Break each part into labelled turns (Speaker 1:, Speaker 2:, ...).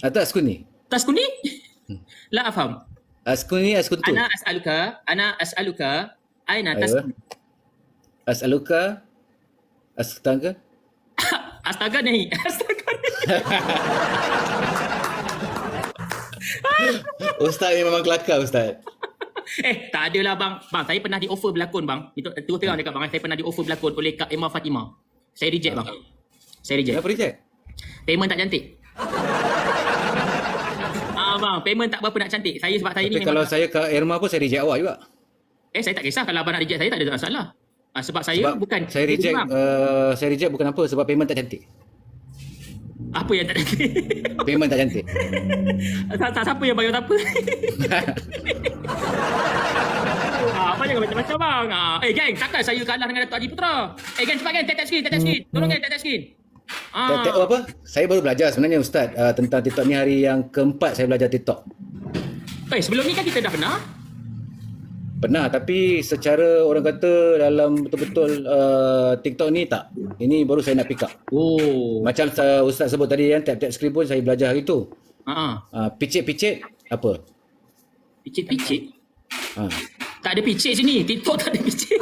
Speaker 1: Atau Askuni?
Speaker 2: Taskuni? La afham.
Speaker 1: Askuni, Askuntu.
Speaker 2: Ana as'aluka aina
Speaker 1: Aywa.
Speaker 2: taskun.
Speaker 1: As'aluka. Astaga.
Speaker 2: Astaga nahi. Astaga nahi.
Speaker 1: Ustaz ni memang kelakar, Ustaz.
Speaker 2: Tak adalah bang. Bang, saya pernah di offer berlakon bang. Itu terus terang dekat bang. Saya pernah di offer berlakon oleh Kak Emma Fatimah. Saya reject bang. Saya reject.
Speaker 1: Kenapa reject?
Speaker 2: Payment tak cantik. Bang, payment tak berapa nak cantik. Sebab saya
Speaker 1: Tapi
Speaker 2: ni
Speaker 1: kalau
Speaker 2: memang
Speaker 1: saya ke Irma pun saya reject awak juga.
Speaker 2: saya tak kisah kalau abang nak reject saya tak ada masalah. Sebab saya
Speaker 1: Sebab
Speaker 2: bukan
Speaker 1: saya reject,
Speaker 2: bang.
Speaker 1: saya reject bukan apa, sebab payment tak cantik.
Speaker 2: Apa yang tak cantik?
Speaker 1: Payment tak cantik.
Speaker 2: Siapa yang bayar apa? Abang jangan macam-macam bang. Geng, takkan saya kalah dengan Datuk Haji Putra. Geng, cepat geng, tap screen. Tolong geng, tap screen.
Speaker 1: Apa? Saya baru belajar sebenarnya Ustaz tentang TikTok ni. Hari yang keempat saya belajar TikTok.
Speaker 2: Sebelum ni kan kita dah pernah.
Speaker 1: Pernah, tapi secara orang kata dalam betul-betul TikTok ni tak. Ini baru saya nak pick up. Macam Ustaz sebut tadi yang tap screen pun saya belajar hari tu. Picit-picit apa?
Speaker 2: Picit-picit?
Speaker 1: Ha.
Speaker 2: Tak ada picit sini. TikTok tak ada picit.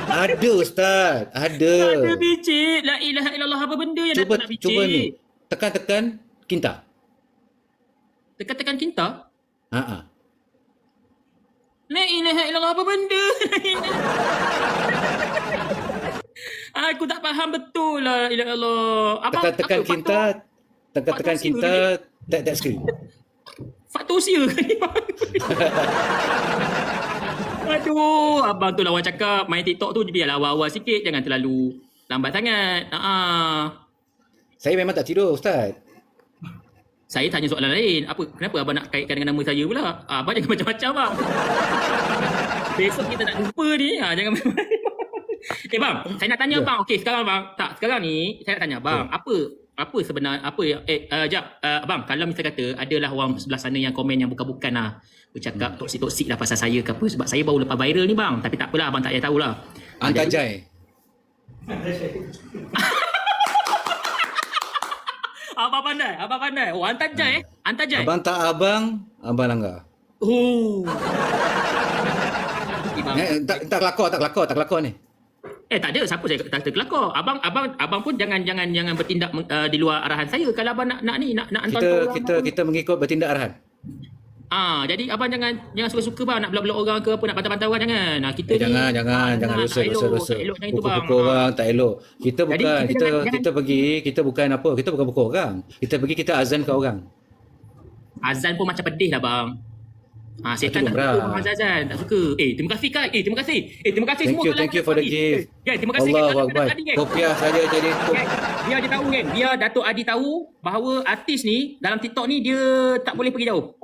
Speaker 1: Ada Ustaz, ada.
Speaker 2: Tak ada picit. La ilaha illallah, apa benda yang nak picit?
Speaker 1: Cuba ni. Tekan-tekan kinta.
Speaker 2: Tekan-tekan kinta?
Speaker 1: Ha.
Speaker 2: La ilaha illallah, apa benda? Aku tak faham betul lah. La ilaha illallah.
Speaker 1: Tekan-tekan kinta, tekan-tekan kinta, tap screen.
Speaker 2: Faktor usia ke ni bang? Aduh, abang tu lawan cakap main TikTok tu biarlah awal-awal sikit, jangan terlalu lambat sangat.
Speaker 1: Saya memang tak tidur Ustaz.
Speaker 2: Saya tanya soalan lain. Kenapa abang nak kaitkan dengan nama saya pula? Abang jangan macam-macam bang. Besok kita nak jumpa ni. Jangan main-main. Bang, saya nak tanya bang. Okey, sekarang bang. Sekarang ni saya nak tanya bang. Apa sebenarnya jap abang, kalau misalnya kata adalah orang sebelah sana yang komen yang bukan-bukan lah bercakap toksik-toksik lah pasal saya ke apa, sebab saya baru lepas viral ni bang, tapi tak apalah abang tak payah tahulah.
Speaker 1: Antajai.
Speaker 2: Abang pandai. Antajai.
Speaker 1: Abang tak abang langgar. Tak kelakar ni.
Speaker 2: Tak ada siapa saya tak terkelakar. Abang pun jangan bertindak di luar arahan saya. Kalau abang nak hantar
Speaker 1: Kita mengikut bertindak arahan.
Speaker 2: Jadi abang jangan suka-suka bang nak blok-blok orang ke apa, nak bantah-bantah orang jangan. Kita
Speaker 1: jangan dosa. Pukul orang tak elok. Kita bukan pukul orang. Kita pergi kita azan ke orang.
Speaker 2: Azan pun macam pedih lah bang. Setan tak suka azan, tak suka. Terima kasih Kak. Terima kasih. Terima kasih semua.
Speaker 1: Thank you for the gift.
Speaker 2: Terima kasih
Speaker 1: Allahu Akbar. Kopiah saja jadi
Speaker 2: biar dia tahu kan. Biar Datuk Adi tahu bahawa artis ni dalam TikTok ni dia tak boleh pergi jauh.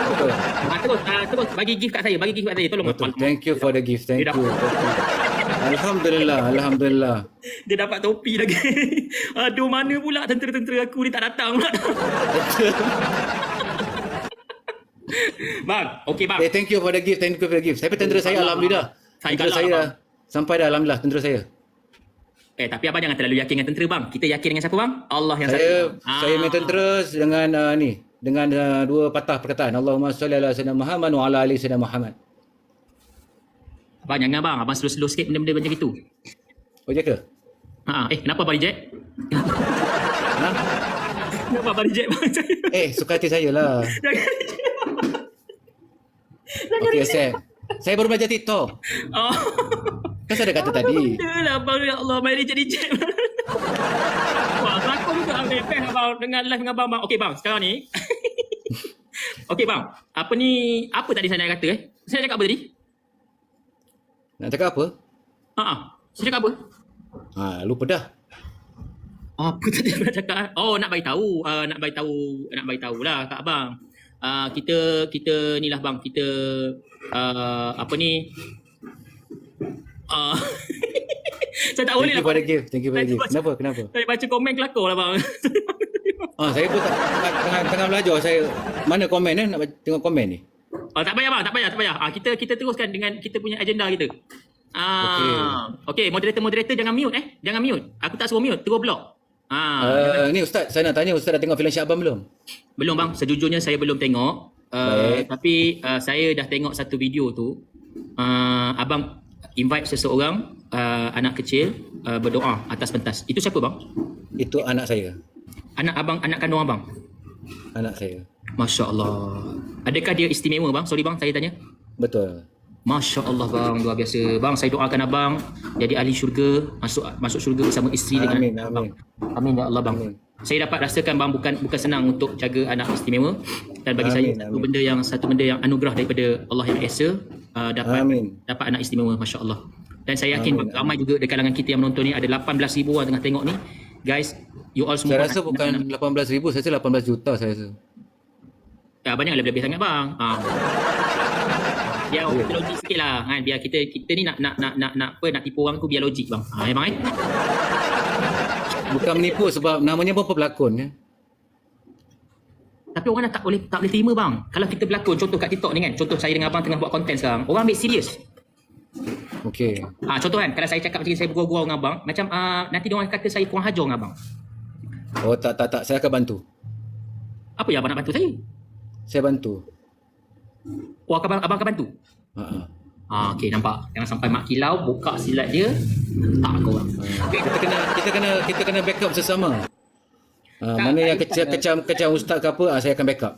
Speaker 1: Betul.
Speaker 2: Terus bagi gift kat saya. Tolong.
Speaker 1: Betul. Thank you for the gift. Thank you. Alhamdulillah.
Speaker 2: Dia dapat topi lagi. Aduh, mana pula tentera-tentera aku ni tak datang pula. Bang, okey bang.
Speaker 1: Thank you for the gift. Tapi tentera saya alhamdulillah. Tentera saya sampai dah alhamdulillah tentera saya.
Speaker 2: Tapi abang jangan terlalu yakin dengan tentera bang. Kita yakin dengan siapa bang? Allah yang
Speaker 1: satu. Saya main tentera dengan dua patah perkataan. Allahumma salli ala sayyidina Muhammad wa ala ali sayyidina Muhammad.
Speaker 2: Abang jangan bang, abang slow sikit benda-benda macam itu.
Speaker 1: Oh ya ke?
Speaker 2: Kenapa abang reject? Kenapa abang reject bang?
Speaker 1: Suka hati saya lah.
Speaker 2: Jangan reject bang.
Speaker 1: Okey, saya baru belajar TikTok. Kan saya dah kata tadi.
Speaker 2: Benda lah bang, ya Allah, main reject. Wah, takut juga abang dengan live dengan abang. Okey bang, sekarang ni. Okey bang, apa tadi saya nak kata Saya cakap apa tadi?
Speaker 1: Nak cakap apa?
Speaker 2: Saya cakap apa?
Speaker 1: Lupa dah.
Speaker 2: Apa tadi abang cakap? Nak bagi tahu lah kat abang. Kita ni lah bang, kita saya tak boleh lah.
Speaker 1: Thank you for the gift. Kenapa?
Speaker 2: Saya baca komen kelakar lah bang.
Speaker 1: Saya pun tengah belajar. Saya mana komen nak tengok komen ni.
Speaker 2: Tak payah bang, tak payah. Kita teruskan dengan kita punya agenda kita. Okey, moderator jangan mute. Jangan mute. Aku tak suruh mute, terus block.
Speaker 1: Ni Ustaz, saya nak tanya, Ustaz dah tengok filem Syakban belum?
Speaker 2: Belum bang, sejujurnya saya belum tengok. Tapi saya dah tengok satu video tu. Abang invite seseorang anak kecil berdoa atas pentas. Itu siapa bang?
Speaker 1: Itu anak saya.
Speaker 2: Anak abang, anak kandung abang.
Speaker 1: Anak saya.
Speaker 2: Masya Allah. Adakah dia istimewa bang? Sorry bang, saya tanya.
Speaker 1: Betul.
Speaker 2: Masya Allah bang, luar biasa. Bang, saya doakan abang jadi ahli syurga, masuk syurga bersama isteri
Speaker 1: Amin,
Speaker 2: dengan abang.
Speaker 1: amin.
Speaker 2: Amin ya Allah bang.
Speaker 1: Amin.
Speaker 2: Saya dapat rasakan bang bukan senang untuk jaga anak istimewa, dan bagi saya satu benda yang anugerah daripada Allah yang Esa, dapat anak istimewa, Masya Allah. Dan saya yakin bang, ramai juga di kalangan kita yang menonton ni, ada 18,000 orang tengah tengok ni. Guys, you all semua.
Speaker 1: Saya rasa bukan 18,000, saya rasa 18 juta saya rasa.
Speaker 2: Ya, banyak lebih sangat bang. Biar kita logik sikit lah kan, biar kita ni nak tipu orang tu biar logik bang. Ya bang.
Speaker 1: Bukan menipu sebab namanya pun pelakon ya.
Speaker 2: Tapi orang dah tak boleh terima bang. Kalau kita berlakon, contoh kat TikTok ni kan, contoh saya dengan abang tengah buat konten sekarang, orang ambil serius.
Speaker 1: Okey.
Speaker 2: Contoh kan, kalau saya cakap macam ni, saya bergurau-gurau dengan abang, macam nanti dia orang kata saya kurang hajar dengan abang.
Speaker 1: Oh tak, saya akan bantu.
Speaker 2: Apa yang abang nak bantu saya?
Speaker 1: Saya bantu.
Speaker 2: Oh, abang akan bantu? Okey, nampak. Jangan sampai mak kilau buka silat dia, tak kau orang.
Speaker 1: Kita kena backup sesama. Mana yang kecam ustaz ke apa, saya akan backup.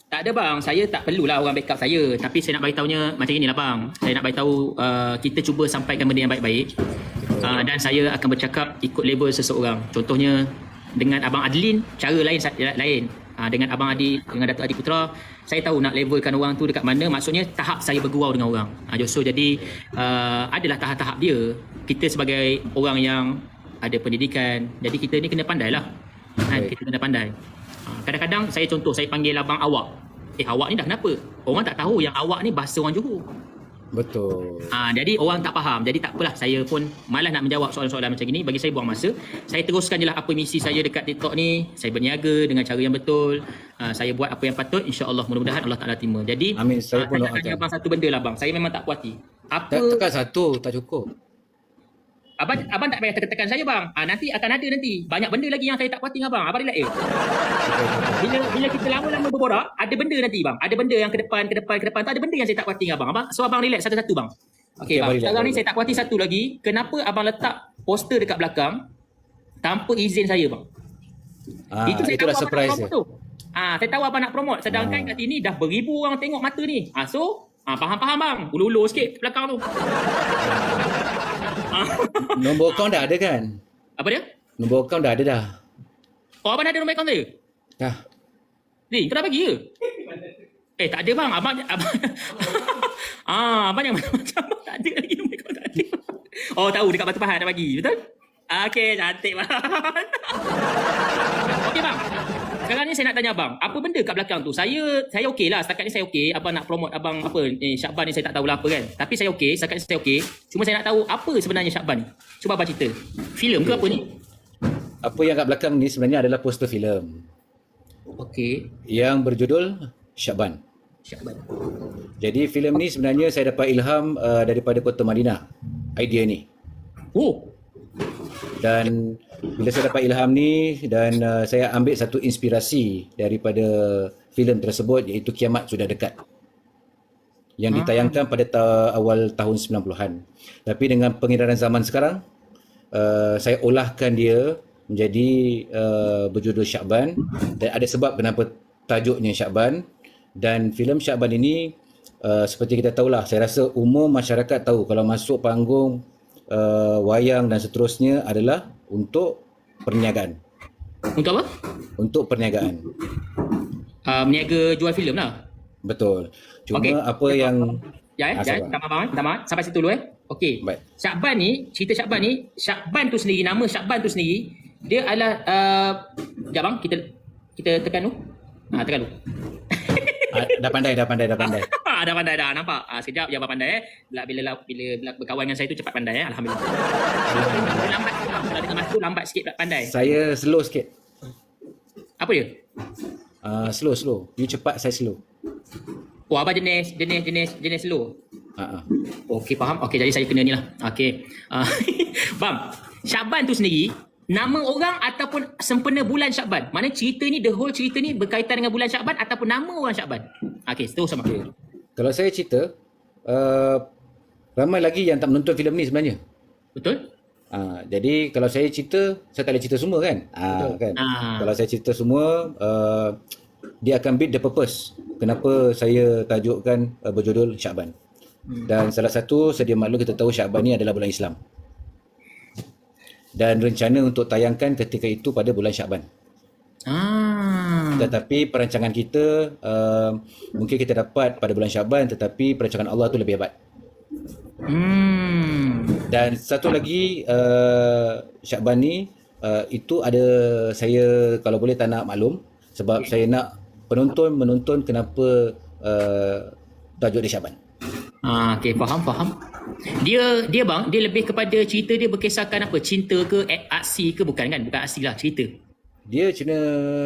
Speaker 2: Tak ada bang, saya tak perlulah orang backup saya. Tapi saya nak beritahunya macam inilah bang. Saya nak beritahu kita cuba sampaikan benda yang baik-baik. Dan saya akan bercakap ikut label seseorang. Contohnya dengan Abang Adlin, cara lain. Dengan Abang Adi, dengan Datuk Adi Putra, saya tahu nak levelkan orang tu dekat mana. Maksudnya tahap saya bergurau dengan orang. So jadi adalah tahap-tahap dia. Kita sebagai orang yang ada pendidikan, jadi kita ni kena pandai lah. Kita kena pandai. Kadang-kadang saya panggil abang awak. Awak ni dah kenapa? Orang tak tahu yang awak ni bahasa orang Johor.
Speaker 1: Betul.
Speaker 2: Jadi orang tak faham. Jadi tak apalah, saya pun malas nak menjawab soalan-soalan macam ini. Bagi saya buang masa. Saya teruskan je lah apa misi saya dekat TikTok ni. Saya berniaga dengan cara yang betul. Saya buat apa yang patut. InsyaAllah, mudah-mudahan Allah Ta'ala terima. Jadi
Speaker 1: amin, saya pun
Speaker 2: nak tanya abang satu benda lah bang. Saya memang tak puas hati.
Speaker 1: Tekan satu, tak cukup.
Speaker 2: Abang tak payah tekan saya bang. Nanti akan ada nanti. Banyak benda lagi yang saya tak puas hati dengan abang. Abang relax Bila kita lama-lama berborak, ada benda nanti bang. Ada benda yang ke depan tu, ada benda yang saya tak puas hati dengan abang. So abang relax satu-satu bang. Okey bang. Sekarang ni saya tak puas hati satu lagi. Kenapa abang letak poster dekat belakang tanpa izin saya bang? Itu saya tahu surprise abang nak promote tu. Saya tahu abang nak promote. Sedangkan kat sini dah beribu orang tengok mata ni. So faham-faham bang. Ulu-ulu sikit belakang tu.
Speaker 1: Nombor akaun dah ada kan?
Speaker 2: Apa dia?
Speaker 1: Nombor akaun dah ada dah.
Speaker 2: Oh, abang dah ada nombor akaun saya?
Speaker 1: Dah.
Speaker 2: Ni, kau dah bagi ke? Tak ada bang. Abang abang yang macam tak ada lagi nombor akaun, tak ada. Oh, tahu dekat Batu Pahat dah bagi, betul? Okey, cantik bang. Okey bang. Sekarang ni saya nak tanya abang, apa benda kat belakang tu? Saya okey lah, setakat ni saya okey. Abang nak promote abang apa? Syakban ni saya tak tahulah apa kan. Tapi saya okey, setakat ni saya okey. Cuma saya nak tahu apa sebenarnya Syakban ni. Cuba abang cerita. Filem ke apa ni?
Speaker 1: Apa yang kat belakang ni sebenarnya adalah poster filem.
Speaker 2: Okey.
Speaker 1: Yang berjudul Syakban. Jadi filem ni sebenarnya saya dapat ilham daripada Kota Madinah. Idea ni.
Speaker 2: Oh.
Speaker 1: Dan bila saya dapat ilham ni dan saya ambil satu inspirasi daripada filem tersebut, iaitu Kiamat Sudah Dekat, yang ditayangkan pada awal tahun 90-an. Tapi dengan pengedaran zaman sekarang, saya olahkan dia menjadi berjudul Syakban, dan ada sebab kenapa tajuknya Syakban. Dan filem Syakban ini seperti kita tahulah, saya rasa umum masyarakat tahu kalau masuk panggung wayang dan seterusnya adalah untuk perniagaan.
Speaker 2: Untuk apa?
Speaker 1: Untuk perniagaan.
Speaker 2: Meniaga jual filem lah.
Speaker 1: Betul. Cuma apa yang
Speaker 2: tak maaf. Sampai situ dulu Okey. Syakban ni, cerita Syakban ni, Syakban tu sendiri, nama Syakban tu sendiri, dia adalah sekejap bang, kita tekan tu. Tekan tu.
Speaker 1: Dah pandai.
Speaker 2: Dah pandai dah, nampak. Sekejap je abang pandai Bila berkawan dengan saya tu cepat pandai Alhamdulillah. Lambat sikit bang. Kalau dengan masa tu lambat sikit pandai.
Speaker 1: Saya slow sikit.
Speaker 2: Apa dia?
Speaker 1: Slow. You cepat, saya slow.
Speaker 2: Oh, abang jenis slow. Okey, faham. Okey, jadi saya kena ni lah. Okey. Bang, Syakban tu sendiri, nama orang ataupun sempena bulan Syakban? Mana cerita ni, the whole cerita ni berkaitan dengan bulan Syakban ataupun nama orang Syakban? Okey, terus sama.
Speaker 1: Okay. Kalau saya cerita, ramai lagi yang tak menonton filem ni sebenarnya.
Speaker 2: Betul?
Speaker 1: Jadi kalau saya cerita, saya tak boleh cerita semua kan? Kan? Kalau saya cerita semua, dia akan beat the purpose. Kenapa saya tajukkan berjudul Syakban. Dan salah satu, sedia maklum kita tahu Syakban ni adalah bulan Islam. Dan rencana untuk tayangkan ketika itu pada bulan Syakban. Tetapi perancangan kita mungkin kita dapat pada bulan Syakban, tetapi perancangan Allah tu lebih hebat. Dan satu lagi, Syakban ni itu ada, saya kalau boleh tak nak maklum, sebab saya nak penonton menonton kenapa tajuk dia Syakban.
Speaker 2: Okey, faham. Dia bang, dia lebih kepada cerita dia berkisahkan apa? Cinta ke, aksi ke, bukan kan? Bukan aksi lah, cerita.
Speaker 1: Dia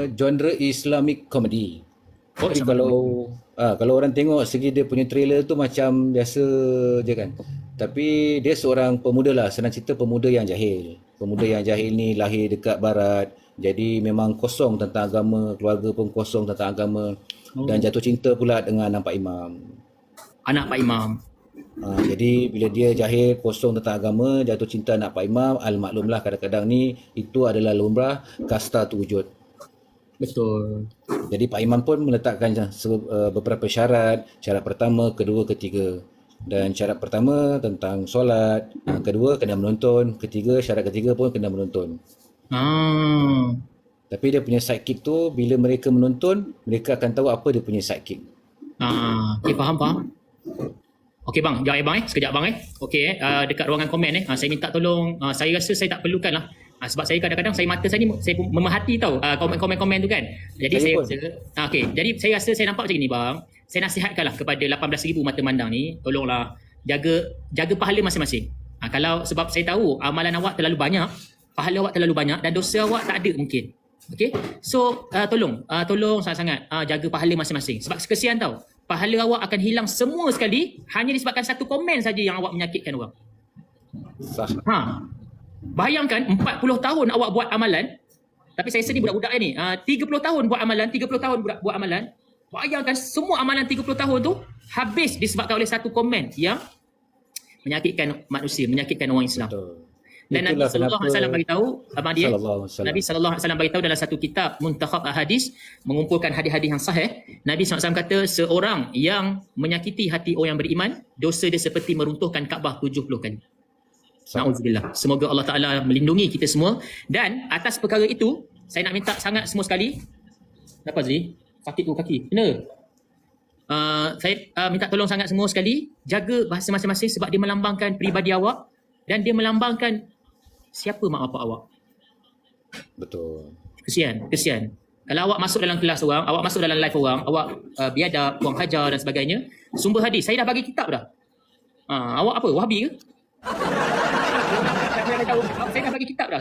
Speaker 1: genre Islamic comedy. Tapi
Speaker 2: Islamic
Speaker 1: kalau orang tengok segi dia punya trailer tu macam biasa je kan. Tapi dia seorang pemuda lah, senang cerita pemuda yang jahil. Pemuda yang jahil ni lahir dekat barat. Jadi memang kosong tentang agama, keluarga pun kosong tentang agama. Dan jatuh cinta pula dengan anak Pak Imam.
Speaker 2: Anak Pak Imam.
Speaker 1: Jadi bila dia jahil, kosong tentang agama, jatuh cinta anak Pak Imam, maklumlah kadang-kadang ni itu adalah lumrah kasta tu wujud.
Speaker 2: Betul.
Speaker 1: Jadi Pak Imam pun meletakkan beberapa syarat. Syarat pertama, kedua, ketiga. Dan syarat pertama tentang solat, kedua kena menonton, syarat ketiga pun kena menonton. Tapi dia punya sidekick tu bila mereka menonton, mereka akan tahu apa dia punya sidekick.
Speaker 2: Okay, faham. Okey bang, sekejap bang. Okey dekat ruangan komen saya minta tolong, saya rasa saya tak perlukan lah. Sebab saya kadang-kadang mata saya ni saya memerhati tau komen-komen tu kan. Jadi saya rasa jadi saya rasa saya nampak macam ni bang. Saya nasihatkanlah kepada 18,000 mata mandang ni, tolonglah jaga pahala masing-masing. Kalau sebab saya tahu amalan awak terlalu banyak, pahala awak terlalu banyak dan dosa awak tak ada mungkin. Okey. So tolong sangat-sangat jaga pahala masing-masing. Sebab kesian tau. Pahala awak akan hilang semua sekali hanya disebabkan satu komen saja yang awak menyakitkan orang. Bayangkan 40 tahun awak buat amalan, tapi saya sedih budak-budak ni 30 tahun buat amalan, 30 tahun buat amalan. Bayangkan semua amalan 30 tahun tu habis disebabkan oleh satu komen yang menyakitkan manusia, menyakitkan orang Islam.
Speaker 1: Betul.
Speaker 2: Dan Nabi sallallahu alaihi wasallam bagi tahu, Nabi sallallahu alaihi wasallam bagi tahu dalam satu kitab Muntakhab Ahadis, mengumpulkan hadis-hadis yang sahih. Nabi sallallahu alaihi wasallam kata seorang yang menyakiti hati orang yang beriman, dosa dia seperti meruntuhkan Kaabah 70 kali. Na'udzubillah. Semoga Allah Ta'ala melindungi kita semua. Dan atas perkara itu, saya nak minta sangat semua sekali. Kenapa Zli? Sakit tu kaki. Kena. Saya minta tolong sangat semua sekali, jaga bahasa masing-masing sebab dia melambangkan peribadi awak dan dia melambangkan siapa mak bapak awak.
Speaker 1: Betul.
Speaker 2: Kesian. Kalau awak masuk dalam kelas orang, awak masuk dalam live orang, awak biadab, buang hajar dan sebagainya, sumber hadis, saya dah bagi kitab dah. Awak apa? Wahabi ke? Saya dah bagi kitab dah.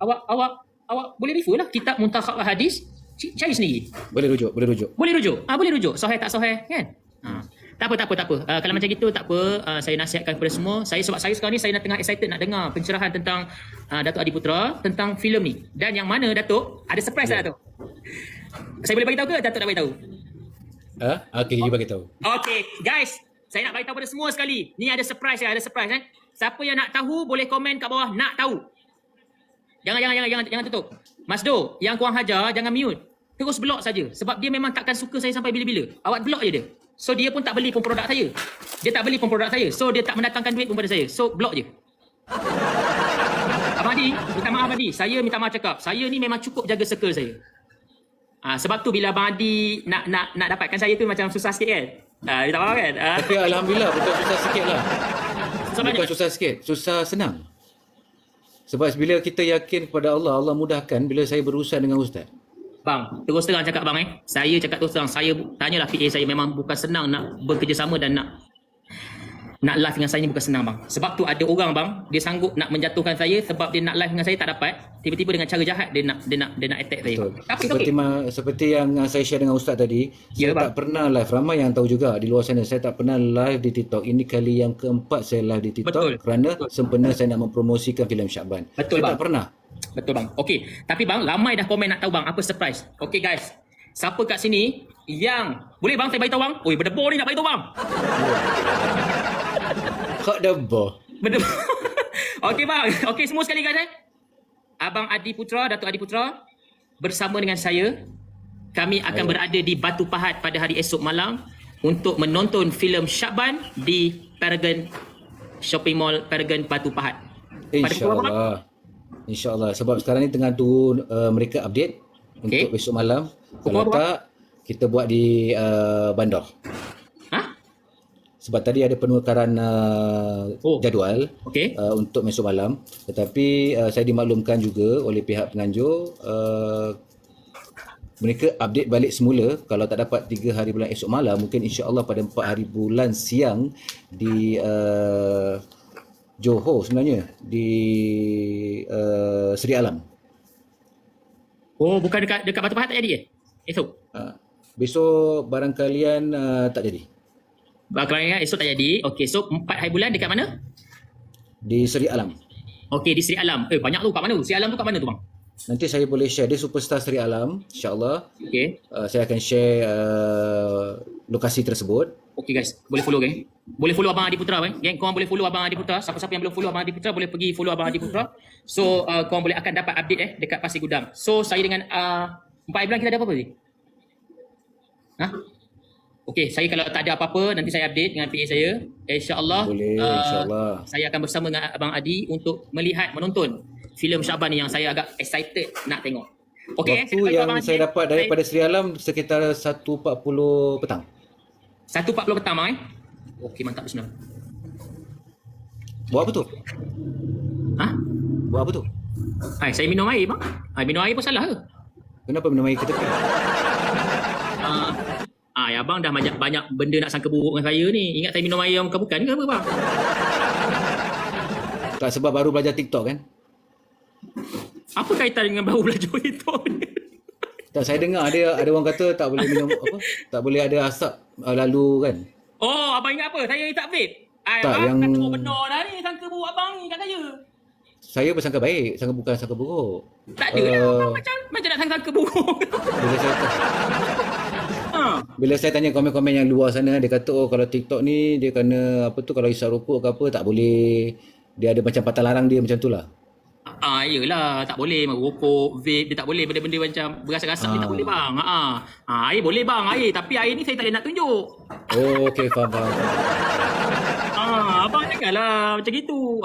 Speaker 2: Awak boleh refer lah kitab Muntakhab Hadis, cari sendiri.
Speaker 1: Boleh rujuk.
Speaker 2: Boleh rujuk. Sahih tak sahih kan? Tak apa. Kalau macam gitu tak apa. Saya nasihatkan kepada semua. Sebab saya sekarang ni saya tengah excited nak dengar pencerahan tentang Datuk Adi Putra tentang filem ni. Dan yang mana Datuk ada surprise tak Datuk? Saya boleh bagi tahu ke Datuk nak bagi tahu?
Speaker 1: Okey, you bagi tahu.
Speaker 2: Okey, guys, saya nak bagi tahu pada semua sekali. Ni ada surprise Siapa yang nak tahu boleh komen kat bawah nak tahu. Jangan tutup. Mas Do, yang kurang hajar jangan mute. Terus block saja sebab dia memang takkan suka saya sampai bila-bila. Awak block je dia. So dia pun tak beli pun produk saya. So dia tak mendatangkan duit pun pada saya. So block je. Abang Adi, minta maaf Adi. Saya minta maaf cakap. Saya ni memang cukup jaga circle saya. Sebab tu bila Abang Adi nak dapatkan saya tu macam susah sikit kan. Dia tak faham kan?
Speaker 1: Tapi alhamdulillah bukan susah sikit lah.
Speaker 2: Bukan
Speaker 1: susah sikit, susah senang. Sebab bila kita yakin kepada Allah, Allah mudahkan bila saya berurusan dengan ustaz.
Speaker 2: Bang, terus terang cakap bang Saya cakap terus terang, saya tanyalah PA saya, memang bukan senang nak bekerjasama dan nak nak live dengan saya ni bukan senang bang. Sebab tu ada orang bang, dia sanggup nak menjatuhkan saya sebab dia nak live dengan saya tak dapat. Tiba-tiba dengan cara jahat dia nak attack saya.
Speaker 1: Betul.
Speaker 2: Tapi
Speaker 1: Seperti seperti yang saya share dengan Ustaz tadi,
Speaker 2: Ya,
Speaker 1: saya
Speaker 2: bang.
Speaker 1: tak pernah live. Ramai yang tahu juga di luar sana, saya tak pernah live di TikTok. Ini kali yang keempat saya live di TikTok.
Speaker 2: Betul.
Speaker 1: Kerana sempena saya nak mempromosikan filem Syakban.
Speaker 2: Betul,
Speaker 1: saya
Speaker 2: bang.
Speaker 1: tak pernah.
Speaker 2: Betul bang. Okey, tapi bang ramai dah komen nak tahu bang apa surprise. Okey guys. Siapa kat sini yang boleh bang saya bagi tahu bang? Oi, berdebur ni nak bagi tahu bang.
Speaker 1: Kak Dabah.
Speaker 2: Berdebur. Okey bang. Okey semua sekali guys Abang Adi Putra, Datuk Adi Putra bersama dengan saya kami akan berada di Batu Pahat pada hari esok malam untuk menonton filem Syakban di Paragon Shopping Mall Paragon Batu Pahat. Pada pukul berapa, bang?
Speaker 1: InsyaAllah. InsyaAllah. Sebab sekarang ni tengah tunggu mereka update untuk besok malam.
Speaker 2: Pukul
Speaker 1: Kalau
Speaker 2: berapa?
Speaker 1: tak, kita buat di bandar.
Speaker 2: Ha?
Speaker 1: Sebab tadi ada penukaran jadual
Speaker 2: Okey.
Speaker 1: untuk besok malam. Tetapi saya dimaklumkan juga oleh pihak penganjur mereka update balik semula. Kalau tak dapat 3 hari bulan esok malam, mungkin insya-Allah pada 4 hari bulan siang di Johor sebenarnya, di Seri Alam.
Speaker 2: Oh, bukan dekat Batu Pahat tak jadi esok?
Speaker 1: Besok barangkalian tak jadi.
Speaker 2: Bakal esok tak jadi. Okey, so 4 hari bulan dekat mana?
Speaker 1: Di Seri Alam.
Speaker 2: Okey, di Seri Alam. Banyak tu kat mana? Seri Alam tu kat mana tu bang?
Speaker 1: Nanti saya boleh share. Dia Superstar Seri Alam, insya-Allah.
Speaker 2: Okey.
Speaker 1: Saya akan share lokasi tersebut.
Speaker 2: Okey guys, boleh follow geng. Boleh follow Abang Adi Putra geng. Korang boleh follow Abang Adi Putra. Siapa-siapa yang belum follow Abang Adi Putra boleh pergi follow Abang Adi Putra. So korang boleh akan dapat update dekat Pasir Gudang. So saya dengan 4 hari bulan kita ada apa-apa ni? Ha? Okey, saya kalau tak ada apa-apa nanti saya update dengan PA saya. Insya-Allah.
Speaker 1: Boleh, insya-Allah.
Speaker 2: Saya akan bersama dengan Abang Adi untuk menonton filem Syakban ni yang saya agak excited nak tengok. Okey,
Speaker 1: Waktu yang saya dapat daripada Seri Alam sekitar 1.40 petang.
Speaker 2: 1.40 petang bang Okey, mantap bismillah.
Speaker 1: Buat apa tu?
Speaker 2: Ha?
Speaker 1: Buat apa tu?
Speaker 2: Saya minum air bang. Minum air pun salah ke?
Speaker 1: Kenapa minum air ke tepi?
Speaker 2: Abang dah banyak benda nak sangka buruk dengan saya ni. Ingat saya minum air yang bukan ke apa bang?
Speaker 1: Tak, sebab baru belajar TikTok kan?
Speaker 2: Apa kaitan dengan baru belajar itu?
Speaker 1: Tak, saya dengar ada orang kata tak boleh minum apa? Tak boleh ada asap lalu kan?
Speaker 2: Oh, abang ingat apa? Saya tak vape.
Speaker 1: Tak,
Speaker 2: Abang
Speaker 1: yang-
Speaker 2: kata benar dah ni sangka buruk abang ni kat saya.
Speaker 1: Saya bersangka baik, bukan sangka buruk.
Speaker 2: Tak ada lah. Macam nak sangka buruk.
Speaker 1: Bila saya tanya komen-komen yang luar sana, dia kata oh kalau TikTok ni dia kena apa tu, kalau isap rokok ke apa tak boleh. Dia ada macam patah larang dia macam tu lah.
Speaker 2: Yelah, tak boleh merokok, vape, dia tak boleh benda-benda macam berasap-rasap ni tak boleh bang. Air boleh bang, air. Tapi air ni saya tak boleh nak tunjuk.
Speaker 1: Oh okey, faham.
Speaker 2: Abang janganlah macam gitu.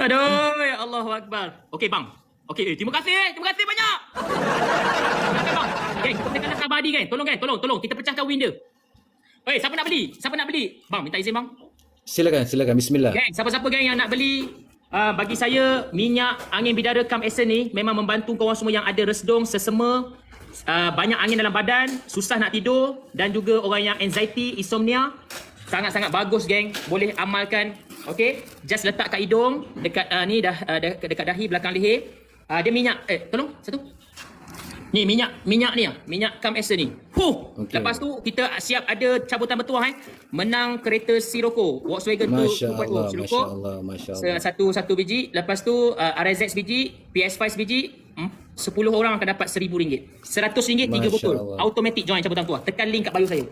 Speaker 2: Aduh, ya Allahu Akbar. Okey bang. Okey, terima kasih banyak. Okay, bang. Geng, kita kena sabar Adi geng. Tolong. Kita pecahkan win dia. Siapa nak beli? Bang, minta izin bang.
Speaker 1: Silakan. Bismillah.
Speaker 2: Geng, siapa-siapa geng yang nak beli, bagi saya minyak angin bidara Calm Essence ni memang membantu korang semua yang ada resdung, sesema, banyak angin dalam badan, susah nak tidur dan juga orang yang anxiety, insomnia. Sangat-sangat bagus geng, boleh amalkan. Okey, just letak kat hidung, dekat ni dekat dahi belakang leher. Dia minyak, tolong satu. Ni minyak ni minyak Calm Essence ni. Okay. Lepas tu kita siap ada cabutan bertuah menang kereta Sirocco, Volkswagen
Speaker 1: Masya-Allah,
Speaker 2: Sirocco.
Speaker 1: masya-Allah.
Speaker 2: Satu biji, lepas tu RSX biji, PS5 biji, 10 orang akan dapat RM1,000. RM100 3 botol.
Speaker 1: Masya-Allah.
Speaker 2: Automatic join cabutan bertuah. Tekan link kat bio saya.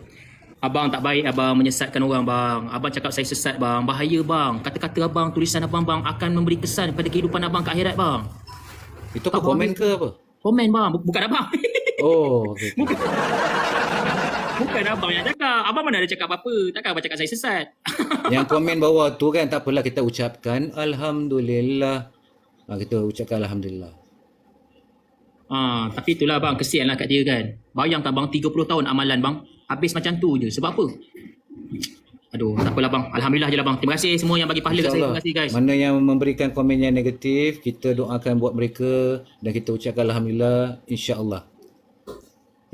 Speaker 2: Abang tak baik abang menyesatkan orang bang. Abang cakap saya sesat bang. Bahaya bang. Kata-kata abang, tulisan abang akan memberi kesan pada kehidupan abang kat akhirat bang.
Speaker 1: Itu apa, komen ke apa?
Speaker 2: Komen bang, bukan abang.
Speaker 1: Oh, okey.
Speaker 2: Bukan abang yang cakap. Abang mana ada cakap apa-apa. Takkan abang cakap saya sesat.
Speaker 1: Yang komen bawah tu kan, tak apalah kita ucapkan Alhamdulillah. Kita ucapkan Alhamdulillah.
Speaker 2: Tapi itulah bang, kesianlah kat dia kan. Bayangkan bang, 30 tahun amalan bang. Habis macam tu je. Sebab apa? Aduh, tak apalah bang. Alhamdulillah je lah bang. Terima kasih semua yang bagi pahala kat saya. Terima kasih guys.
Speaker 1: Mana yang memberikan komen yang negatif, kita doakan buat mereka dan kita ucapkan Alhamdulillah, insya-Allah.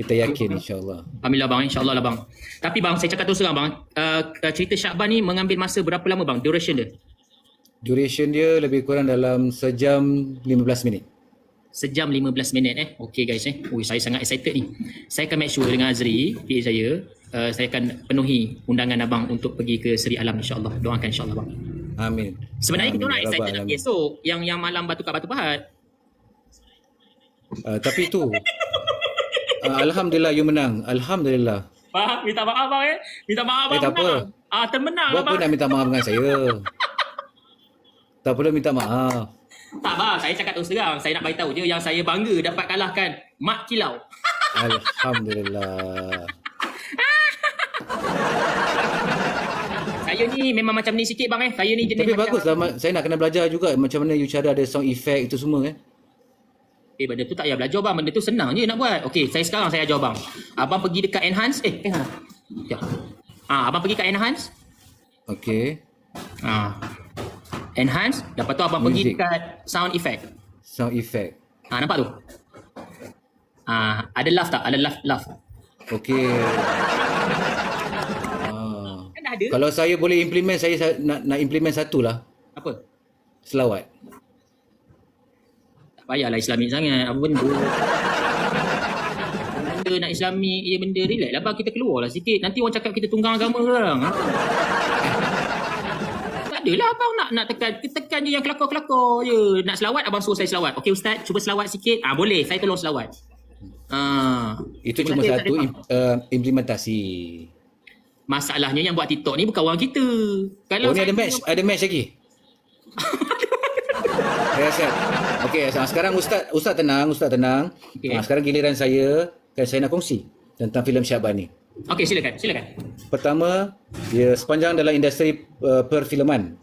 Speaker 1: Kita yakin insya-Allah.
Speaker 2: Alhamdulillah bang, insyaAllah lah bang. Tapi bang, saya cakap terus terang bang, cerita Syakban ni mengambil masa berapa lama bang, duration dia?
Speaker 1: Duration dia lebih kurang dalam sejam 15 minit.
Speaker 2: Sejam 15 minit Okay guys saya sangat excited ni. Saya akan make sure dengan Azri, PA saya akan penuhi undangan abang untuk pergi ke Seri Alam insyaAllah. Doakan insyaAllah bang.
Speaker 1: Amin.
Speaker 2: Sebenarnya kita
Speaker 1: Amin.
Speaker 2: orang
Speaker 1: Ya
Speaker 2: excited
Speaker 1: Rabbal
Speaker 2: nak esok yang malam Batu Kat Batu Pahat.
Speaker 1: Tapi tu Alhamdulillah you menang. Alhamdulillah.
Speaker 2: Faham? Minta maaf bang Minta maaf bang.
Speaker 1: Tak apa.
Speaker 2: Termenang
Speaker 1: Buat apa
Speaker 2: abang.
Speaker 1: nak minta maaf dengan saya? Tak perlu minta maaf.
Speaker 2: Tak bang, saya cakap terus terang. Saya nak beritahu je yang saya bangga dapat kalahkan Mak Kilau.
Speaker 1: Alhamdulillah.
Speaker 2: Saya ni memang macam ni sikit bang Saya ni jenis
Speaker 1: Tapi
Speaker 2: macam,
Speaker 1: baguslah, saya nak kena belajar juga macam mana you cara ada sound effect itu semua kan.
Speaker 2: benda tu tak payah belajar bang. Benda tu senang je nak buat. Okey, sekarang saya ajar bang. Abang pergi dekat enhance. Ya. Abang pergi kat enhance.
Speaker 1: Okey.
Speaker 2: Enhance. Lepas tu abang pergi
Speaker 1: Music.
Speaker 2: dekat sound effect.
Speaker 1: Sound effect.
Speaker 2: Nampak tu? Ada laugh tak? Ada laugh.
Speaker 1: Okey.
Speaker 2: Kan dah ada.
Speaker 1: Kalau saya boleh implement, saya nak implement satu lah.
Speaker 2: Apa?
Speaker 1: Selawat.
Speaker 2: Tak payahlah Islamik sangat. Apa benda? Benda nak Islamik, benda relax lah bang. Kita keluar lah sikit. Nanti orang cakap kita tunggang agama orang. Tak adalah abang nak tekan je yang kelakar-kelakar je. Nak selawat, abang suruh saya selawat. Okey Ustaz, cuba selawat sikit. Boleh, saya tolong selawat.
Speaker 1: Itu cuma
Speaker 2: Nanti
Speaker 1: satu
Speaker 2: tak ada
Speaker 1: implementasi.
Speaker 2: Masalahnya yang buat TikTok ni bukan orang kita. Kalau
Speaker 1: Ni ada match lagi. Reset. Okey, sekarang Ustaz tenang.
Speaker 2: Okey.
Speaker 1: Sekarang giliran saya nak kongsi tentang filem Syakban ni.
Speaker 2: Okey, silakan.
Speaker 1: Pertama, dia sepanjang dalam industri perfilman.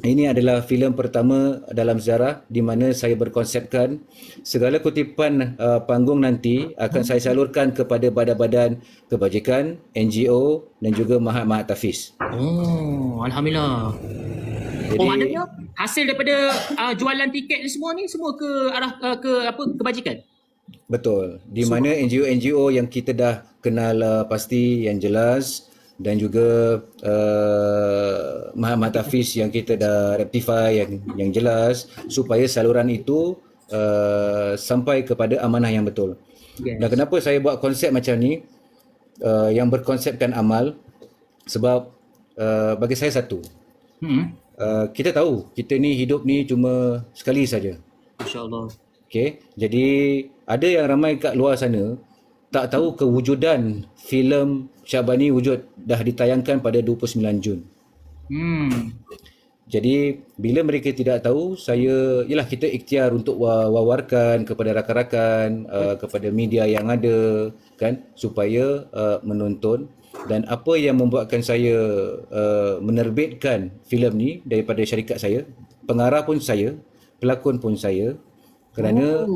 Speaker 1: Ini adalah filem pertama dalam sejarah di mana saya berkonsepkan segala kutipan panggung nanti akan saya salurkan kepada badan-badan kebajikan, NGO dan juga mahat-mahat tahfiz.
Speaker 2: Alhamdulillah.
Speaker 1: Jadi,
Speaker 2: Maknanya hasil daripada jualan tiket ni semua ke arah kebajikan?
Speaker 1: betul. Di mana NGO-NGO yang kita dah kenal pasti yang jelas dan juga mahat-mahat tahfiz yang kita dah rectify yang jelas supaya saluran itu sampai kepada amanah yang betul.
Speaker 2: Yes.
Speaker 1: Dan kenapa saya buat konsep macam ni yang berkonsepkan amal sebab bagi saya satu, kita tahu kita ni hidup ni cuma sekali saja.
Speaker 2: InsyaAllah.
Speaker 1: Okey, jadi ada yang ramai kat luar sana tak tahu kewujudan filem Syakban ni wujud dah ditayangkan pada 29 Jun. Jadi bila mereka tidak tahu, kita ikhtiar untuk wawarkan kepada rakan-rakan, kepada media yang ada kan supaya menonton. Dan apa yang membuatkan saya menerbitkan filem ni daripada syarikat saya, pengarah pun saya, pelakon pun saya, kerana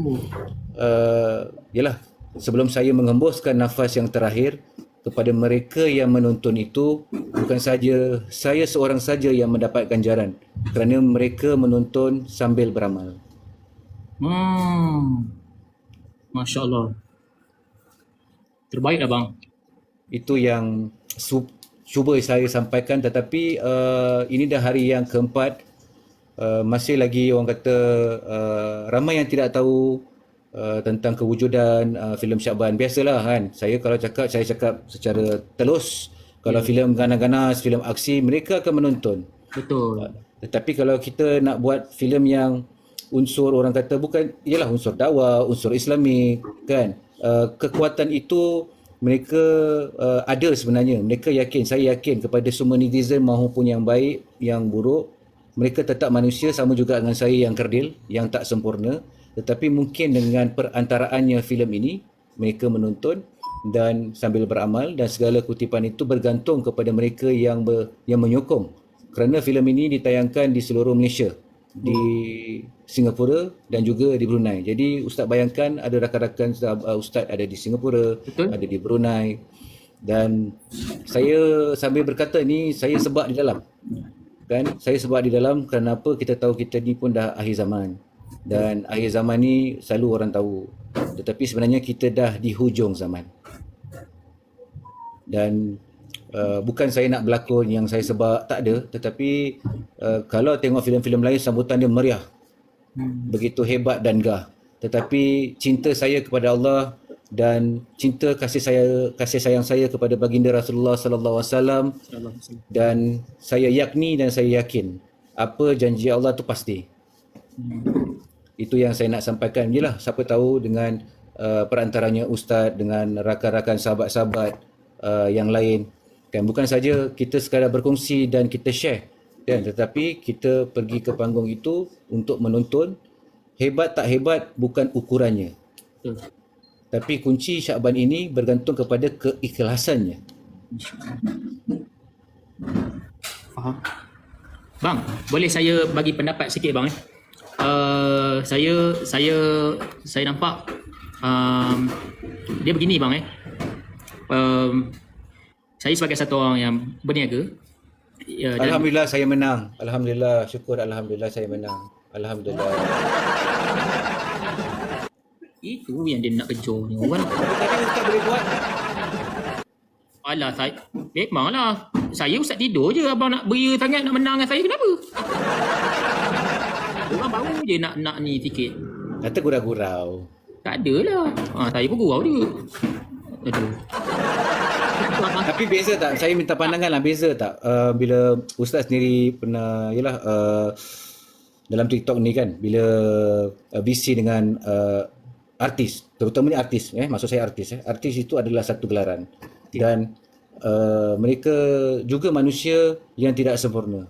Speaker 1: sebelum saya menghembuskan nafas yang terakhir kepada mereka yang menonton itu, bukan saja saya seorang saja yang mendapat ganjaran kerana mereka menonton sambil beramal.
Speaker 2: Masya Allah. Terbaik lah bang.
Speaker 1: Itu yang cuba saya sampaikan, tetapi ini dah hari yang keempat. Masih lagi orang kata ramai yang tidak tahu tentang kewujudan filem Syakban. Biasalah kan, saya cakap secara telus. Kalau filem ganas-ganas, filem aksi, mereka akan menonton.
Speaker 2: Betul.
Speaker 1: Tetapi kalau kita nak buat filem yang unsur orang kata unsur dakwah, unsur Islamik kan, kekuatan itu mereka ada sebenarnya. Mereka yakin, saya yakin kepada semua netizen maupun yang baik, yang buruk, mereka tetap manusia sama juga dengan saya yang kerdil, yang tak sempurna. Tetapi mungkin dengan perantaraannya filem ini, mereka menonton dan sambil beramal, dan segala kutipan itu bergantung kepada mereka yang menyokong. Kerana filem ini ditayangkan di seluruh Malaysia, di Singapura dan juga di Brunei. Jadi Ustaz bayangkan ada rakan-rakan Ustaz ada di Singapura,
Speaker 2: betul,
Speaker 1: ada di Brunei, dan saya sambil berkata ni saya sebab di dalam. Kan? Saya sebab di dalam kerana apa? Kita tahu kita ni pun dah akhir zaman. Dan akhir zaman ni selalu orang tahu. Tetapi sebenarnya kita dah di hujung zaman. Dan bukan saya nak berlakon yang saya sebab, tak ada. Tetapi kalau tengok filem-filem lain, sambutan dia meriah, begitu hebat dan gah. Tetapi cinta saya kepada Allah dan cinta kasih sayang saya kepada baginda Rasulullah sallallahu alaihi wasallam, dan saya yakni dan saya yakin apa janji Allah tu pasti. Itu yang saya nak sampaikan. Jelah, siapa tahu dengan perantaranya ustaz, dengan rakan-rakan sahabat-sahabat yang lain kan, bukan saja kita sekadar berkongsi dan kita share kan, tetapi kita pergi ke panggung itu untuk menonton. Hebat tak hebat bukan ukurannya, tapi kunci Syakban ini bergantung kepada keikhlasannya.
Speaker 2: Faham. Bang, boleh saya bagi pendapat sikit bang? Saya nampak dia begini bang. Saya sebagai satu orang yang berniaga.
Speaker 1: Alhamdulillah saya menang. Alhamdulillah, syukur alhamdulillah saya menang. Alhamdulillah.
Speaker 2: Itu yang dia nak kejar ni orang.
Speaker 1: Tapi ustaz boleh buat.
Speaker 2: Alah, saya memanglah. Saya ustaz tidur je, abang nak beria sangat nak menang dengan saya, kenapa? Orang baru je nak ni sikit.
Speaker 1: Kata gurau-gurau.
Speaker 2: Tak adalah. Saya pun gurau je. Aduh.
Speaker 1: Tapi beza tak? Saya minta pandangan lah, beza tak? Bila ustaz sendiri pernah, dalam TikTok ni kan, bila BC dengan artis, terutamanya artis, maksud saya artis. Artis itu adalah satu gelaran. Dan mereka juga manusia yang tidak sempurna.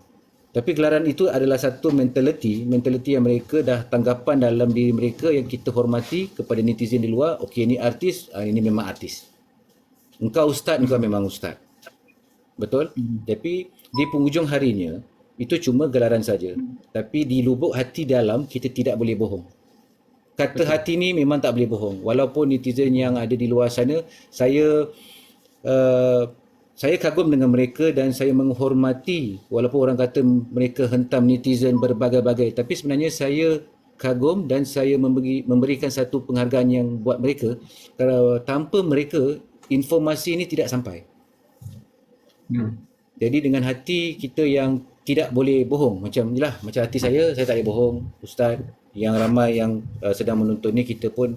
Speaker 1: Tapi gelaran itu adalah satu mentaliti yang mereka dah tanggapan dalam diri mereka yang kita hormati kepada netizen di luar. Okey, ini artis, ini memang artis. Engkau ustaz, engkau memang ustaz. Betul? Tapi di penghujung harinya, itu cuma gelaran saja. Tapi di lubuk hati dalam, kita tidak boleh bohong. Kata hati ni memang tak boleh bohong. Walaupun netizen yang ada di luar sana, saya kagum dengan mereka dan saya menghormati, walaupun orang kata mereka hentam netizen berbagai-bagai, tapi sebenarnya saya kagum dan saya memberikan satu penghargaan yang buat mereka. Kalau tanpa mereka, informasi ini tidak sampai. Jadi dengan hati kita yang tidak boleh bohong, macam hati saya tak boleh bohong. Ustaz, yang ramai yang sedang menonton ni, kita pun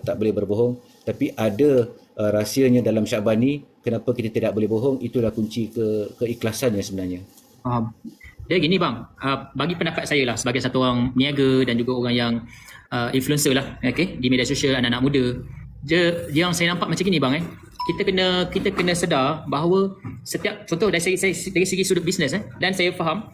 Speaker 1: tak boleh berbohong. Tapi ada rahsianya dalam Syakban ni, kenapa kita tidak boleh bohong, itulah kunci keikhlasannya sebenarnya.
Speaker 2: Dia gini bang, bagi pendapat saya lah sebagai satu orang niaga dan juga orang yang influencer lah, okay, di media sosial, anak-anak muda. Yang saya nampak macam ni bang, kita kena sedar bahawa setiap, contoh dari segi sudut bisnes, dan saya faham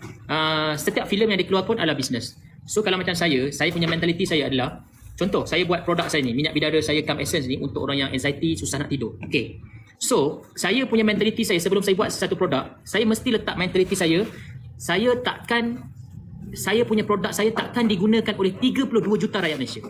Speaker 2: setiap filem yang dikeluar pun adalah bisnes. So kalau macam saya punya mentaliti saya adalah, contoh saya buat produk saya ni, minyak bidara saya Calm Essence ni, untuk orang yang anxiety, susah nak tidur. Okay, so saya punya mentaliti saya sebelum saya buat satu produk, saya mesti letak mentaliti saya punya produk saya takkan digunakan oleh 32 juta rakyat Malaysia.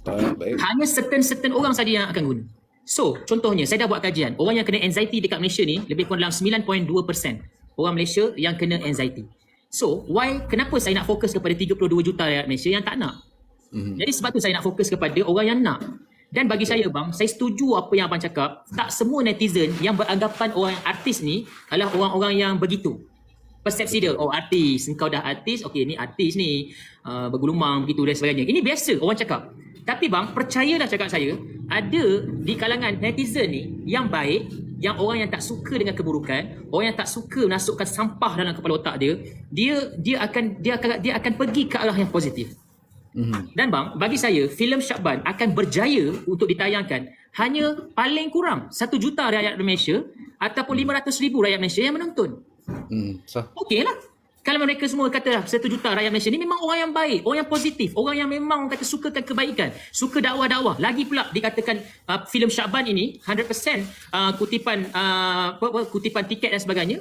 Speaker 2: Hanya certain orang saja yang akan guna. So, contohnya, saya dah buat kajian. Orang yang kena anxiety dekat Malaysia ni, lebih kurang dalam 9.2% orang Malaysia yang kena anxiety. So, kenapa saya nak fokus kepada 32 juta rakyat Malaysia yang tak nak? Jadi sebab tu saya nak fokus kepada orang yang nak. Dan bagi saya bang, saya setuju apa yang abang cakap. Tak semua netizen yang beranggapan orang yang artis ni adalah orang-orang yang begitu. Persepsi dia, artis, engkau dah artis, okey ni artis ni, bergulumang begitu dan sebagainya. Ini biasa orang cakap. Tapi bang, percayalah cakap saya, ada di kalangan netizen ni yang baik, yang orang yang tak suka dengan keburukan, orang yang tak suka masukkan sampah dalam kepala otak dia akan pergi ke arah yang positif. Dan bang, bagi saya filem Syakban akan berjaya untuk ditayangkan hanya paling kurang 1 juta rakyat Malaysia ataupun 500,000 rakyat Malaysia yang menonton. Okey lah. Kalau mereka semua kata 1 juta rakyat Malaysia ni memang orang yang baik, orang yang positif, orang yang memang kata sukakan kebaikan, suka dakwah-dakwah. Lagi pula dikatakan filem Syakban ini 100% kutipan tiket dan sebagainya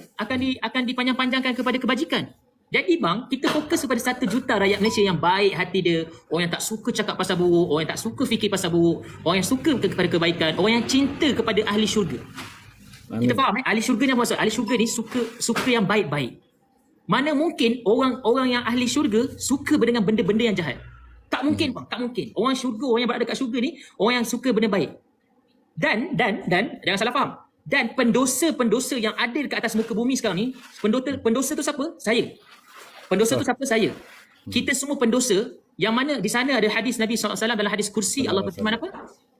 Speaker 2: akan dipanjang-panjangkan kepada kebajikan. Jadi bang, kita fokus kepada 1 juta rakyat Malaysia yang baik hati dia, orang yang tak suka cakap pasal buruk, orang yang tak suka fikir pasal buruk, orang yang suka kepada kebaikan, orang yang cinta kepada ahli syurga. Amin. Kita faham ahli syurga ni apa maksud? Ahli syurga ni suka yang baik-baik. Mana mungkin orang yang ahli syurga suka dengan benda-benda yang jahat? Tak mungkin bang, tak mungkin. Orang syurga, orang yang berada dekat syurga ni, orang yang suka benda baik. Dan jangan salah faham. Dan pendosa-pendosa yang ada dekat atas muka bumi sekarang ni, pendosa tu siapa? Saya. Pendosa tu siapa? Saya. Kita semua pendosa, yang mana di sana ada hadis Nabi SAW dalam hadis kursi. Allah berfirman apa?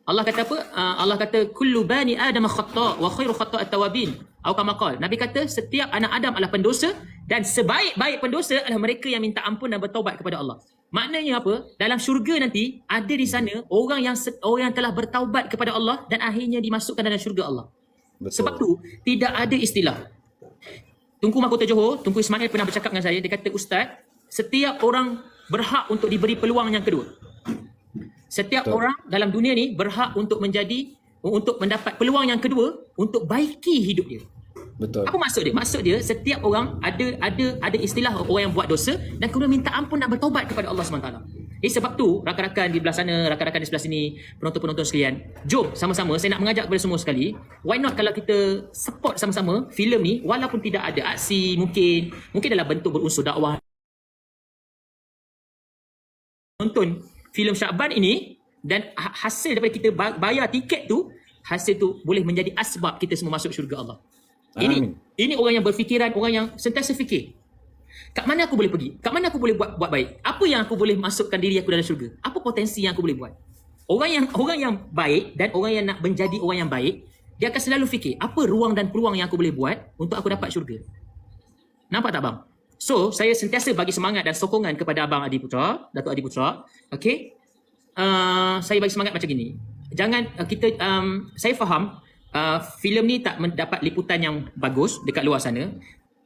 Speaker 2: Allah kata apa? Allah kata kullu bani adam khata' wa khairu khata'at tawabin. Atau kama qala. Nabi kata setiap anak Adam adalah pendosa dan sebaik-baik pendosa adalah mereka yang minta ampun dan bertaubat kepada Allah. Maknanya apa? Dalam syurga nanti ada di sana orang yang telah bertaubat kepada Allah dan akhirnya dimasukkan dalam syurga Allah.
Speaker 1: Betul.
Speaker 2: Sebab tu tidak ada istilah. Tunku Mahkota Johor, Tunku Ismail pernah bercakap dengan saya, dia kata, Ustaz, setiap orang berhak untuk diberi peluang yang kedua. Setiap
Speaker 1: Betul.
Speaker 2: orang dalam dunia ni berhak untuk mendapat peluang yang kedua untuk baiki hidup dia.
Speaker 1: Betul.
Speaker 2: Apa maksud dia? Maksud dia setiap orang ada istilah orang yang buat dosa dan kemudian minta ampun dan bertaubat kepada Allah SWT. Sebab tu rakan-rakan di belah sana, rakan-rakan di sebelah sini, penonton-penonton sekalian, jom sama-sama saya nak mengajak kepada semua sekali, why not kalau kita support sama-sama filem ni walaupun tidak ada aksi, mungkin dalam bentuk berunsur dakwah. Nonton filem Syakban ini dan hasil daripada kita bayar tiket tu, hasil tu boleh menjadi asbab kita semua masuk syurga Allah. Ini orang yang berfikiran, orang yang sentiasa fikir. Kat mana aku boleh pergi? Kat mana aku boleh buat baik? Apa yang aku boleh masukkan diri aku dalam syurga? Apa potensi yang aku boleh buat? Orang yang baik dan orang yang nak menjadi orang yang baik, dia akan selalu fikir, apa ruang dan peluang yang aku boleh buat untuk aku dapat syurga? Nampak tak bang? So, saya sentiasa bagi semangat dan sokongan kepada Abang Adi Putra, Datuk Adi Putra. Okay? Saya bagi semangat macam gini. Jangan saya faham filem ni tak mendapat liputan yang bagus dekat luar sana.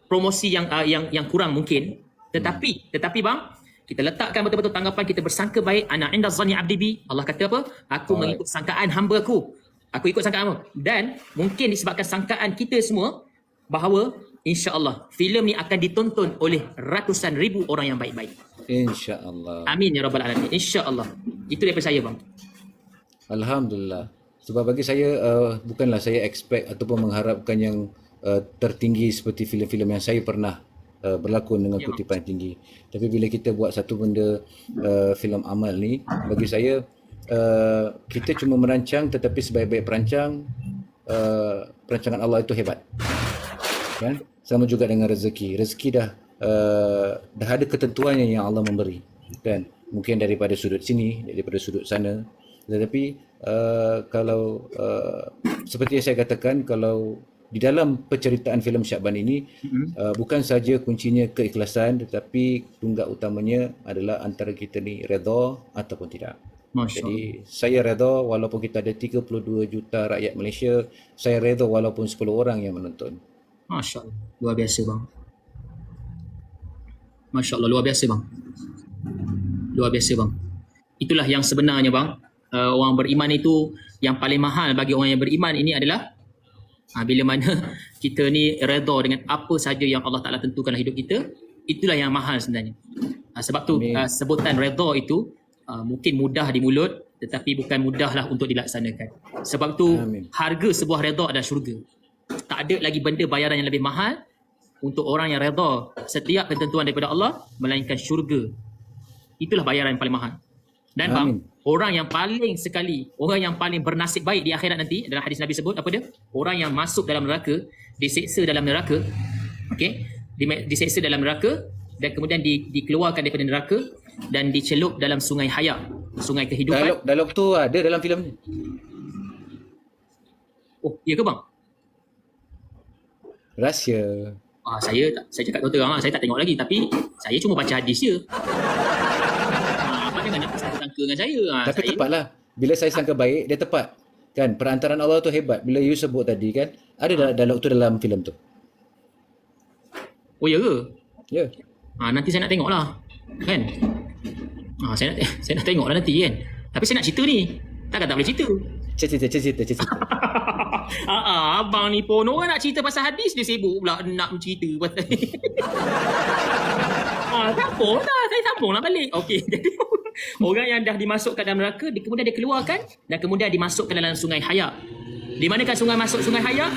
Speaker 2: Promosi yang kurang mungkin. Tetapi bang, kita letakkan betul-betul tanggapan kita bersangka baik. Ana inda zanni abdi bi. Allah kata apa? Aku mengikut sangkaan hamba aku. Aku ikut sangkaan hamba. Dan mungkin disebabkan sangkaan kita semua bahawa insya-Allah filem ni akan ditonton oleh ratusan ribu orang yang baik-baik.
Speaker 1: Insya-Allah.
Speaker 2: Amin ya rabbal alamin. Insya-Allah. Itu daripada saya bang.
Speaker 1: Alhamdulillah. Sebab bagi saya bukanlah saya expect ataupun mengharapkan yang tertinggi seperti filem-filem yang saya pernah berlakon dengan kutipan tinggi. Tapi bila kita buat satu benda filem amal ni, bagi saya kita cuma merancang, tetapi sebaik-baik perancang, perancangan Allah itu hebat. Kan? Sama juga dengan rezeki. Rezeki dah ada ketentuannya yang Allah memberi. Kan? Mungkin daripada sudut sini, daripada sudut sana. Tetapi kalau seperti yang saya katakan, kalau di dalam penceritaan filem Syakban ini bukan saja kuncinya keikhlasan, tetapi tunggak utamanya adalah antara kita ni redha ataupun tidak. Jadi saya redha walaupun kita ada 32 juta rakyat Malaysia, saya redha walaupun 10 orang yang menonton.
Speaker 2: Masya Allah, luar biasa bang. Masya Allah, luar biasa bang. Luar biasa bang. Itulah yang sebenarnya bang. Orang beriman itu yang paling mahal bagi orang yang beriman ini adalah bila mana kita ni redha dengan apa saja yang Allah Ta'ala tentukan dalam hidup kita, itulah yang mahal sebenarnya. Sebab tu sebutan redha itu mungkin mudah di mulut tetapi bukan mudahlah untuk dilaksanakan. Sebab tu harga sebuah redha adalah syurga. Tak ada lagi benda bayaran yang lebih mahal untuk orang yang redha setiap ketentuan daripada Allah melainkan syurga. Itulah bayaran yang paling mahal. Dan bang, orang yang paling bernasib baik di akhirat nanti, dalam hadis Nabi sebut apa dia? Orang yang masuk dalam neraka, diseksa dalam neraka, okey, diseksa dalam neraka dan kemudian dikeluarkan daripada neraka dan dicelup dalam sungai hayat, sungai kehidupan.
Speaker 1: Dialog tu ada dalam filem ni.
Speaker 2: Oh, ya ke bang?
Speaker 1: Rahsia.
Speaker 2: Saya cakap terang, saya tak tengok lagi, tapi saya cuma baca hadis je. Jangan nak sangka dengan saya.
Speaker 1: Tapi tepatlah. Bila saya sangka baik, dia tepat. Kan? Perantaraan Allah tu hebat. Bila you sebut tadi kan, ada dialog tu dalam filem tu.
Speaker 2: Oh ya ke?
Speaker 1: Ya.
Speaker 2: Nanti saya nak tengok lah. Kan? Saya nak tengok lah nanti kan. Tapi saya nak cerita ni. Takkan tak boleh cerita.
Speaker 1: Cerita.
Speaker 2: Abang ni pun orang nak cerita pasal hadis, dia sibuk pula nak cerita pasal sambung lah. Saya sambung lah balik. Okey, jadi orang yang dah dimasukkan dalam neraka, kemudian dikeluarkan dan kemudian dimasukkan dalam sungai hayat. Di manakah sungai hayat?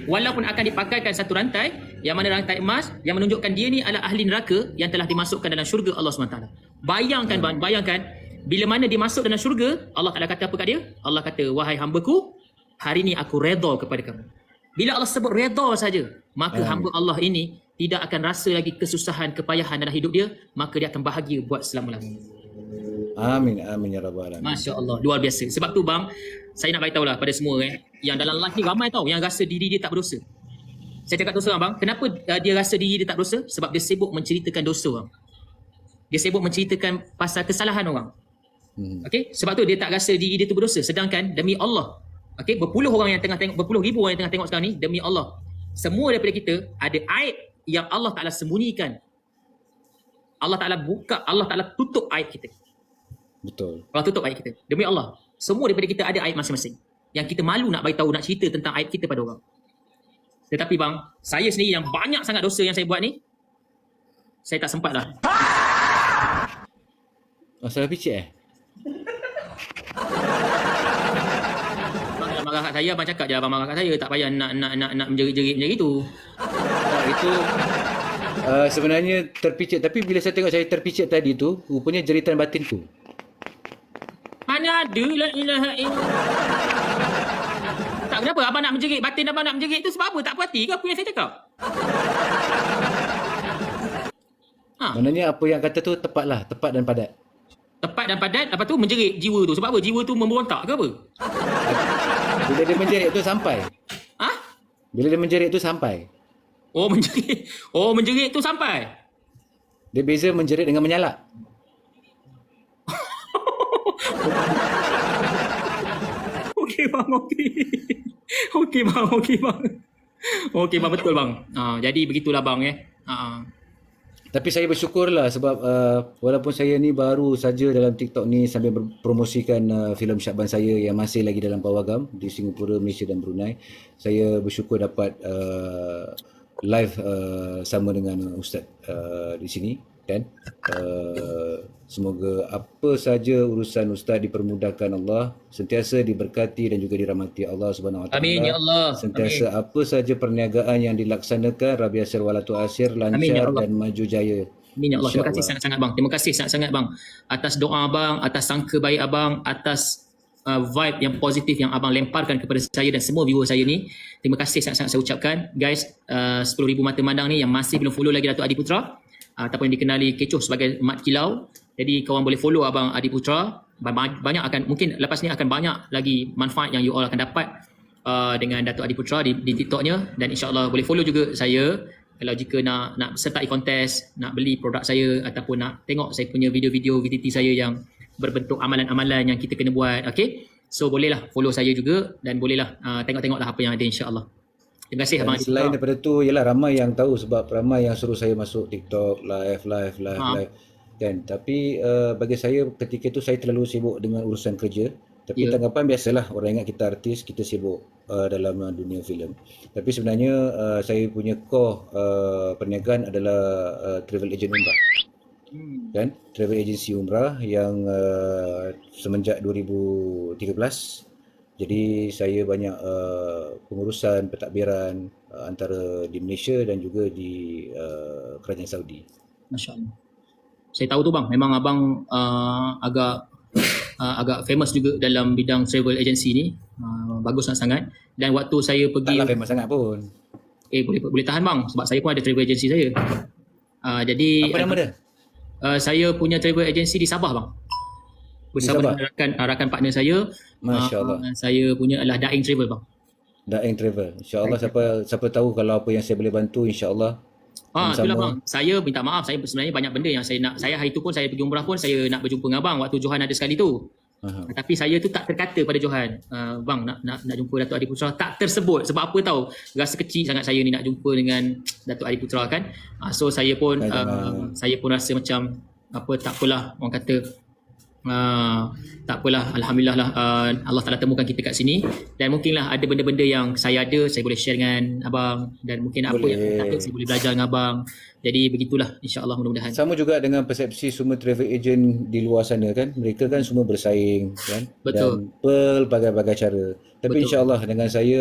Speaker 2: Walaupun akan dipakaikan satu rantai, yang mana rantai emas, yang menunjukkan dia ni adalah ahli neraka yang telah dimasukkan dalam syurga Allah SWT. Bayangkan bila mana dia masuk dalam syurga, Allah Ta'ala kata apa kat dia? Allah kata, wahai hambaku, hari ni aku redha kepada kamu. Bila Allah sebut redha saja, maka hamba Allah ini tidak akan rasa lagi kesusahan, kepayahan dalam hidup dia, maka dia akan bahagia buat selama-lamanya.
Speaker 1: Amin, amin ya rabbal alamin.
Speaker 2: Masya Allah, luar biasa. Sebab tu bang, saya nak beritahu lah pada semua yang dalam live ni ramai tahu yang rasa diri dia tak berdosa. Saya cakap terus terang bang, kenapa dia rasa diri dia tak berdosa? Sebab dia sibuk menceritakan dosa bang. Dia sibuk menceritakan pasal kesalahan orang. Okey, sebab tu dia tak rasa diri dia tu berdosa. Sedangkan demi Allah, okey, berpuluh orang yang tengah tengok, berpuluh ribu orang yang tengah tengok sekarang ni, demi Allah, semua daripada kita ada aib yang Allah Taala sembunyikan. Allah Taala buka, Allah Taala tutup aib kita.
Speaker 1: Betul.
Speaker 2: Allah tutup aib kita. Demi Allah, semua daripada kita ada aib masing-masing yang kita malu nak bagi tahu, nak cerita tentang aib kita pada orang. Tetapi bang, saya sendiri yang banyak sangat dosa yang saya buat ni, saya tak sempat lah.
Speaker 1: Masalah picit
Speaker 2: Abang kalau marah kat saya, abang cakap je abang marah kat saya, tak payah nak menjerit-jerit macam itu.
Speaker 1: Itu sebenarnya terpicit, tapi bila saya tengok saya terpicit tadi tu, rupanya jeritan batin tu.
Speaker 2: Mana ada la ilaha illallah. Tak, kenapa abang nak menjerit? Batin abang nak menjerit tu sebab apa? Tak puas hati ke apa yang saya cakap?
Speaker 1: Maknanya apa yang kata tu tepatlah, tepat dan padat.
Speaker 2: Tepat dan padat, apa tu menjerit jiwa tu. Sebab apa? Jiwa tu memberontak ke apa?
Speaker 1: Bila dia menjerit tu sampai. Bila dia menjerit tu sampai.
Speaker 2: Oh menjerit. Oh menjerit tu sampai.
Speaker 1: Dia beza menjerit dengan menyalak.
Speaker 2: Okey bang, okey. Okey bang, okey bang. Okey bang, betul bang. Jadi begitulah bang
Speaker 1: Tapi saya bersyukurlah sebab walaupun saya ni baru saja dalam TikTok ni sambil berpromosikan filem Syakban saya yang masih lagi dalam pawagam di Singapura, Malaysia dan Brunei. Saya bersyukur dapat live sama dengan Ustaz di sini kan. Semoga apa saja urusan Ustaz dipermudahkan Allah, sentiasa diberkati dan juga dirahmati Allah Subhanahu Wa Taala.
Speaker 2: Amin ya Allah.
Speaker 1: Sentiasa apa saja perniagaan yang dilaksanakan Rabi Asir Walatu Asir lancar dan maju jaya.
Speaker 2: Amin ya Allah. Terima kasih sangat-sangat bang. Terima kasih sangat-sangat bang atas doa abang, atas sangka baik abang, atas vibe yang positif yang abang lemparkan kepada saya dan semua viewer saya ni. Terima kasih sangat-sangat saya ucapkan. Guys, 10,000 mata mandang ni yang masih belum follow lagi Datuk Adi Putra ataupun yang dikenali kecoh sebagai Mat Kilau. Jadi korang boleh follow abang Adi Putra. Banyak akan, mungkin lepas ni akan banyak lagi manfaat yang you all akan dapat dengan Datuk Adi Putra di TikToknya. Dan insyaAllah boleh follow juga saya kalau jika nak sertai kontes, nak beli produk saya ataupun nak tengok saya punya video-video VTT saya yang berbentuk amalan-amalan yang kita kena buat. Okay, so bolehlah follow saya juga dan bolehlah tengok-tengoklah apa yang ada insyaAllah. Terima kasih abang.
Speaker 1: Selain daripada tu, ialah ramai yang tahu sebab ramai yang suruh saya masuk TikTok live kan. Tapi bagi saya ketika itu saya terlalu sibuk dengan urusan kerja. Tapi tanggapan biasalah, orang ingat kita artis, kita sibuk dalam dunia filem. Tapi sebenarnya saya punya core perniagaan adalah travel agent umrah. Kan? Travel agency umrah yang semenjak 2013. Jadi saya banyak pengurusan pentadbiran antara di Malaysia dan juga di kerajaan Saudi.
Speaker 2: Masya Allah. Saya tahu tu bang, memang abang agak famous juga dalam bidang travel agency ni. Bagus sangat-sangat. Dan waktu saya pergi,
Speaker 1: taklah famous sangat pun.
Speaker 2: Boleh tahan bang, sebab saya pun ada travel agency saya. Jadi
Speaker 1: apa nama dia?
Speaker 2: Saya punya travel agency di Sabah bang. Bersama dengan rakan partner saya.
Speaker 1: Masya Allah.
Speaker 2: Saya punya adalah Daing Travel bang.
Speaker 1: Daing Travel. InsyaAllah siapa tahu kalau apa yang saya boleh bantu, insyaAllah.
Speaker 2: Itulah bang. Saya minta maaf, saya sebenarnya banyak benda yang saya nak. Saya hari tu pun saya pergi umrah pun saya nak berjumpa dengan abang waktu Johan ada sekali tu. Tapi saya tu tak terkata pada Johan, bang nak jumpa Datuk Adi Putra, tak tersebut. Sebab apa tahu, rasa kecil sangat saya ni nak jumpa dengan Datuk Adi Putra kan. So saya pun rasa macam tak apalah, orang kata tak apalah, alhamdulillah lah, Allah Taala temukan kita kat sini dan mungkinlah ada benda-benda yang saya boleh share dengan abang dan mungkin apa yang saya takut saya boleh belajar dengan abang. Jadi begitulah, insya-Allah, mudah-mudahan.
Speaker 1: Sama juga dengan persepsi semua travel agent di luar sana kan, mereka kan semua bersaing kan.
Speaker 2: Betul.
Speaker 1: Dan pelbagai-bagai cara. Tapi insya-Allah dengan saya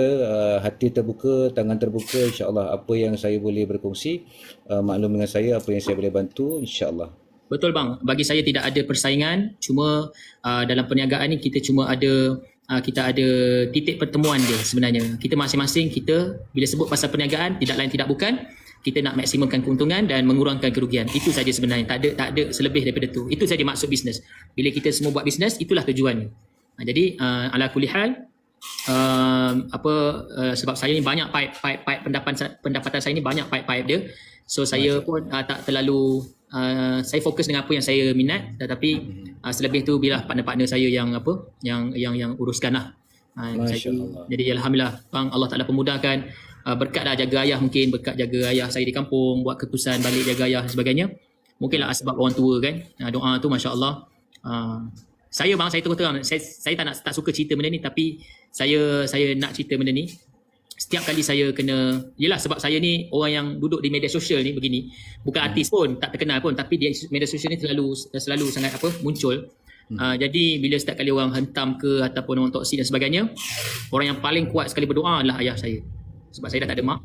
Speaker 1: hati terbuka, tangan terbuka, insya-Allah apa yang saya boleh berkongsi, maklum dengan saya apa yang saya boleh bantu, insya-Allah.
Speaker 2: Betul bang, bagi saya tidak ada persaingan, cuma dalam perniagaan ni kita cuma ada kita ada titik pertemuan dia sebenarnya. Kita masing-masing kita bila sebut pasal perniagaan tidak lain tidak bukan kita nak maksimumkan keuntungan dan mengurangkan kerugian. Itu saja sebenarnya. Tak ada selebih daripada tu. Itu saja maksud bisnes. Bila kita semua buat bisnes, itulah tujuannya. Jadi ala kulli hal sebab saya ni banyak pipe pendapatan saya ni banyak pipe dia. So saya pun tak terlalu saya fokus dengan apa yang saya minat, tetapi selebih tu bila partner-partner saya yang uruskan lah. Jadi alhamdulillah bang, Allah Taala pemudahkan. Berkat dah jaga ayah, mungkin berkat jaga ayah saya di kampung, buat keputusan balik jaga ayah dan sebagainya. Mungkinlah sebab orang tua kan. Doa tu masya-Allah. Saya terus terang, saya tak suka cerita benda ni, tapi saya nak cerita benda ni. Setiap kali saya kena, yelah sebab saya ni orang yang duduk di media sosial ni begini, bukan artis pun, tak terkenal pun, tapi di media sosial ni selalu sangat muncul. Jadi bila setiap kali orang hentam ke ataupun orang toksik dan sebagainya, orang yang paling kuat sekali berdoa adalah ayah saya. Sebab saya dah tak ada mak.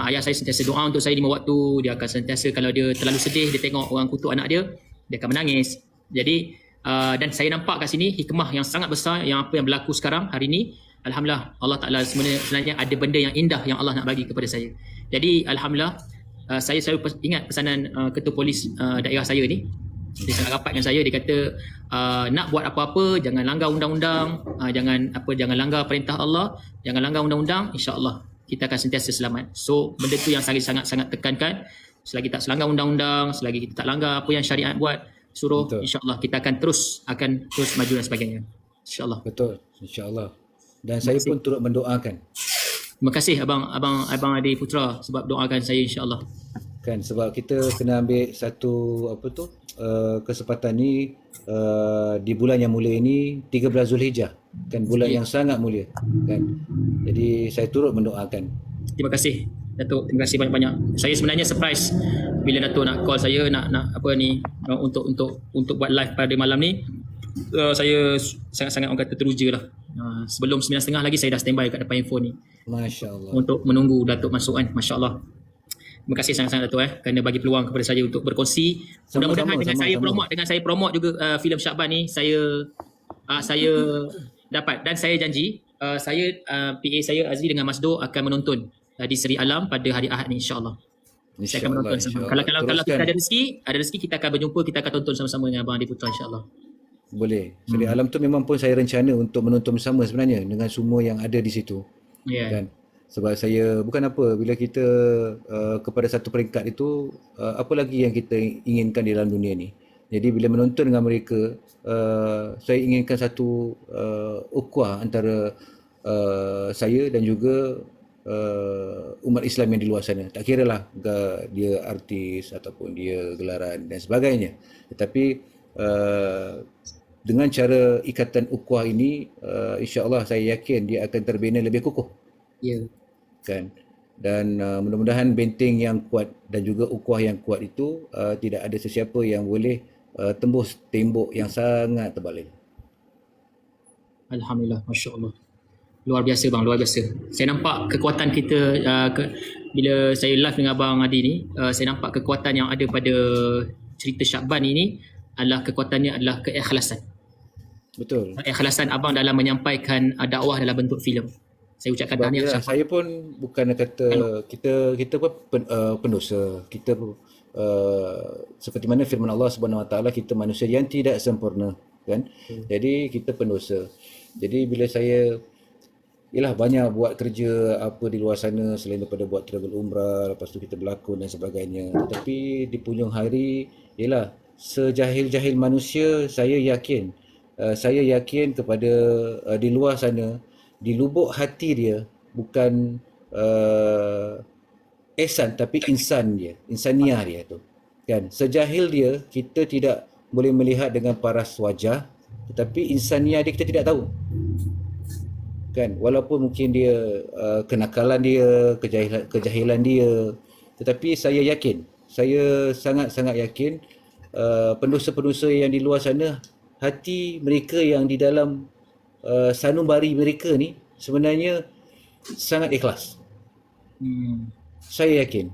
Speaker 2: Ayah saya sentiasa doa untuk saya 5 waktu. Dia akan sentiasa kalau dia terlalu sedih, dia tengok orang kutuk anak dia akan menangis. Jadi dan saya nampak kat sini hikmah yang sangat besar yang apa yang berlaku sekarang hari ni. Alhamdulillah Allah Ta'ala sebenarnya ada benda yang indah yang Allah nak bagi kepada saya. Jadi alhamdulillah saya selalu ingat pesanan ketua polis daerah saya ni. Dia sangat rapat dengan saya. Dia kata nak buat apa-apa jangan langgar undang-undang, jangan langgar perintah Allah, jangan langgar undang-undang, insya-Allah kita akan sentiasa selamat. So benda tu yang saya sangat tekankan. Selagi tak selanggar undang-undang, selagi kita tak langgar apa yang syariat buat, suruh, insya-Allah kita akan terus maju dan sebagainya. Insya-Allah.
Speaker 1: Betul, insya-Allah. Dan saya pun turut mendoakan.
Speaker 2: Terima kasih abang Adi Putra sebab doakan saya, insya-Allah.
Speaker 1: Kan sebab kita kena ambil satu kesempatan ni di bulan yang mulia ini, 13 Zulhijjah, kan bulan yang sangat mulia kan. Jadi saya turut mendoakan. Terima kasih Datuk, terima kasih banyak-banyak. Saya sebenarnya surprise bila Datuk nak call saya nak untuk buat live pada malam ni. Saya sangat-sangat orang kata teruja lah. Sebelum 9.30 lagi saya dah standby kat depan handphone ni. Masya-Allah. Untuk menunggu Datuk masuk kan. Masya-Allah. Terima kasih sangat-sangat Datuk kerana bagi peluang kepada saya untuk berkongsi. Mudah-mudahan dengan saya promote juga filem Syakban ni saya dapat, dan saya janji PA saya Azri dengan Masdo akan menonton di Seri Alam pada hari Ahad ni, insya-Allah. Saya akan menonton sama. Kalau kita ada rezeki kita akan berjumpa, kita akan tonton sama-sama dengan Abang Adi Putra, insya-Allah. Boleh. Seri Alam tu memang pun saya rencana untuk menonton bersama sebenarnya dengan semua yang ada di situ. Kan? Sebab saya bukan apa, bila kita kepada satu peringkat itu, apa lagi yang kita inginkan di dalam dunia ni. Jadi bila menonton dengan mereka, saya inginkan satu ukhuwah antara saya dan juga umat Islam yang di luar sana. Tak kira lah dia artis ataupun dia gelaran dan sebagainya. Tetapi dengan cara ikatan ukhuwah ini, insya-Allah saya yakin dia akan terbina lebih kukuh. Ya. Kan? Dan mudah-mudahan benteng yang kuat dan juga ukhuwah yang kuat itu tidak ada sesiapa yang boleh tembus tembok yang sangat tebal ini. Alhamdulillah, masya-Allah. Luar biasa bang, luar biasa. Saya nampak kekuatan kita bila saya live dengan Abang Adi ni, saya nampak kekuatan yang ada pada cerita Syakban ini adalah kekuatannya adalah keikhlasan. Betul. Keikhlasan abang dalam menyampaikan dakwah dalam bentuk filem. Saya ucapkan tahniah. Saya pun bukan kata kita pun pendosa. Kita seperti mana firman Allah Subhanahu Wa Taala, kita manusia yang tidak sempurna, kan? Jadi kita pendosa. Jadi bila saya banyak buat kerja apa di luar sana selain daripada buat travel umrah, lepas tu kita berlakon dan sebagainya. Tetapi di punjung hari sejahil-jahil manusia, saya yakin kepada di luar sana, di lubuk hati dia bukan ihsan tapi insaniah dia tu. Kan? Sejahil dia, kita tidak boleh melihat dengan paras wajah, tetapi insaniah dia kita tidak tahu. Kan? Walaupun mungkin dia kenakalan dia, kejahilan dia, tetapi saya sangat-sangat yakin pendosa-pendosa yang di luar sana, hati mereka yang di dalam sanubari mereka ni sebenarnya sangat ikhlas. Saya yakin.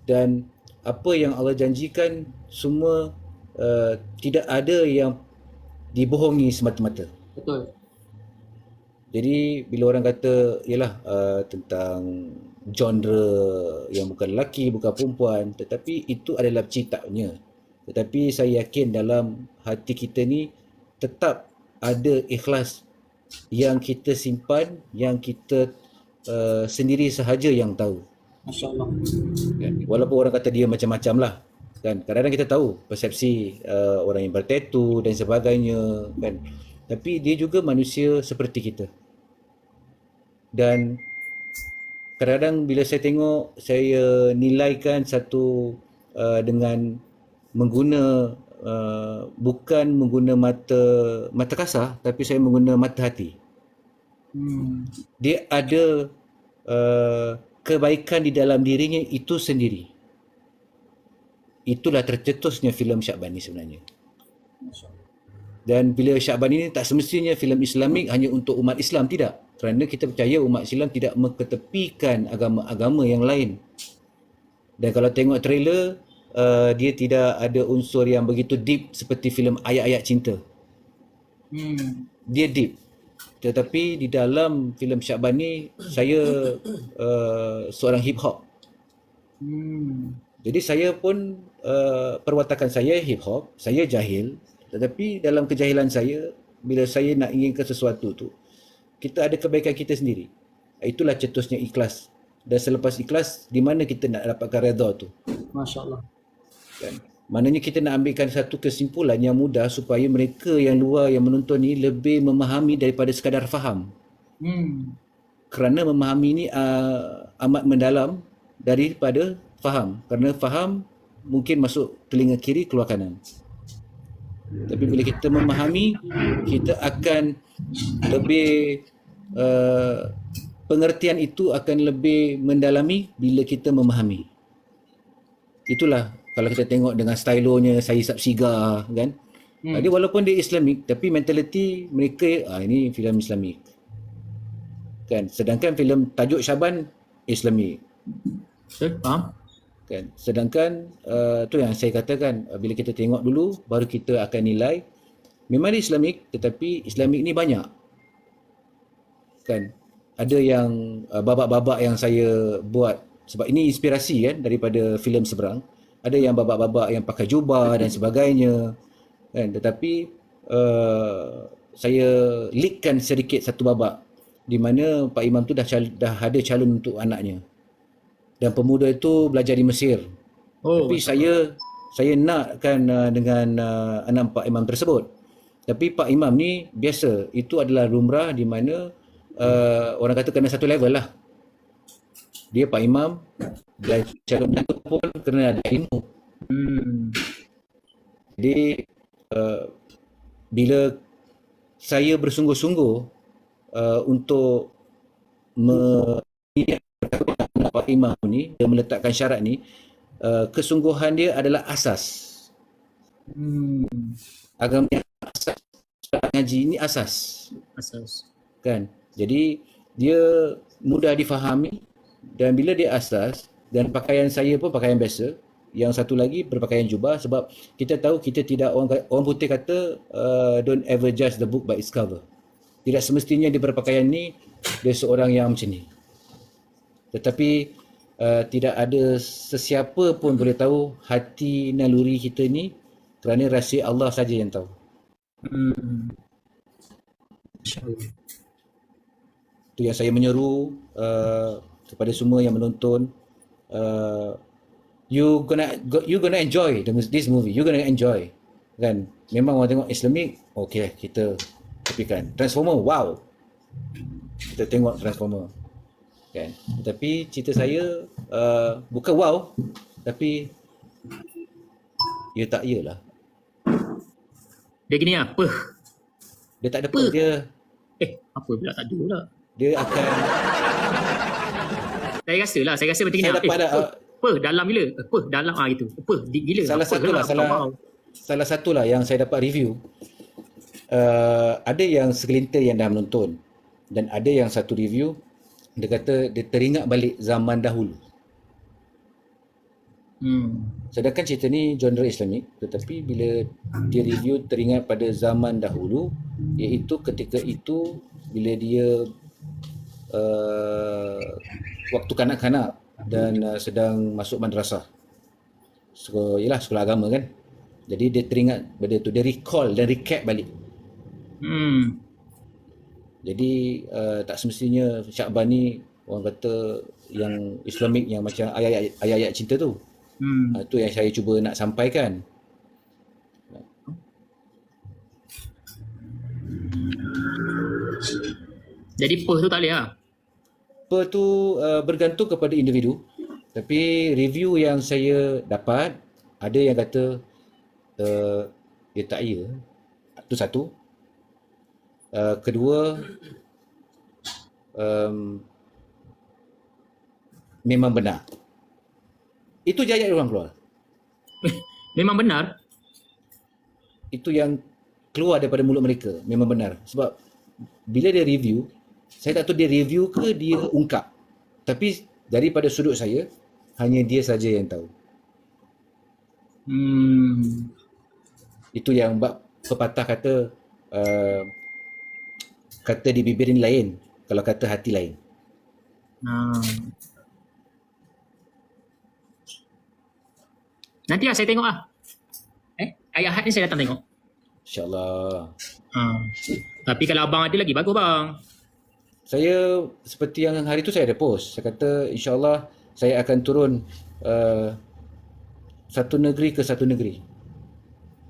Speaker 1: Dan apa yang Allah janjikan semua tidak ada yang dibohongi semata-mata. Betul. Jadi bila orang kata yalah tentang genre yang bukan lelaki, bukan perempuan, tetapi itu adalah ciptaannya. Tetapi saya yakin dalam hati kita ni tetap ada ikhlas yang kita simpan, yang kita sendiri sahaja yang tahu.
Speaker 3: Masya-Allah.
Speaker 1: Kan? Walaupun orang kata dia macam-macam lah. Kan? Kadang-kadang kita tahu persepsi orang yang bertatu dan sebagainya. Kan? Tapi dia juga manusia seperti kita. Dan kadang-kadang bila saya tengok, saya nilaikan satu dengan mengguna bukan mengguna mata kasar, tapi saya mengguna mata hati. Dia ada kebaikan di dalam dirinya itu sendiri. Itulah tercetusnya filem Syakbani sebenarnya. Dan bila Syakbani ini tak semestinya filem Islamik hanya untuk umat Islam, tidak. Kerana kita percaya umat Islam tidak mengetepikan agama-agama yang lain. Dan kalau tengok trailer, dia tidak ada unsur yang begitu deep seperti filem ayat-ayat cinta. Dia deep. Tetapi di dalam filem Syakbani, saya seorang hip hop. Jadi saya pun perwatakan saya hip hop, saya jahil. Tetapi dalam kejahilan saya, bila saya nak inginkan sesuatu tu, kita ada kebaikan kita sendiri. Itulah cetusnya ikhlas. Dan selepas ikhlas, di mana kita nak dapatkan redha tu?
Speaker 3: Masya-Allah.
Speaker 1: Kan? Maknanya kita nak ambilkan satu kesimpulan yang mudah supaya mereka yang luar yang menonton ni lebih memahami daripada sekadar faham. Kerana memahami ni amat mendalam daripada faham. Kerana faham mungkin masuk telinga kiri, keluar kanan. Tapi bila kita memahami, kita akan lebih pengertian itu akan lebih mendalami bila kita memahami. Itulah kalau kita tengok dengan stylonya saya hisap sigar kan. Jadi walaupun dia Islamik tapi mentaliti mereka ini filem Islamik. Kan, sedangkan filem tajuk Syaban Islamik.
Speaker 3: Betul, faham?
Speaker 1: Kan, sedangkan tu yang saya katakan, bila kita tengok dulu baru kita akan nilai. Memang dia Islamik tetapi Islamik ni banyak. Kan, ada yang babak-babak yang saya buat sebab ini inspirasi kan daripada filem seberang. Ada yang babak-babak yang pakai jubah dan sebagainya kan, tetapi saya leakkan sedikit satu babak di mana Pak Imam tu dah ada calon untuk anaknya. Dan pemuda itu belajar di Mesir. Tapi saya nakkan dengan anak Pak Imam tersebut. Tapi Pak Imam ni biasa, itu adalah lumrah di mana orang kata kena satu level lah. Dia Pak Imam dan calon menantu pun kena ada ilmu. Jadi bila saya bersungguh-sungguh untuk Pak Imam ni, dia meletakkan syarat ni, kesungguhan dia adalah asas. Agama yang asas, ngaji ini asas. Kan? Jadi dia mudah difahami dan bila dia asas, dan pakaian saya pun pakaian biasa. Yang satu lagi berpakaian jubah sebab kita tahu kita tidak, orang putih kata don't ever judge the book by its cover. Tidak semestinya dia berpakaian ni dia seorang yang macam ni. Tetapi tidak ada sesiapa pun boleh tahu hati naluri kita ni kerana rahsia Allah saja yang tahu.
Speaker 3: InsyaAllah.
Speaker 1: Itu yang saya menyeru kepada semua yang menonton, you gonna enjoy this movie, you gonna enjoy kan. Memang orang tengok Islamik, okey kita tepikan. Transformer, wow, kita tengok Transformer kan. Tapi cerita saya bukan wow, tapi ya tak iyalah.
Speaker 2: Dia gini apa?
Speaker 1: Dia tak ada apa dia.
Speaker 2: Apa pula tak ada pula.
Speaker 1: Dia akan
Speaker 2: Saya rasa macam ni.
Speaker 1: saya dapat
Speaker 2: Apa dalam gila. Apa dalam gitu. Apa gila.
Speaker 1: Salah satulah yang saya dapat review. Ada yang segelintir yang dah menonton dan ada yang satu review dia kata dia teringat balik zaman dahulu. Sedangkan cerita ni genre Islamik, tetapi bila dia review teringat pada zaman dahulu, iaitu ketika itu bila dia waktu kanak-kanak dan sedang masuk madrasah. So, yalah sekolah agama kan. Jadi dia teringat benda tu, dia recall dan recap balik. Jadi tak semestinya Syakban ni orang kata yang Islamik yang macam ayat-ayat cinta tu. Tu yang saya cuba nak sampaikan.
Speaker 2: Jadi per tu tak boleh lah.
Speaker 1: Per tu bergantung kepada individu. Tapi review yang saya dapat, ada yang kata dia tak ya. Itu satu. Kedua, memang benar. Itu je ayat orang keluar.
Speaker 2: Memang benar.
Speaker 1: Itu yang keluar daripada mulut mereka. Memang benar. Sebab bila dia review, saya tak tahu dia review ke dia ungkap. Tapi daripada sudut saya, hanya dia saja yang tahu. Itu yang pepatah kata kata di bibir ni lain, kalau kata hati lain.
Speaker 2: Nanti lah saya tengok lah. Ayat Ahad ni saya datang tengok.
Speaker 1: InsyaAllah.
Speaker 2: Tapi kalau abang ada lagi, bagus bang.
Speaker 1: Saya seperti yang hari tu saya ada post. Saya kata insyaAllah saya akan turun satu negeri ke satu negeri.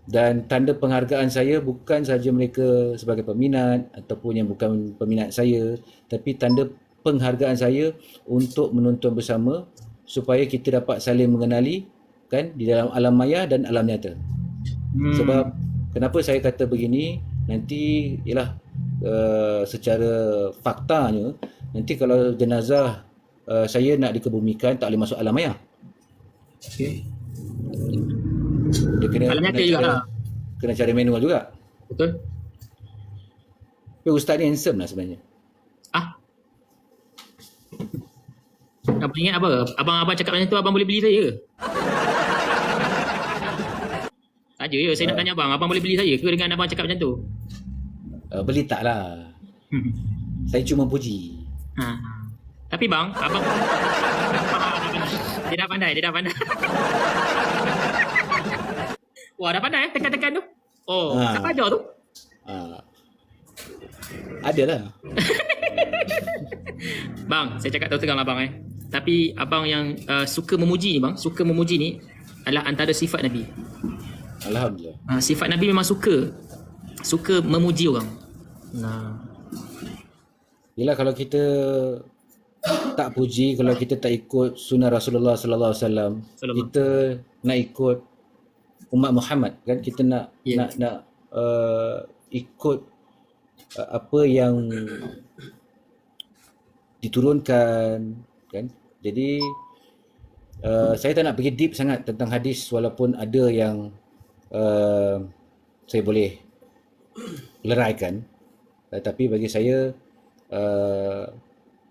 Speaker 1: Dan tanda penghargaan saya bukan sahaja mereka sebagai peminat ataupun yang bukan peminat saya, tapi tanda penghargaan saya untuk menonton bersama supaya kita dapat saling mengenali kan di dalam alam maya dan alam nyata. Sebab kenapa saya kata begini, nanti ialah secara faktanya nanti kalau jenazah saya nak dikebumikan tak boleh masuk alam maya. Dia kena
Speaker 2: alam nyata juga lah.
Speaker 1: Kena cara manual juga.
Speaker 2: Betul.
Speaker 1: Tapi ustaz ni handsome lah sebenarnya.
Speaker 2: Abang ingat apa? Abang cakap macam tu abang boleh beli saya ke? Saja ya, saya nak tanya abang boleh beli saya ke dengan abang cakap macam tu?
Speaker 1: Beli tak lah. Saya cuma puji.
Speaker 2: Tapi bang, abang dia dah pandai. Wah, dah pandai tekan-tekan tu. Siapa ajar tu?
Speaker 1: Adalah.
Speaker 2: Bang, saya cakap terus terang abang Tapi abang yang suka memuji ni bang, suka memuji ni adalah antara sifat Nabi.
Speaker 1: Alhamdulillah.
Speaker 2: Sifat Nabi memang suka memuji orang.
Speaker 1: Yelah kalau kita tak puji, kalau kita tak ikut sunnah Rasulullah sallallahu alaihi wasallam, kita nak ikut umat Muhammad kan, kita nak ikut apa yang diturunkan kan. Jadi saya tak nak pergi deep sangat tentang hadis, walaupun ada yang saya boleh leraikan, tapi bagi saya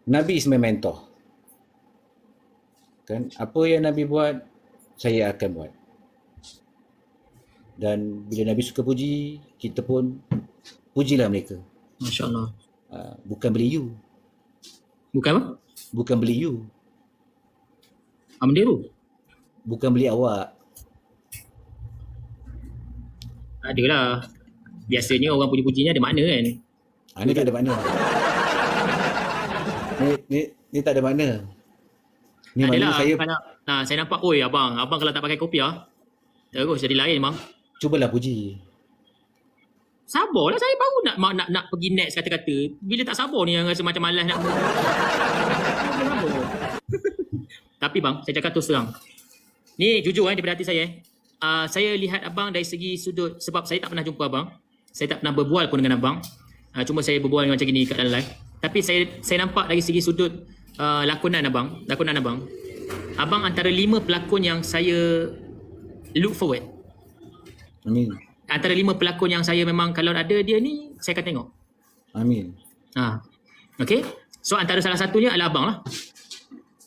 Speaker 1: Nabi is my mentor kan. Apa yang Nabi buat saya akan buat, dan bila Nabi suka puji, kita pun pujilah mereka.
Speaker 2: Masya-Allah.
Speaker 1: Bukan beli you.
Speaker 2: Bukan apa?
Speaker 1: Bukan beli you.
Speaker 2: Benda tu?
Speaker 1: Bukan beli awak.
Speaker 2: Adalah. Biasanya orang puji-pujinya ada makna kan?
Speaker 1: Ni tak ada makna. Ni tak ada makna. Ni makna saya
Speaker 2: saya nampak, abang kalau tak pakai kopiah terus jadi lain bang.
Speaker 1: Cubalah puji.
Speaker 2: Sabarlah, saya baru nak pergi next kata-kata. Bila tak sabar ni yang rasa macam malas nak. Tapi bang, saya cakap terus terang. Ni jujur daripada hati saya. Saya lihat abang dari segi sudut, sebab saya tak pernah jumpa abang. Saya tak pernah berbual pun dengan abang. Cuma saya berbual macam gini kat dalam live. Tapi saya nampak dari segi sudut lakonan abang. Abang antara 5 pelakon yang saya look forward.
Speaker 1: Amin.
Speaker 2: Antara 5 pelakon yang saya memang kalau ada dia ni, saya akan tengok.
Speaker 1: Amin.
Speaker 2: Okay. So antara salah satunya adalah abang lah.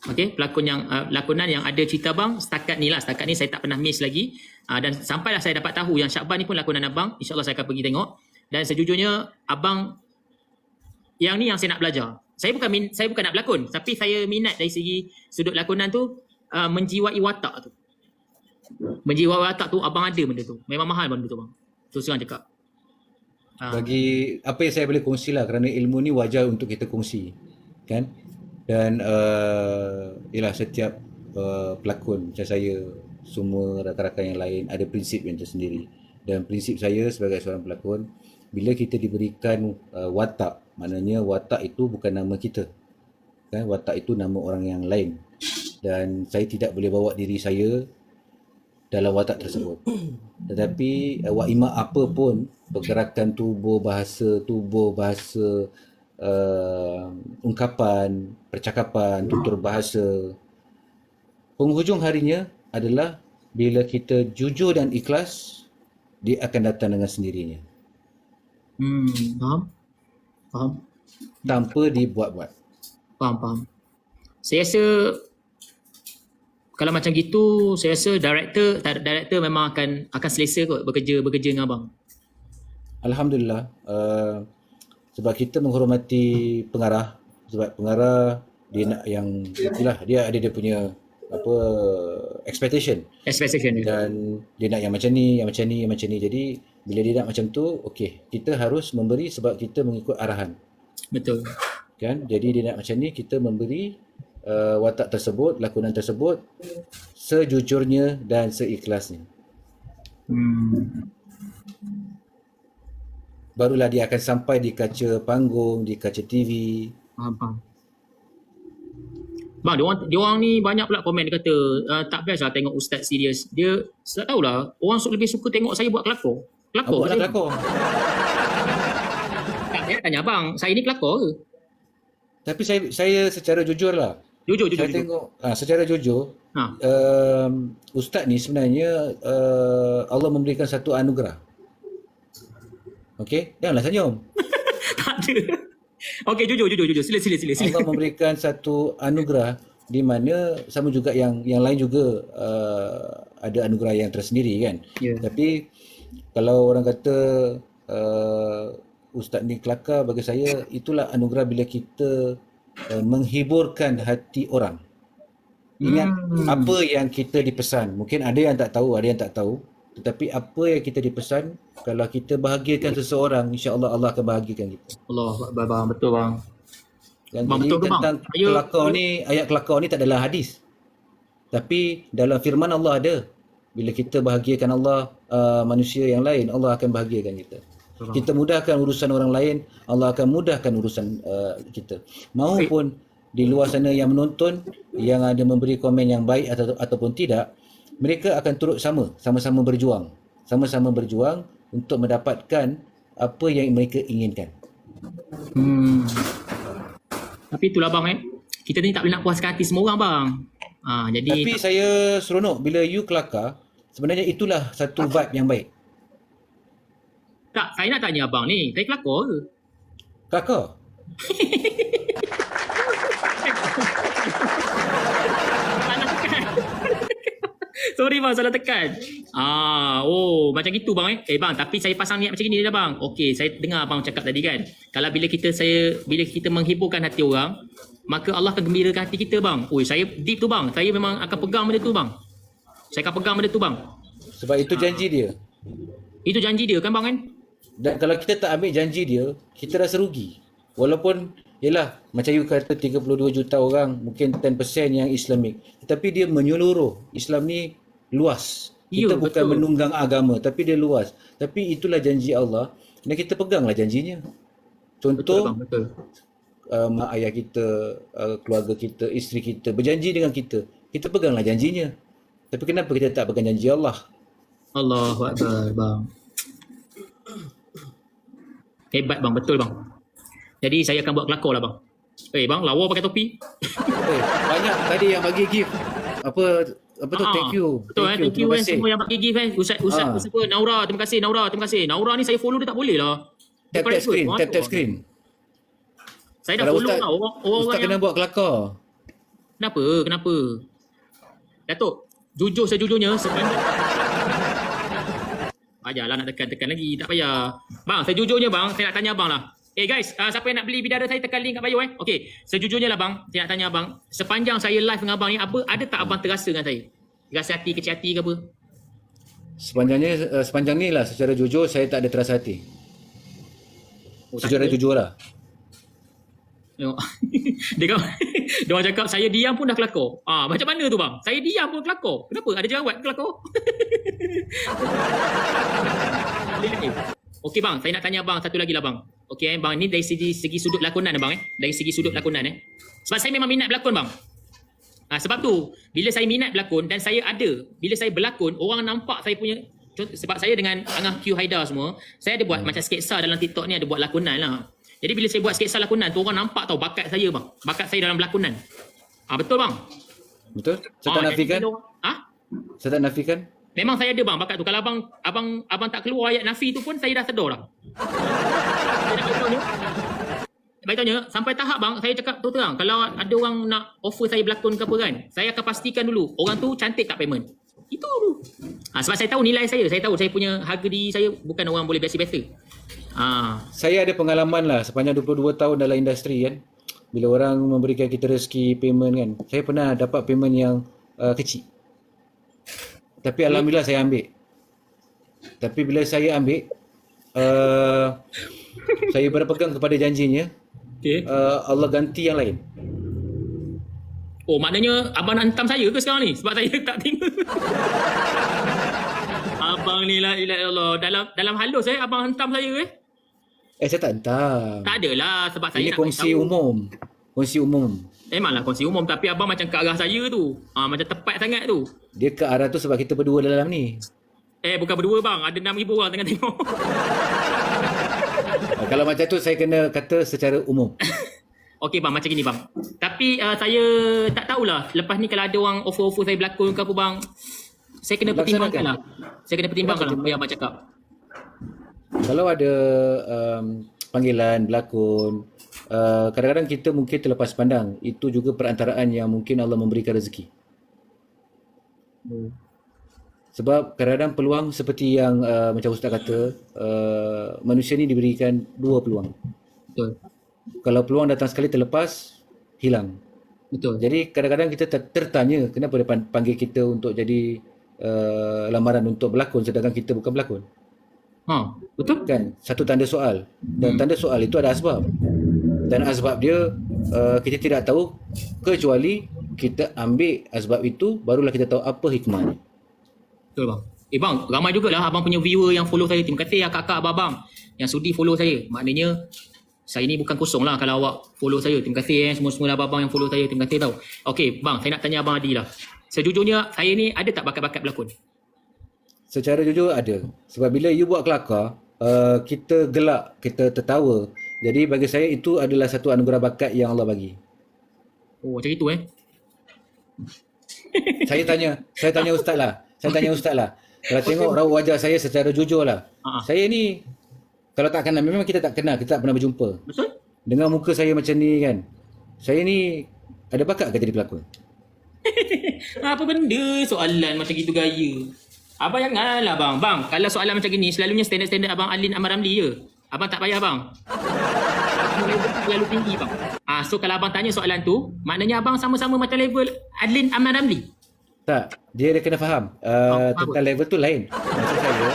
Speaker 2: Okay. Lakonan yang ada cerita abang setakat ni saya tak pernah miss lagi. Dan sampailah saya dapat tahu yang Syakban ni pun lakonan abang. InsyaAllah saya akan pergi tengok. Dan sejujurnya abang yang ni yang saya nak belajar. Saya bukan nak berlakon, tapi saya minat dari segi sudut lakonan tu, menjiwai watak tu. Menjiwai watak tu, abang ada benda tu. Memang mahal benda tu bang. Terus terang cakap.
Speaker 1: Bagi apa yang saya boleh kongsi lah, kerana ilmu ni wajar untuk kita kongsi, kan? Dan ialah setiap pelakon macam saya, semua rakan-rakan yang lain ada prinsip yang tersendiri. Dan prinsip saya sebagai seorang pelakon, bila kita diberikan watak, maknanya watak itu bukan nama kita, kan? Watak itu nama orang yang lain, dan saya tidak boleh bawa diri saya dalam watak tersebut. Tetapi waima apa pun, pergerakan tubuh, bahasa ungkapan, percakapan, tutur bahasa, penghujung harinya adalah bila kita jujur dan ikhlas, dia akan datang dengan sendirinya.
Speaker 2: Faham?
Speaker 1: Tanpa dibuat-buat.
Speaker 2: Faham. Saya rasa kalau macam gitu, saya rasa director memang akan selesa kot bekerja dengan abang.
Speaker 1: Alhamdulillah, sebab kita menghormati pengarah, sebab pengarah dia nak yang itulah, dia ada dia punya expectation, dan dia nak yang macam ni. Jadi bila dia nak macam tu, okey, kita harus memberi sebab kita mengikut arahan.
Speaker 2: Betul.
Speaker 1: Kan? Jadi dia nak macam ni, kita memberi watak tersebut, lakonan tersebut sejujurnya dan seikhlasnya. Barulah dia akan sampai di kaca panggung, di kaca TV.
Speaker 2: Faham. Bang, dia orang ni banyak pula komen, dia kata tak best lah tengok ustaz serius. Dia tak tahulah, orang lebih suka tengok saya buat kelakor.
Speaker 1: Buat kelakor.
Speaker 2: Tak, saya tanya abang, saya ni kelakor ke?
Speaker 1: Tapi saya secara jujur lah.
Speaker 2: Jujur.
Speaker 1: Tengok secara jujur, ustaz ni sebenarnya Allah memberikan satu anugerah. Okey, janganlah senyum.
Speaker 2: Tak ada. Okey, jujur. Sila.
Speaker 1: Allah memberikan satu anugerah di mana sama juga yang lain juga ada anugerah yang tersendiri, kan?
Speaker 2: Yeah.
Speaker 1: Tapi kalau orang kata ustaz ni kelakar, bagi saya itulah anugerah bila kita menghiburkan hati orang. Ingat apa yang kita dipesan. Mungkin ada yang tak tahu, tetapi apa yang kita dipesan, kalau kita bahagiakan seseorang, insya-Allah Allah akan bahagiakan kita.
Speaker 2: Allah, bang, betul bang.
Speaker 1: Dan
Speaker 2: Bang,
Speaker 1: jadi
Speaker 2: betul ke, bang?
Speaker 1: tentang kelakar ni, ayat kelakar ni tak adalah hadis. Tapi dalam firman Allah ada. Bila kita bahagiakan Allah, manusia yang lain, Allah akan bahagiakan kita. Kita mudahkan urusan orang lain, Allah akan mudahkan urusan kita. Maupun di luar sana yang menonton, yang ada memberi komen yang baik ataupun tidak, mereka akan turut sama-sama berjuang untuk mendapatkan apa yang mereka inginkan.
Speaker 2: Tapi itulah bang, kita ni tak boleh nak puaskan hati semua orang bang. Jadi
Speaker 1: Tapi saya seronok bila you kelakar, sebenarnya itulah satu vibe yang baik.
Speaker 2: tak, saya nak tanya abang ni, saya kelakar ke?
Speaker 1: Kelakar?
Speaker 2: Salah tekan. Sorry bang, salah tekan. Macam gitu bang bang, tapi saya pasang niat macam ni dah bang. Okey, saya dengar abang cakap tadi kan. Kalau bila kita menghiburkan hati orang, maka Allah akan gembirakan hati kita bang. Saya deep tu bang. Saya memang akan pegang benda tu bang. Saya akan pegang benda tu bang.
Speaker 1: Sebab itu janji dia.
Speaker 2: Itu janji dia kan bang kan?
Speaker 1: Dan kalau kita tak ambil janji dia, kita rasa rugi. Walaupun, yelah, macam you kata 32 juta orang, mungkin 10% yang Islamik. Tetapi dia menyeluruh. Islam ni luas. Kita bukan
Speaker 2: betul.
Speaker 1: menunggang agama, tapi dia luas. Tapi itulah janji Allah, dan kita peganglah janjinya. Contoh,
Speaker 2: Betul.
Speaker 1: mak ayah kita, keluarga kita, isteri kita berjanji dengan kita. Kita peganglah janjinya. Tapi kenapa kita tak pegang janji Allah?
Speaker 2: Allahu Akbar bang. Hebat bang, betul bang. Jadi saya akan buat kelakar lah bang. Bang, lawa pakai topi.
Speaker 1: Banyak tadi yang bagi gift. Apa tu, thank you.
Speaker 2: Betul thank you semua yang bagi gift Ustaz apa, Naura, terima kasih Naura. Naura ni saya follow dia tak boleh lah.
Speaker 1: Tap screen.
Speaker 2: Saya dah
Speaker 1: Kalau
Speaker 2: follow lah orang
Speaker 1: Ustaz kena buat kelakar.
Speaker 2: Kenapa? Datuk, jujur sejujurnya sebenarnya. Payahlah nak tekan lagi, tak payah. Bang, sejujurnya bang, saya nak tanya abang lah. Guys, siapa yang nak beli bidara saya tekan link kat bio Okey, sejujurnya lah bang, saya nak tanya abang, sepanjang saya live dengan abang ni ada tak abang terasa dengan saya? Rasa hati, kecil hati ke apa?
Speaker 1: Sepanjang ni lah secara jujur saya tak ada terasa hati. Secara jujur lah.
Speaker 2: Tengok. Dia orang cakap saya diam pun dah kelakar. Macam mana tu bang? Saya diam pun kelakar. Kenapa? Ada jerawat kelakar? Okey bang, saya nak tanya bang satu lagi lah bang. Okey bang, ni dari segi sudut lakonan bang Dari segi sudut lakonan Sebab saya memang minat berlakon bang. Sebab tu bila saya minat berlakon dan bila saya berlakon, orang nampak saya punya, sebab saya dengan Angah Q Haidar semua, saya ada buat macam sketsa dalam TikTok ni, ada buat lakonan lah. Jadi bila saya buat sketsa lakonan tu, orang nampak tahu bakat saya bang. Bakat saya dalam berlakonan. Betul bang?
Speaker 1: Betul? Saya tak nafikan. Saya tak nafikan.
Speaker 2: Memang saya ada bang bakat tu. Kalau abang tak keluar ayat nafi tu pun saya dah sedar dah. Baik tanya, sampai tahap bang, saya cakap tu terang, kalau ada orang nak offer saya berlakon ke apa kan, saya akan pastikan dulu, orang tu cantik tak payment. Itu dulu. Sebab saya tahu nilai saya tahu saya punya harga diri saya bukan orang boleh biasa-biasa.
Speaker 1: Saya ada pengalaman lah sepanjang 22 tahun dalam industri kan. Bila orang memberikan kita rezeki payment kan, saya pernah dapat payment yang kecil. Tapi alhamdulillah saya ambil. Tapi bila saya ambil, saya berpegang kepada janjinya. Allah ganti yang lain.
Speaker 2: Maknanya abang nak hentam saya ke sekarang ni? Sebab saya tak tengok. Abang ni la ilaha illallah. Dalam halus abang hentam saya ke?
Speaker 1: Saya tak hentam.
Speaker 2: Tak adalah, sebab saya
Speaker 1: ini
Speaker 2: nak
Speaker 1: kongsi umum. Kongsi umum.
Speaker 2: Memanglah kongsi umum, tapi abang macam ke arah saya tu. Macam tepat sangat tu.
Speaker 1: Dia ke arah tu sebab kita berdua dalam ni.
Speaker 2: Bukan berdua bang, ada 6,000 orang tengah tengok.
Speaker 1: Kalau macam tu saya kena kata secara umum.
Speaker 2: Okey bang, macam gini bang. Tapi saya tak tahulah, lepas ni kalau ada orang offer-offer saya berlakon ke apa bang, saya kena pertimbangkan lah. Saya kena pertimbangkan lah apa yang abang cakap.
Speaker 1: Kalau ada panggilan berlakon, kadang-kadang kita mungkin terlepas pandang. Itu juga perantaraan yang mungkin Allah memberikan rezeki. Sebab kadang-kadang peluang seperti yang macam Ustaz kata, manusia ni diberikan 2 peluang.
Speaker 2: Betul.
Speaker 1: Kalau peluang datang sekali terlepas, hilang.
Speaker 2: Betul.
Speaker 1: Jadi kadang-kadang kita tertanya kenapa dia panggil kita untuk jadi lamaran untuk berlakon sedangkan kita bukan berlakon.
Speaker 2: Betul
Speaker 1: kan? Satu tanda soal. Dan tanda soal itu ada asbab. Dan asbab dia kita tidak tahu kecuali kita ambil asbab itu, barulah kita tahu apa hikmahnya.
Speaker 2: Betul bang. Bang, ramai jugalah abang punya viewer yang follow saya. Terima kasih kakak abang yang sudi follow saya. Maknanya saya ni bukan kosong lah kalau awak follow saya. Terima kasih semua-semua abang yang follow saya. Terima kasih tau. Okey bang, saya nak tanya abang Adi lah. Sejujurnya saya ni ada tak bakat-bakat berlakon?
Speaker 1: Secara jujur ada. Sebab bila you buat kelakar, kita gelak, kita tertawa. Jadi bagi saya itu adalah satu anugerah bakat yang Allah bagi.
Speaker 2: Macam itu
Speaker 1: Saya tanya ustaz lah. Kalau tengok raut wajah saya secara jujur lah. Saya ni kalau tak kenal, memang kita tak kenal, kita tak pernah berjumpa.
Speaker 2: Betul?
Speaker 1: Dengan muka saya macam ni kan, saya ni ada bakat ke jadi pelakon?
Speaker 2: Apa benda soalan macam gitu gaya? Abang janganlah bang. Bang, kalau soalan macam gini selalunya standard abang Alin Ahmad Ramli je. Abang tak payah bang. Terlalu tinggi bang. So kalau abang tanya soalan tu, maknanya abang sama-sama macam level Alin Ahmad Ramli.
Speaker 1: Tak, dia kena faham. Tentang level tu lain. Maksud saya,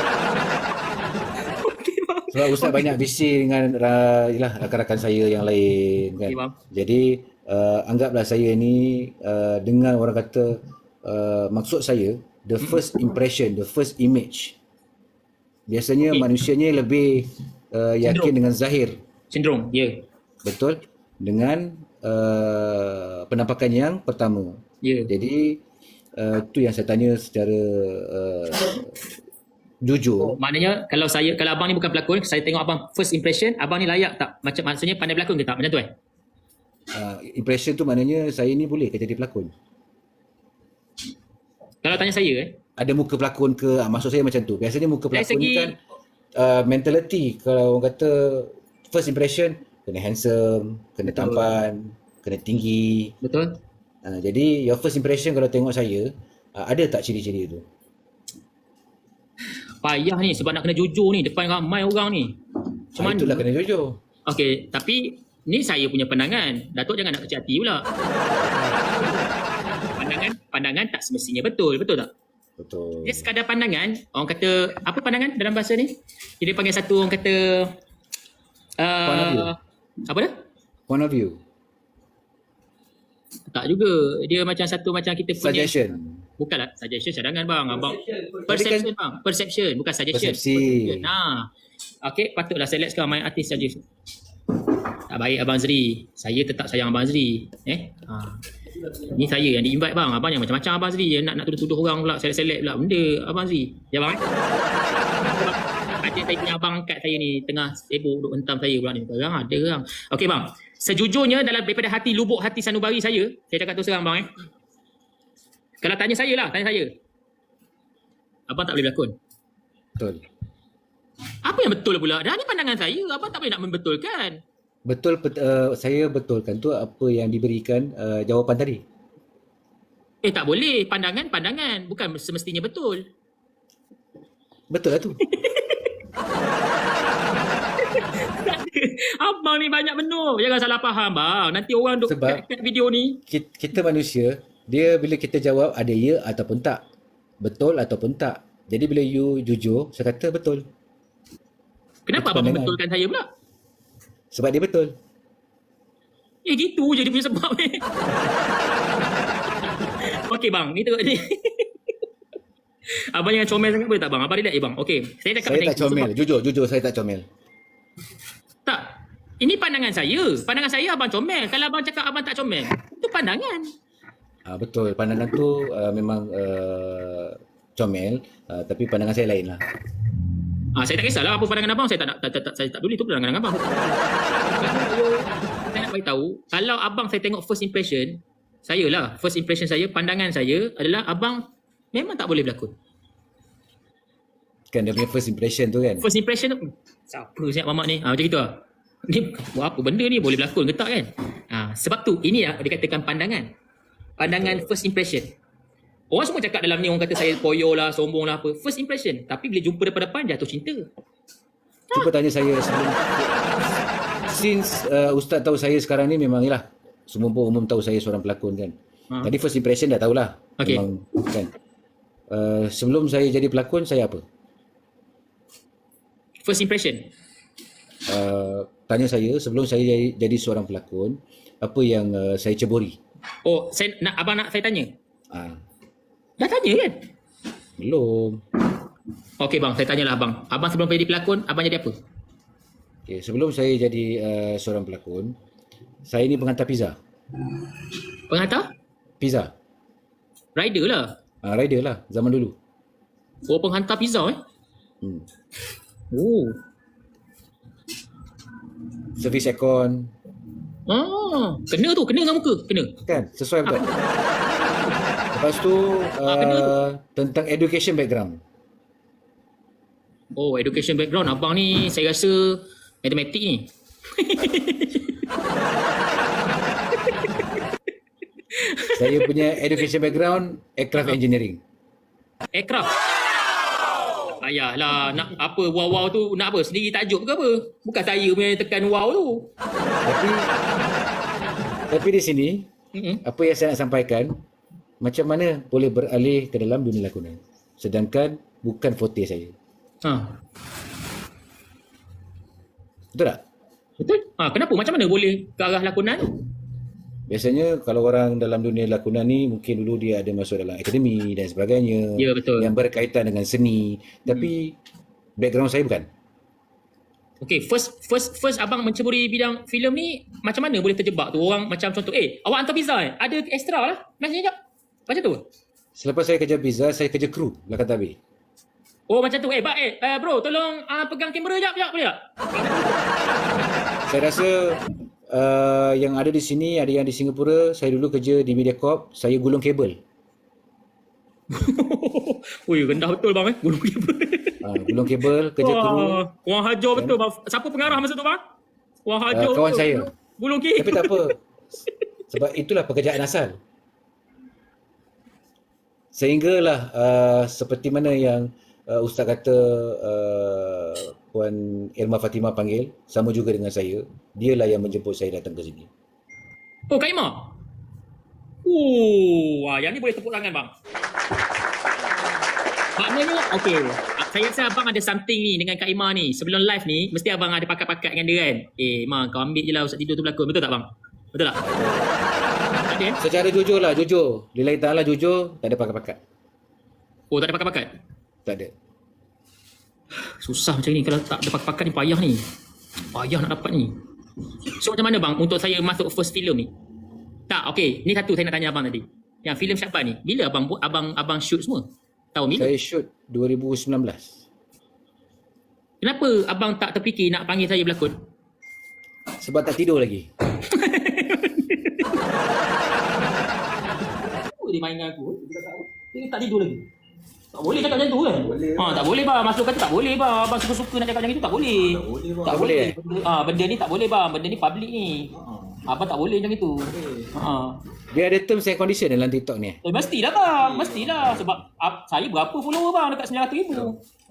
Speaker 1: sebab Ustaz banyak bising dengan rakan-rakan saya yang lain kan. Jadi anggaplah saya ni dengan orang kata maksud saya the first impression, the first image. Biasanya manusianya lebih yakin dengan zahir.
Speaker 2: Sindrom, ya.
Speaker 1: Betul. Dengan penampakan yang pertama. Jadi itu yang saya tanya secara jujur.
Speaker 2: Maknanya kalau abang ni bukan pelakon, saya tengok abang first impression, abang ni layak tak? Maksudnya pandai berlakon ke tak? Macam tu
Speaker 1: impression tu maknanya saya ni boleh ke jadi pelakon?
Speaker 2: Kalau tanya saya
Speaker 1: ada muka pelakon ke? Maksud saya macam tu. Biasanya muka pelakon ni kan mentality. Kalau orang kata first impression, kena handsome, kena tampan, kena tinggi.
Speaker 2: Betul.
Speaker 1: Jadi your first impression kalau tengok saya, ada tak ciri-ciri tu?
Speaker 2: Payah ni sebab nak kena jujur ni depan ramai orang ni.
Speaker 1: Itulah kena jujur.
Speaker 2: Okey, tapi ni saya punya pandangan. Datuk jangan nak kecil hati pula. Pandangan tak semestinya betul tak?
Speaker 1: Betul.
Speaker 2: Dia sekadar pandangan. Orang kata, apa pandangan dalam bahasa ni? Dia panggil satu orang kata
Speaker 1: Point of view.
Speaker 2: apa dah?
Speaker 1: Point of view.
Speaker 2: Tak juga. Dia macam satu macam kita punya
Speaker 1: Suggestion.
Speaker 2: bukanlah suggestion, cadangan bang. Abang perception bang. Perception bukan suggestion.
Speaker 1: Persepsi.
Speaker 2: Nah. Okey, patutlah saya lihat sekarang main artis saja. Tak baik Abang Azri. Saya tetap sayang Abang Azri. Ni saya yang di-invite bang. Abang yang macam-macam Abang Azri. Nak tuduh-tuduh orang pula, selek-selek pula benda Abang Azri. Ya bang. Ada saya punya abang angkat saya ni tengah sibuk duk hentam saya pula ni. Sekarang ada orang. Okey bang. Sejujurnya daripada hati lubuk hati sanubari saya cakap terus terang bang Kalau tanya saya. Abang tak boleh berlakon.
Speaker 1: Betul.
Speaker 2: Apa yang betul pula? Dah ni pandangan saya. Abang tak boleh nak membetulkan.
Speaker 1: Betul, saya betulkan tu apa yang diberikan jawapan tadi.
Speaker 2: Tak boleh. Pandangan. Bukan semestinya betul.
Speaker 1: Betul lah tu.
Speaker 2: Abang ni banyak benar. Jangan salah faham bang. Nanti orang duk
Speaker 1: Sebab
Speaker 2: kat video ni.
Speaker 1: kita manusia, dia bila kita jawab ada ya ataupun tak. Betul ataupun tak. Jadi bila you jujur, saya kata betul.
Speaker 2: Kenapa
Speaker 1: Itu
Speaker 2: abang
Speaker 1: pandangan.
Speaker 2: membetulkan saya pula?
Speaker 1: Sebab dia betul.
Speaker 2: Gitu je dia punya sebab ni. Okey bang, ni tengok ni. Abang jangan comel sangat boleh tak bang? Abang relax bang. Okey, saya cakap
Speaker 1: Saya
Speaker 2: macam
Speaker 1: tak
Speaker 2: itu
Speaker 1: comel.
Speaker 2: sebab-
Speaker 1: Jujur saya tak comel.
Speaker 2: Tak. Ini pandangan saya. Pandangan saya abang comel. Kalau abang cakap abang tak comel, itu pandangan.
Speaker 1: Betul. Pandangan tu memang comel. Tapi pandangan saya lain lah.
Speaker 2: Saya tak kisahlah apa pandangan abang. Saya tak peduli itu pandangan abang. Saya nak beritahu, kalau abang saya tengok first impression, first impression saya, pandangan saya adalah abang memang tak boleh berlakon.
Speaker 1: Kan dia punya first impression tu kan.
Speaker 2: First impression tu, siapa siap mamak ni? Macam gitu lah. Ni buat apa benda ni, boleh berlakon ke tak kan? Sebab tu, ini lah dikatakan pandangan. Pandangan first impression. Orang semua cakap dalam ni, orang kata saya poyo lah, sombong lah apa. First impression. Tapi bila jumpa depan-depan, jatuh cinta.
Speaker 1: Cuba tanya saya sebelum. Since Ustaz tahu saya sekarang ni memang ialah semua pun umum tahu saya seorang pelakon kan. Tadi first impression dah tahulah.
Speaker 2: Okey.
Speaker 1: Memang kan. Sebelum saya jadi pelakon, saya apa?
Speaker 2: First impression.
Speaker 1: Tanya saya sebelum saya jadi seorang pelakon, apa yang saya ceburi?
Speaker 2: Abang nak saya tanya?
Speaker 1: Ah,
Speaker 2: Dah tanya kan?
Speaker 1: belum.
Speaker 2: Okey bang, saya tanyalah abang. Abang sebelum jadi pelakon, abang jadi apa?
Speaker 1: Okay, sebelum saya jadi seorang pelakon, saya ni penghantar pizza.
Speaker 2: Penghantar?
Speaker 1: Pizza.
Speaker 2: Rider lah.
Speaker 1: Rider lah zaman dulu.
Speaker 2: Penghantar pizza
Speaker 1: Hmm. Servis aircon.
Speaker 2: Kena dengan muka. Kena.
Speaker 1: Kan? Sesuai betul. Lepas tu
Speaker 2: kena tu.
Speaker 1: tentang education background.
Speaker 2: Education background. Abang ni saya rasa matematik ni.
Speaker 1: Saya punya education background aircraft engineering.
Speaker 2: Aircraft. Ayahlah, nak apa wow tu, nak apa? Sendiri tajuk ke apa? Bukan saya punya tekan wow tu.
Speaker 1: Tapi di sini apa yang saya nak sampaikan, macam mana boleh beralih ke dalam dunia lakonan. Sedangkan bukan forte saya. Betul tak?
Speaker 2: Betul? Kenapa? Macam mana boleh ke arah lakonan?
Speaker 1: Biasanya kalau orang dalam dunia lakonan ni mungkin dulu dia ada masuk dalam akademi dan sebagainya.
Speaker 2: Ya, betul.
Speaker 1: Yang berkaitan dengan seni. Tapi background saya bukan.
Speaker 2: Okay, first abang menceburi bidang filem ni macam mana boleh terjebak tu? Orang macam contoh, awak hantar pizza ada extra lah. Maksudnya macam tu?
Speaker 1: Selepas saya kerja pizza, saya kerja kru belakang tabir.
Speaker 2: Macam tu. Bro, tolong pegang kamera jap boleh tak?
Speaker 1: Saya rasa yang ada di sini, ada yang di Singapura, saya dulu kerja di Mediacorp, saya gulung kabel.
Speaker 2: Rendah betul bang gulung kabel.
Speaker 1: Gulung kabel, kerja kru.
Speaker 2: Wang hajar betul bang. Siapa pengarah masa tu bang? Wang hajar
Speaker 1: Kawan
Speaker 2: betul.
Speaker 1: saya.
Speaker 2: Gulung kabel.
Speaker 1: Tapi tak apa. Sebab itulah pekerjaan asal. Sehinggalah seperti mana yang Ustaz kata Puan Irma Fatimah panggil, sama juga dengan saya. Dialah yang menjemput saya datang ke sini.
Speaker 2: Oh, Kak Ima. Yang ni boleh tepuk tangan bang. Maknanya, okey. Saya rasa abang ada something ni dengan Kak Ima ni. Sebelum live ni, mesti abang ada pakat-pakat dengan dia kan. Ima, kau ambil je lah Ustaz tidur tu berlakon. Betul tak bang? Betul tak? Ada?
Speaker 1: Secara jujur lah, jujur. Lillahi ta'ala jujur, tak ada pakat-pakat.
Speaker 2: Oh, tak ada pakat-pakat?
Speaker 1: Tak ada.
Speaker 2: Susah macam ni. Kalau tak ada pakat-pakat ni, payah ni. Payah nak dapat ni. So, macam mana bang untuk saya masuk first film ni? Tak, okey. Ni satu saya nak tanya abang tadi. Yang filem Syaban ni, bila abang buat, abang shoot semua? Tahun bila?
Speaker 1: Saya shoot 2019.
Speaker 2: Kenapa abang tak terfikir nak panggil saya berlakon?
Speaker 1: Sebab tak tidur lagi.
Speaker 2: Apa dia main dengan aku? Dia tak tidur lagi. Tak boleh cakap macam tu kan? Tak boleh bang. Masuk kata tak boleh bang. Abang suka-suka nak cakap macam itu tak boleh. Tak boleh. Benda ni tak boleh bang. Benda ni public ni. Abang tak boleh macam itu.
Speaker 1: Dia ada terms and condition dalam TikTok ni.
Speaker 2: Mestilah bang. Mestilah. Sebab saya berapa follower bang dekat 900,000.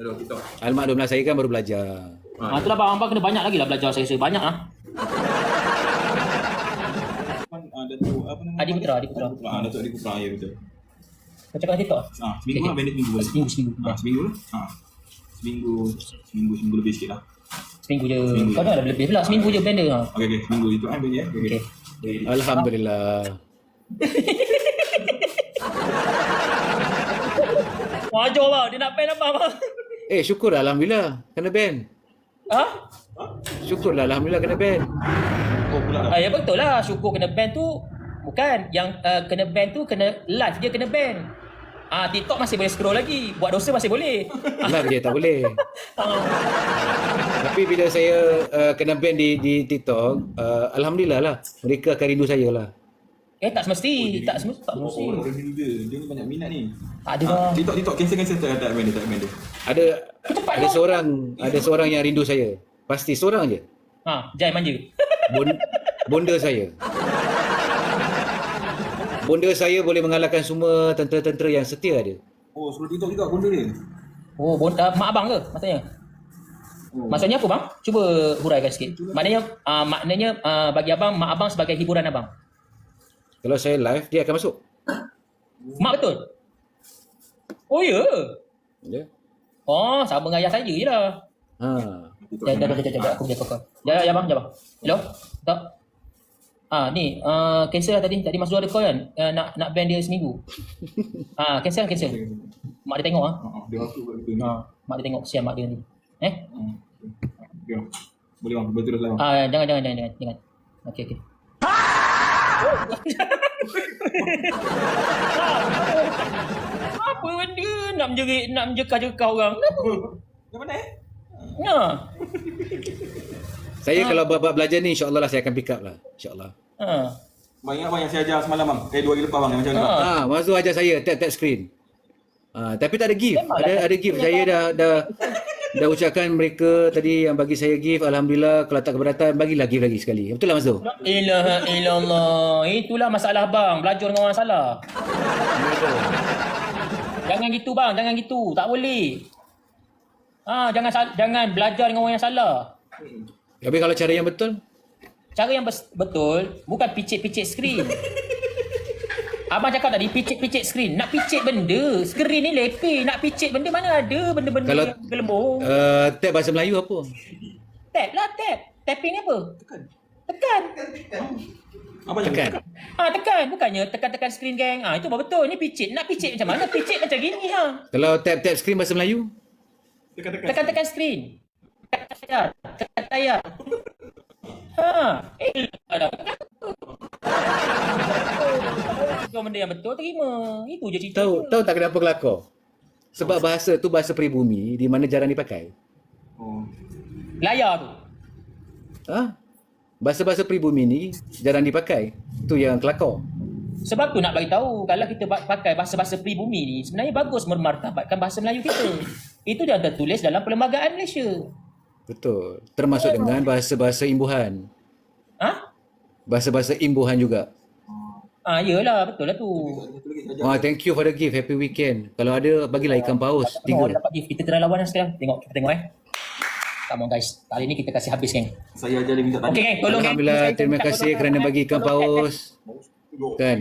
Speaker 4: Hello, TikTok.
Speaker 1: Almaklumlah saya kan baru belajar.
Speaker 2: Itulah bang. Abang kena banyak lagi lah belajar saya. Banyak lah.
Speaker 4: Datuk apa nama?
Speaker 2: Adi Putra.
Speaker 4: Datuk Adi Putra, ya betul.
Speaker 2: Kau cakap dengan TikTok?
Speaker 4: Seminggu lah, bandit minggu.
Speaker 2: Seminggu.
Speaker 4: Seminggu lah. Seminggu lebih sikit lah.
Speaker 2: Seminggu je. Kau dah lebih pula. Seminggu je blender.
Speaker 4: Okey, seminggu itu bandit ya.
Speaker 2: Okey.
Speaker 1: Alhamdulillah.
Speaker 2: Wajar bang. Dia nak ban apa bang?
Speaker 1: Syukur Alhamdulillah. Kena ban.
Speaker 2: Ha?
Speaker 1: Syukurlah Alhamdulillah kena ban.
Speaker 4: Oh pula lah.
Speaker 2: Ya betul lah. Syukur kena ban tu. Bukan. Yang kena ban tu kena live dia kena ban. TikTok masih boleh scroll lagi. Buat dosa masih boleh.
Speaker 1: Live dia tak boleh. Tapi bila saya kena ban di TikTok, Alhamdulillah lah. Mereka akan rindu saya lah.
Speaker 2: Tak semesti. Tak semesti.
Speaker 4: Orang rindu dia. Dia ni banyak minat ni.
Speaker 2: Tak ada bang.
Speaker 4: TikTok cancel tak ban dia.
Speaker 1: Ada seorang yang rindu saya. Pasti seorang je.
Speaker 2: Jai manja.
Speaker 1: Bonda saya. Bonda saya boleh mengalahkan semua tentera-tentera yang setia dia.
Speaker 4: Oh, suruh TikTok juga benda dia.
Speaker 2: Oh, mak abang ke maksudnya? Maksudnya apa bang? Cuba huraikan sikit. Maknanya bagi abang, mak abang sebagai hiburan abang.
Speaker 1: Kalau saya live, dia akan masuk.
Speaker 2: Mak betul? Oh ya?
Speaker 1: Ya.
Speaker 2: Oh, sama dengan ayah saya je lah. Dah, aku punya kau. Ya bang. Hello? Tak? Ni, cancel lah tadi. Tadi Mas Dua ada call kan? Nak ban dia seminggu. Cancel. Mak dia tengok
Speaker 4: Dia masuk kat situ ni.
Speaker 2: mak dia tengok, kesian mak dia ni.
Speaker 4: Okey. Boleh bang, boleh terus lah bang.
Speaker 2: Jangan. Okey. Apa benda nak menjekah orang?
Speaker 4: Yang mana
Speaker 1: Saya kalau bab belajar ni insya-Allah lah saya akan pick up lah. InsyaAllah.
Speaker 4: Bang ingat bang yang saya ajar semalam bang. 2 hari lepas bang yang macam ni bang.
Speaker 1: Mazu ajar saya tap screen. Tapi tak ada gift. Ada gift. Saya dah ucapkan mereka tadi yang bagi saya gift. Alhamdulillah. Kalau tak keberatan, bagilah gift lagi sekali. Betul lah Mazu?
Speaker 2: Ilaha illallah. Itulah masalah bang. Belajar dengan orang salah. Jangan gitu bang. Jangan gitu. Tak boleh. Jangan belajar dengan orang yang salah.
Speaker 1: Tapi kalau cara yang betul?
Speaker 2: Cara yang betul bukan picit-picit skrin. Abang cakap tadi picit-picit skrin. Nak picit benda. Skrin ni lepeh. Nak picit benda mana ada benda-benda
Speaker 1: Kalau,
Speaker 2: yang gelembung.
Speaker 1: Tap bahasa Melayu apa?
Speaker 2: Tap lah tap. Tapping ni apa? Tekan.
Speaker 4: Apa yang
Speaker 1: Tekan.
Speaker 2: Tekan. Bukannya tekan-tekan skrin geng. Itu betul. Ni picit. Nak picit macam mana? Picit macam gini
Speaker 1: Kalau tap screen bahasa Melayu?
Speaker 2: Tekan-tekan skrin. Tekan layar. Kau benda yang betul terima. Itu je cerita.
Speaker 1: Tahu tak kenapa kelakar? Sebab bahasa tu bahasa peribumi di mana jarang dipakai.
Speaker 2: Layar tu.
Speaker 1: Bahasa-bahasa peribumi ni jarang dipakai. Tu yang kelakar.
Speaker 2: Sebab tu nak bagi tahu kalau kita pakai bahasa-bahasa pribumi ni sebenarnya bagus memartabatkan bahasa Melayu kita. Itu dah tertulis dalam Perlembagaan Malaysia.
Speaker 1: Betul. Termasuk dengan bahasa-bahasa imbuhan. Bahasa-bahasa imbuhan juga.
Speaker 2: Yelah, betul lah tu.
Speaker 1: Thank you for the gift. Happy weekend. Kalau ada, bagilah ikan paus. 3.
Speaker 2: Dapat gift. Kita try lawan sekarang. Kita tengok. Come on guys. Kali ni kita kasih habis, geng.
Speaker 4: Saya aja dia minta tanya.
Speaker 2: Okey, geng. Tolong, geng.
Speaker 1: Alhamdulillah,
Speaker 2: Saya
Speaker 1: terima
Speaker 2: minta
Speaker 1: kasih
Speaker 2: tolong,
Speaker 1: kerana
Speaker 2: geng.
Speaker 1: bagi ikan paus. Kan?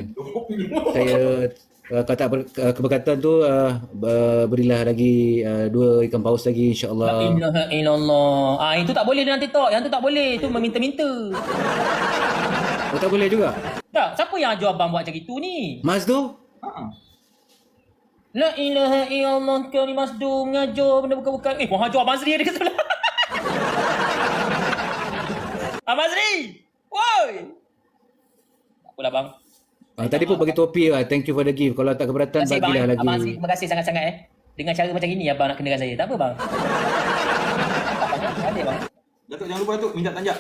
Speaker 1: Saya kata keberkatan tu berilah lagi 2 ikan paus lagi
Speaker 2: La
Speaker 1: insya-Allah.
Speaker 2: ilaha illallah. Itu tak boleh dalam TikTok. Yang tu tak boleh. Itu meminta-minta.
Speaker 1: Oh, tak boleh juga.
Speaker 2: Tak, siapa yang ajar abang buat macam itu ni?
Speaker 1: Mas tu?
Speaker 2: La ilaha illallah, kau ni Masdu mengajar benda bukan-bukan. Kau hajar Abang Azri dekat sebelah. Abang Azri! Woi! Tak apalah bang.
Speaker 1: Tadi pun bagi topi lah. Thank you for the gift. Kalau tak keberatan
Speaker 2: Terima kasih
Speaker 1: bagilah
Speaker 2: bang.
Speaker 1: lagi.
Speaker 2: Abang Azri, terima kasih sangat-sangat Dengan cara macam ini abang nak kenakan saya. Tak apa bang. Tak ada bang.
Speaker 4: Datuk jangan lupa Datuk minta tanjak.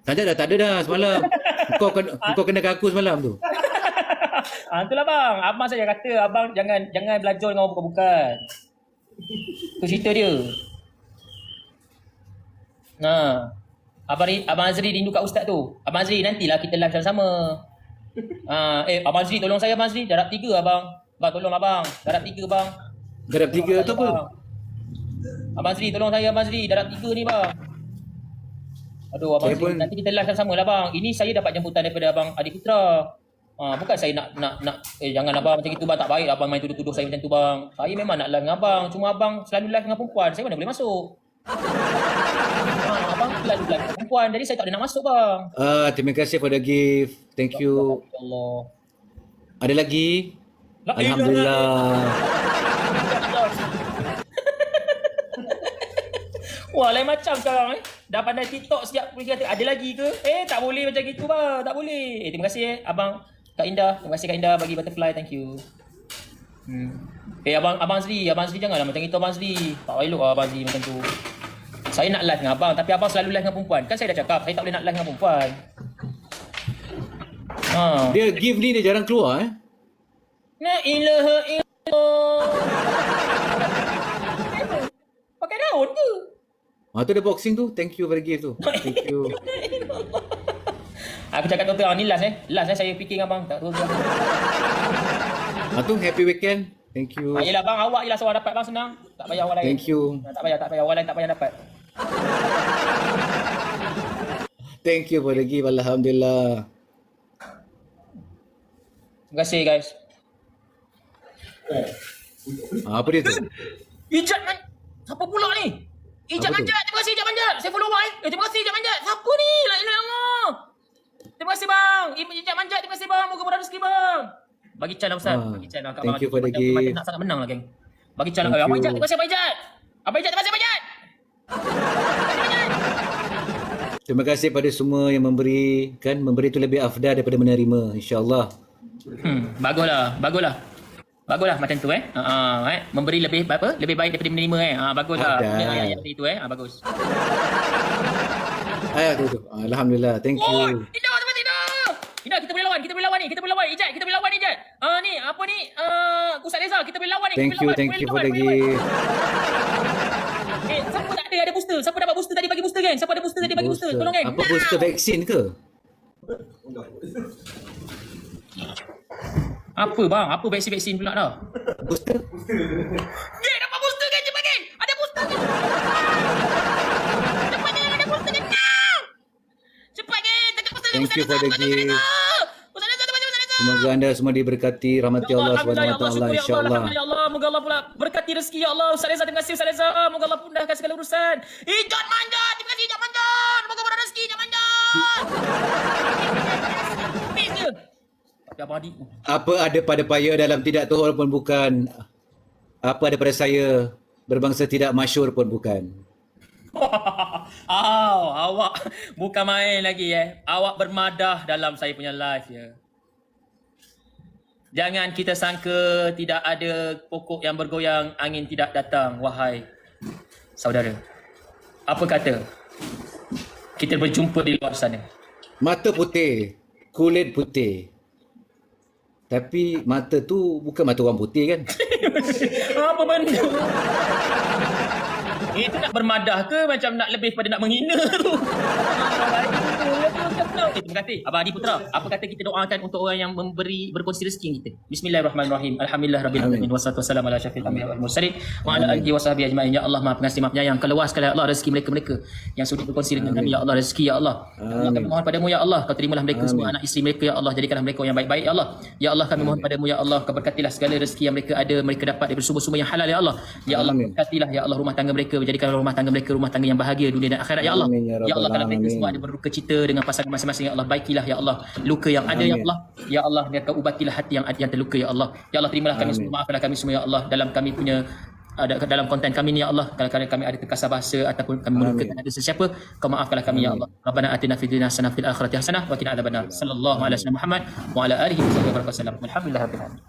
Speaker 1: Tanjak dah tak ada dah semalam. Kau kenakan aku semalam tu.
Speaker 2: Itulah bang. Abang saja kata abang jangan belajar dengan orang bukan-bukan. Itu cerita dia. Abang Azri rindu kat ustaz tu. Abang Azri nantilah kita live sama-sama. Abang Azri tolong saya Abang Azri. Darab 3 abang. Abang tolong abang. Darab 3 bang.
Speaker 1: Darab 3 tu apa?
Speaker 2: Abang Azri tolong saya Abang Azri. Darab 3 ni bang. Aduh Abang Azri nanti kita live sama-sama lah bang. Ini saya dapat jemputan daripada Abang Adik Putra. Bukan saya nak jangan abang macam itu bang, tak baik abang main tuduh-tuduh saya macam tu bang. Saya memang nak live dengan abang, cuma abang selalu live dengan perempuan, saya mana boleh masuk. Abang selalu live dengan perempuan, jadi saya tak boleh nak masuk bang.
Speaker 1: Terima kasih for the gift. Thank you.
Speaker 2: Ya Allah.
Speaker 1: Ada lagi? Alhamdulillah.
Speaker 2: Wah, lain macam sekarang Dah pandai TikTok siap pergi kata ada lagi ke? Tak boleh macam gitu bang, tak boleh. Terima kasih abang Kak Indah. Terima kasih Kak Indah bagi butterfly, thank you. Abang Azri janganlah macam itu Abang Azri. Tak elok Abang Azri macam tu. Saya nak live dengan abang, tapi abang selalu live dengan perempuan. Kan saya dah cakap, saya tak boleh nak live dengan perempuan.
Speaker 1: Dia gift ni dia jarang keluar
Speaker 2: La ilaha illallah. Pakai daun ke?
Speaker 1: Tu ada boxing tu. Thank you for the gift tu. Thank you.
Speaker 2: Aku cakap tu ni last Last saya fikir dengan abang. Tak terus.
Speaker 1: Tu happy weekend. Thank you.
Speaker 2: Yelah bang, awak je lah seorang dapat bang, senang. Tak payah orang lain.
Speaker 1: Thank you.
Speaker 2: Tak payah. Orang lain tak payah dapat.
Speaker 1: Thank you for the gift. Alhamdulillah.
Speaker 2: Terima kasih guys.
Speaker 1: Apa dia tu?
Speaker 2: Ijat man. Siapa pula ni? Ijat
Speaker 1: Apa tu?
Speaker 2: Manjat. Terima kasih Ijat Manjat. Saya follow awak terima kasih Ijat Manjat. Siapa ni? La ilaha illallah. Terima kasih bang. Ijat Manjat, terima kasih bang. Moga berada rezeki bang. Bagi channel Ustaz. Bagi channel kat
Speaker 1: Thank you for the gift.
Speaker 2: Macam nak sangat menang lah geng. Bagi channel.
Speaker 1: Thank
Speaker 2: Abang
Speaker 1: you.
Speaker 2: Ijat, terima kasih Abang Ijat. Abang Ijat, terima kasih Abang Ijat.
Speaker 1: Terima kasih pada semua yang memberi. Kan memberi tu lebih afdal daripada menerima. InsyaAllah.
Speaker 2: Baguslah macam tu memberi lebih lebih baik daripada menerima baguslah ayat itu bagus.
Speaker 1: Tu. Alhamdulillah. Thank you.
Speaker 2: Indah, kita boleh lawan Ijat, kita boleh lawan Ijat. Ni apa ni Ustaz Reza, kita boleh lawan ni.
Speaker 1: Thank you for the gift.
Speaker 2: Siapa tak ada booster? Siapa dapat booster tadi bagi booster geng? Siapa ada booster tadi bagi booster? Tolong geng.
Speaker 1: Apa booster vaksin ke?
Speaker 2: Apa bang? Apa vaksin pula dah?
Speaker 1: Booster?
Speaker 2: Geng, dapat booster geng, cepat geng. Ada booster geng. Cepat geng, ada booster geng. Cepat geng, tekan booster geng.
Speaker 1: Thank you for the gift. Semoga anda semua diberkati rahmati Allah SWT insyaAllah.
Speaker 2: Ya Allah, moga Allah pula berkati rezeki ya Allah. Ustaz Reza, terima kasih Ustaz Reza. Moga Allah pundahkan segala urusan. Ijat Manjat, terima kasih Ijat Manjat. Moga berada rezeki Ijat Manjat. Peace je. Tapi abang adik.
Speaker 1: Apa ada pada paya dalam tidak tahu pun bukan. Apa ada pada saya berbangsa tidak masyhur pun bukan.
Speaker 2: Awak bukan main lagi Awak bermadah dalam saya punya live ya. Jangan kita sangka tidak ada pokok yang bergoyang, angin tidak datang, wahai saudara. Apa kata? Kita berjumpa di luar sana.
Speaker 1: Mata putih, kulit putih. Tapi mata tu bukan mata orang putih kan?
Speaker 2: Apa benda? Itu nak bermadah ke macam nak lebih pada nak menghina tu? Terima kasih. Abang Adi Putra, apa kata kita doakan untuk orang yang berkongsi rezeki kita? Bismillahirrahmanirrahim. Alhamdulillahirabbil alamin wassalatu wassalamu ala asyrafil anbiya'i wal mursalin wa ala alihi wasahbihi ajma'in. Ya Allah Maha Pengasih Maha Penyayang, kau luaskan ya Allah rezeki mereka-mereka yang sudi berkongsi dengan kami ya Allah, rezeki ya Allah. Ya Allah, kami mohon padamu ya Allah, kau terimalah mereka semua, anak isteri mereka ya Allah, jadikanlah mereka yang baik-baik ya Allah. Ya Allah, kami mohon padamu ya Allah, kau berkatilah segala rezeki yang mereka ada, mereka dapat dari sumber-sumber yang halal ya Allah. Ya Allah, berkatilah ya Allah rumah tangga mereka, menjadikan rumah tangga mereka rumah tangga yang bahagia dunia dan akhirat ya Allah. Ya Allah, kalau mereka semua ada berduka cita dengan pasangan masing-masing ya Allah, baikilah ya Allah luka yang ada ya Allah. Ya Allah, biar kau ubatilah hati yang terluka ya Allah. Ya Allah, terimalah kami semua, maafkanlah kami semua ya Allah dalam kami punya dalam konten kami ni ya Allah. Kalau kami ada terkasar bahasa ataupun kami melukakan ada sesiapa, kau maafkanlah kami ya Allah. Rabbana atina fid dunya hasanah fil akhirati hasanah wa qina adzabannar. Sallallahu alaihi wasallam Muhammad wa ala alihi wasallam. Alhamdulillahirabbil alamin.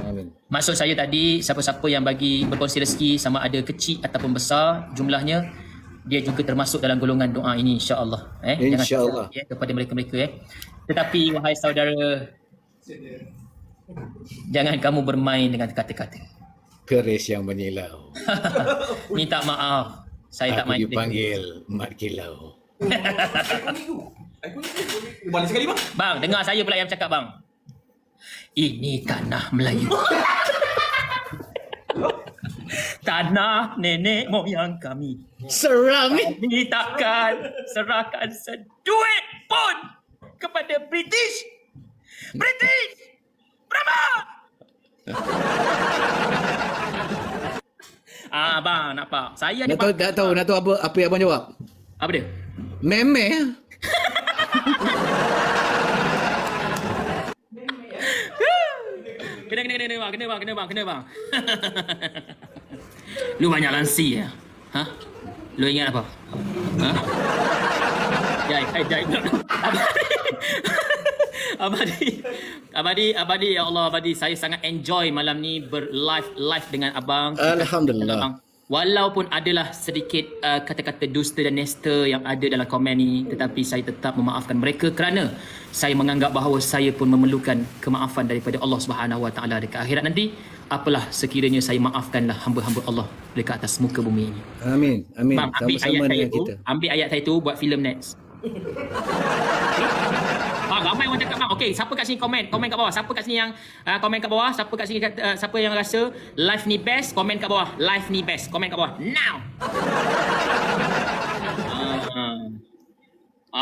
Speaker 2: Amin. Maksud saya tadi, siapa-siapa yang bagi berkongsi rezeki sama ada kecil ataupun besar jumlahnya, dia juga termasuk dalam golongan doa ini insya-Allah.
Speaker 1: Insya-Allah.
Speaker 2: Kepada mereka-mereka Tetapi wahai saudara, jangan kamu bermain dengan kata-kata.
Speaker 1: Keris yang menyilau.
Speaker 2: Minta maaf, saya tak main.
Speaker 1: Aku dipanggil Mat Kilau.
Speaker 4: Balik sekali bang.
Speaker 2: Bang, dengar saya pula yang cakap bang. Ini tanah Melayu. Tanah nenek moyang kami.
Speaker 1: Seram ni.
Speaker 2: Kami takkan serahkan seduit pun kepada British. Berapa? Bang, nampak. Saya ni
Speaker 1: Nak tahu apa yang abang jawab?
Speaker 2: apa dia?
Speaker 1: Meme.
Speaker 2: Kena bang. Lu banyak lansi ya? Ha? Lu ingat apa? Ha? Jai. Abadi, ya Allah Abadi, saya sangat enjoy malam ni live dengan abang.
Speaker 1: Alhamdulillah.
Speaker 2: Abang. Walaupun adalah sedikit kata-kata dusta dan nesta yang ada dalam komen ni, tetapi saya tetap memaafkan mereka kerana saya menganggap bahawa saya pun memerlukan kemaafan daripada Allah Subhanahu Wa Taala dekat akhirat nanti. Apalah sekiranya saya maafkanlah hamba-hamba Allah dekat atas muka bumi ini.
Speaker 1: Amin.
Speaker 2: Bang, ambil ayat saya tu buat filem next. Ramai orang cakap bang. Okey, siapa kat sini komen kat bawah. Siapa kat sini yang komen kat bawah? Siapa kat sini siapa yang rasa live ni best? Komen kat bawah. Live ni best. Komen kat bawah. Now.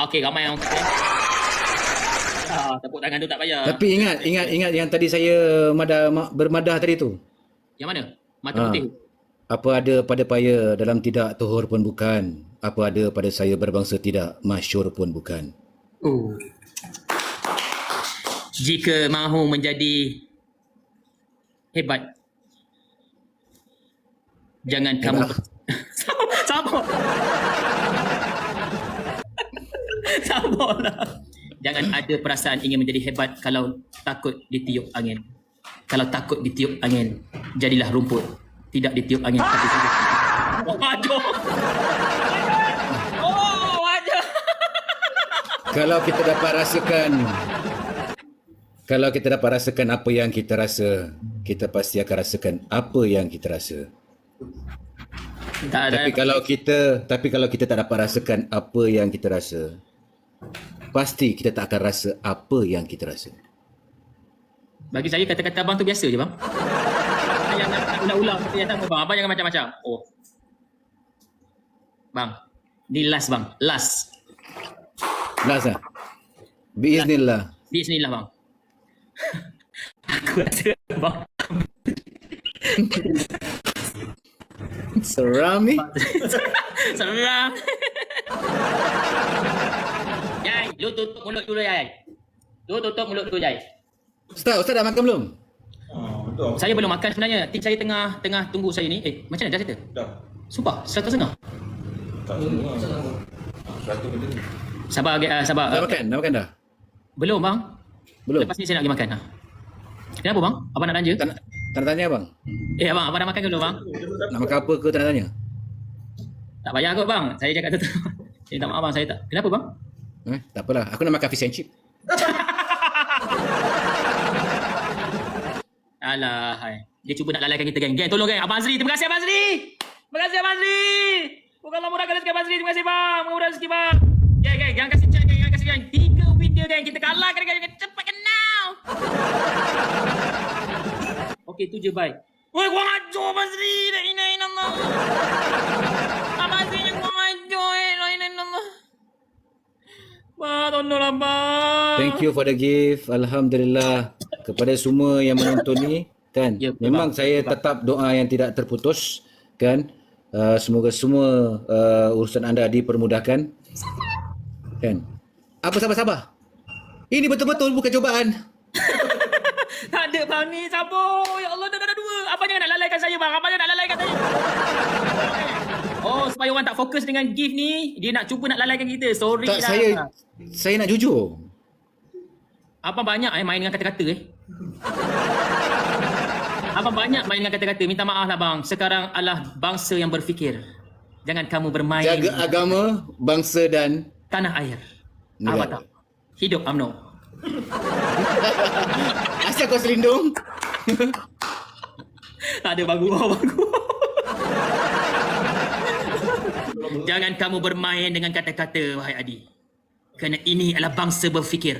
Speaker 2: Okey, ramai yang tepuk tangan tu tak payah.
Speaker 1: Tapi ingat yang tadi saya bermadah tadi tu.
Speaker 2: Yang mana? Mata putih.
Speaker 1: Apa ada pada paya dalam tidak tuhur pun bukan. Apa ada pada saya berbangsa tidak masyhur pun bukan. Jika mahu menjadi hebat, jangan kamu sabarlah. Jangan ada perasaan ingin menjadi hebat kalau takut ditiup angin. Kalau takut ditiup angin, jadilah rumput. Tidak ditiup angin tapi waduh. Waduh. Kalau kita dapat rasakan apa yang kita rasa, kita pasti akan rasakan apa yang kita rasa. Tapi kalau kita tak dapat rasakan apa yang kita rasa, pasti kita tak akan rasa apa yang kita rasa. Bagi saya kata-kata abang tu biasa je bang. Yang nak ulang seperti yang sama bang. Abang jangan macam-macam. Bang, ni last bang. Last lah. Biiznillah bang. Aku rasa bang. Seram ni. Seram. Jai, lu tutup mulut dulu Jai. Tutup mulut dulu Jai. Ustaz dah makan belum?
Speaker 4: Betul.
Speaker 2: Saya belum makan sebenarnya. Tim saya tengah tunggu saya ni. Macam mana dah settle?
Speaker 4: Dah.
Speaker 2: Sumpah, 100 setengah.
Speaker 4: Tak semua. 100 benda ni.
Speaker 2: Sabar.
Speaker 1: Dah makan dah?
Speaker 2: Belum bang.
Speaker 1: Belum.
Speaker 2: Lepas ni saya nak pergi makan. Kenapa bang? Abang nak belanja?
Speaker 1: Tak nak tanya abang.
Speaker 2: Abang dah makan ke belum bang?
Speaker 1: Nak makan apa ke tak nak tanya?
Speaker 2: Tak payah kot bang. Saya cakap tu. Saya minta maaf bang, saya tak. Kenapa bang?
Speaker 1: Tak apalah. Aku nak makan fish and chip.
Speaker 2: Alah, hai. Dia cuba nak lalaikan kita geng. Geng, tolong geng. Abang Azri, terima kasih Abang Azri. Terima kasih Abang Azri. Bukan Allah murahkan rezeki Abang Azri. Terima kasih bang. Murah rezeki bang. Ya, gang, jangan kasih cek, jangan kasih cek. 3 video gang. Kita kalah kan. Cepat kenal. Okey, tu je bye. Woi, gua ngaco Abang Azri. La ilaha illallah. Abang Azri yang gua ngaco. La ilaha illallah. Bang, tolong abang.
Speaker 1: Thank you for the gift. Alhamdulillah. Kepada semua yang menonton ni kan.
Speaker 2: Ya,
Speaker 1: Memang saya tetap doa yang tidak terputus kan. Semoga semua urusan anda dipermudahkan. Kan. Apa sabar-sabar? Ini betul-betul bukan cubaan.
Speaker 2: Tak ada bang ni, sabar. Ya Allah, dah 2. Abang jangan nak lalaikan saya bang. Abang jangan nak lalaikan saya. Oh, supaya orang tak fokus dengan gift ni, dia nak cuba nak lalaikan kita. Sorry
Speaker 1: Tak,
Speaker 2: lah.
Speaker 1: saya nak jujur.
Speaker 2: Abang banyak main dengan kata-kata Abang banyak main dengan kata-kata. Minta maaf lah bang. Sekarang adalah bangsa yang berfikir. Jangan kamu bermain.
Speaker 1: Jaga agama, bangsa dan
Speaker 2: tanah air.
Speaker 1: negara.
Speaker 2: Abang tak. Hidup UMNO.
Speaker 1: Asal kau selindung?
Speaker 2: Tak ada bagu. Jangan kamu bermain dengan kata-kata, wahai Adi. Kerana ini adalah bangsa berfikir.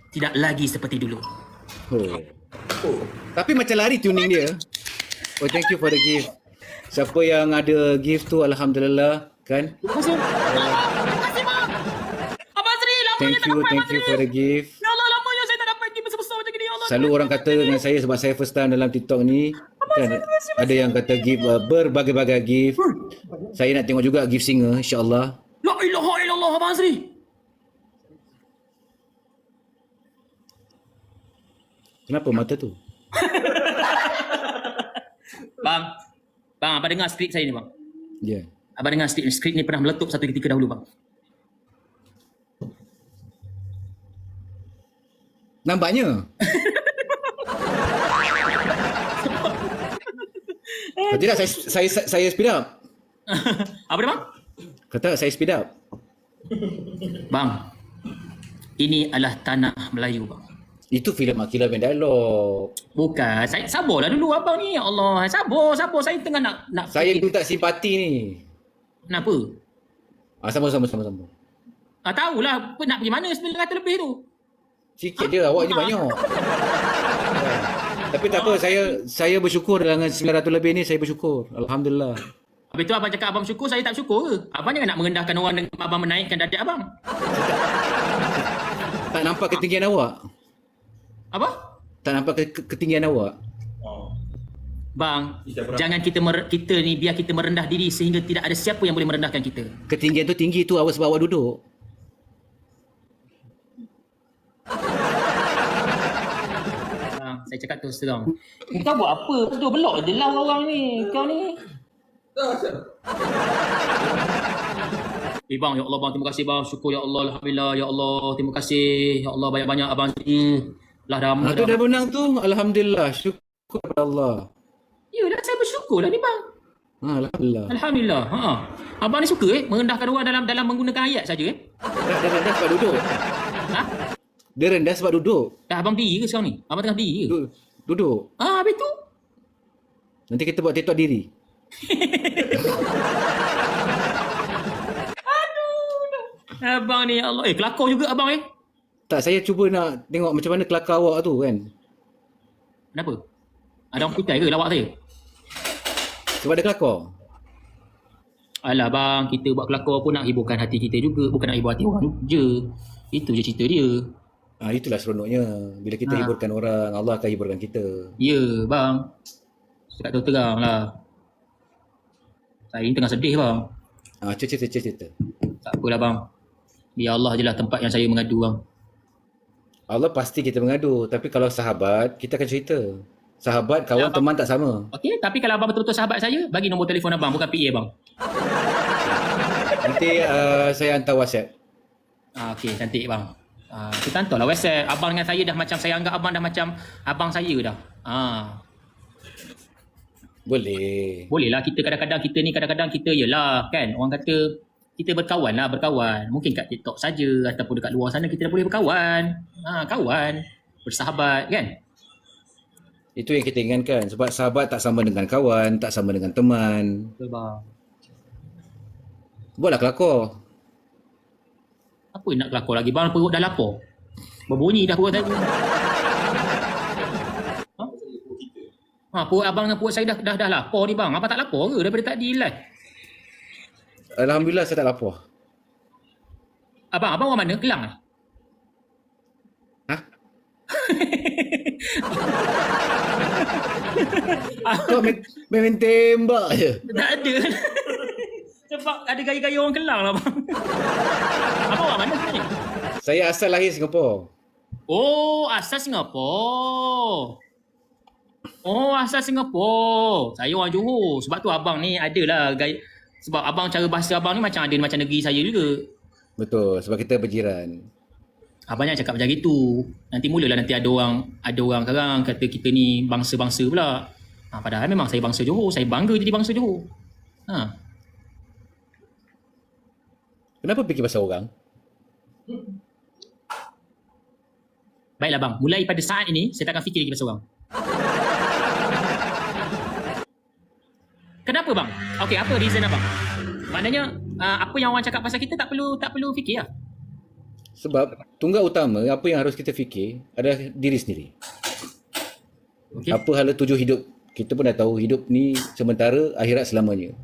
Speaker 2: Tidak lagi seperti dulu.
Speaker 1: Tapi macam lari tuning dia. Oh, thank you for the gift. Siapa yang ada gift tu, Alhamdulillah kan.
Speaker 2: Terima kasih. Terima kasih bang. Abang Azri, lamanya tak dapat
Speaker 1: Thank you for the gift.
Speaker 2: Ya Allah, lamanya saya tak dapat gift besar-besar macam ni. Ya Allah.
Speaker 1: Selalu orang kata dengan saya sebab saya first time dalam TikTok ni kan, ada yang kata gift berbagai-bagai gift. Saya nak tengok juga gift singer insya-Allah.
Speaker 2: La ilaha illallah Abang Azri.
Speaker 1: Kenapa mata tu?
Speaker 2: Bang, abang dengar skrip saya ni bang.
Speaker 1: Ya. Yeah.
Speaker 2: Abang dengar skrip ni pernah meletup satu ketika dahulu bang.
Speaker 1: Nampaknya. Kalau tidak saya speed up.
Speaker 2: Apa dia bang?
Speaker 1: Kata saya speed up.
Speaker 2: Bang, ini adalah tanah Melayu bang.
Speaker 1: Itu filem Akila main dialog.
Speaker 2: Bukan, saya sabarlah dulu abang ni. Ya Allah, sabar. Saya tengah nak
Speaker 1: Saya
Speaker 2: fikir.
Speaker 1: minta simpati ni.
Speaker 2: Kenapa?
Speaker 1: Sama.
Speaker 2: Tahulah nak pergi mana 900 lebih tu.
Speaker 1: Sikit je, awak ni banyak. Tapi tak apa, saya bersyukur dengan 900 lebih ni, saya bersyukur. Alhamdulillah.
Speaker 2: Habis tu abang cakap abang bersyukur, saya tak bersyukur ke? Abang jangan nak merendahkan orang dengan abang menaikkan darjat abang.
Speaker 1: Tak nampak ketinggian awak?
Speaker 2: Apa?
Speaker 1: Tak nampak ketinggian awak?
Speaker 2: Bang, jangan kita ni biar kita merendah diri sehingga tidak ada siapa yang boleh merendahkan kita.
Speaker 1: Ketinggian tu tinggi tu awak sebab awak duduk.
Speaker 2: Bang, saya cakap terus terang. Kau buat apa? Kau belok je lah orang ni. Kau ni. Bang, ya Allah bang, terima kasih bang. Syukur ya Allah, alhamdulillah ya Allah. Terima kasih. Ya Allah banyak-banyak abang sini. Lah dah
Speaker 1: Tu dah menang tu, alhamdulillah. Syukur kepada Allah.
Speaker 2: Ya dah saya bersyukur lah ni bang.
Speaker 1: Alhamdulillah.
Speaker 2: Alhamdulillah. Abang ni suka merendahkan orang dalam menggunakan ayat saja
Speaker 1: Dia rendah sebab duduk.
Speaker 2: Ha?
Speaker 1: Dia rendah sebab duduk.
Speaker 2: Dah abang berdiri ke sekarang ni? Abang tengah berdiri ke?
Speaker 1: Duduk.
Speaker 2: Habis tu?
Speaker 1: Nanti kita buat TikTok diri.
Speaker 2: Abang ni ya Allah. Kelakar juga abang
Speaker 1: Tak, saya cuba nak tengok macam mana kelakar awak tu kan.
Speaker 2: Kenapa? Ada orang putai ke lawak saya?
Speaker 1: Sebab dia kelakar.
Speaker 2: Alah bang, kita buat kelakar pun nak hiburkan hati kita juga. Bukan nak hibur hati orang je. Itu je cerita dia.
Speaker 1: Itulah seronoknya. Bila kita hiburkan orang, Allah akan hiburkan kita.
Speaker 2: Ya bang. Cakap terus terang lah. Saya ni tengah sedih bang.
Speaker 1: Cerita.
Speaker 2: Tak apalah bang. Biar Allah je lah tempat yang saya mengadu bang.
Speaker 1: Allah pasti kita mengadu. Tapi kalau sahabat, kita akan cerita. Sahabat, kawan, teman tak sama.
Speaker 2: Okey, tapi kalau abang betul-betul sahabat saya, bagi nombor telefon abang, bukan PA bang.
Speaker 1: Nanti saya hantar WhatsApp.
Speaker 2: Okey, cantik bang. Kita hantarlah WhatsApp. Abang dengan saya dah macam, saya anggap abang dah macam abang saya dah.
Speaker 1: Boleh.
Speaker 2: Boleh lah, kita kadang-kadang kita yelah kan. Orang kata kita berkawan. Mungkin kat TikTok saja ataupun dekat luar sana kita dah boleh berkawan. Kawan, bersahabat kan.
Speaker 1: Itu yang kita inginkan. Sebab sahabat tak sama dengan kawan, tak sama dengan teman.
Speaker 3: Betul bang.
Speaker 1: Buatlah kelakor.
Speaker 2: Apa nak kelakor lagi bang, perut dah lapar. Berbunyi dah perut tadi. Perut abang dengan perut saya dah lapar ni bang. Abang tak lapar ke daripada tadi live?
Speaker 1: Alhamdulillah saya tak lapar.
Speaker 2: Abang orang mana? Kelang eh?
Speaker 1: Hah? Kau main tembak je.
Speaker 2: Tak ada. Sebab ada gaya-gaya orang Kelang lah bang. Abang orang mana sebenarnya?
Speaker 1: Saya asal lahir Singapura.
Speaker 2: Oh, asal Singapura. Oh, asal Singapura. Saya orang Johor. Sebab tu abang ni adalah gaya. Sebab abang cara bahasa abang ni macam ada macam negeri saya juga.
Speaker 1: Betul, sebab kita berjiran.
Speaker 2: Abang jangan cakap macam gitu. Nanti mulalah nanti ada orang sekarang kata kita ni bangsa-bangsa pula. Padahal memang saya bangsa Johor. Saya bangga jadi bangsa Johor.
Speaker 1: Kenapa fikir pasal orang?
Speaker 2: Baiklah bang, mulai pada saat ini saya takkan fikir lagi pasal orang. Kenapa bang? Okey, apa reason abang? Maknanya apa yang orang cakap pasal kita tak perlu fikir lah.
Speaker 1: Sebab tunggal utama apa yang harus kita fikir adalah diri sendiri.
Speaker 2: Okay.
Speaker 1: Apa hala tujuh hidup? Kita pun dah tahu hidup ni sementara, akhirat selamanya.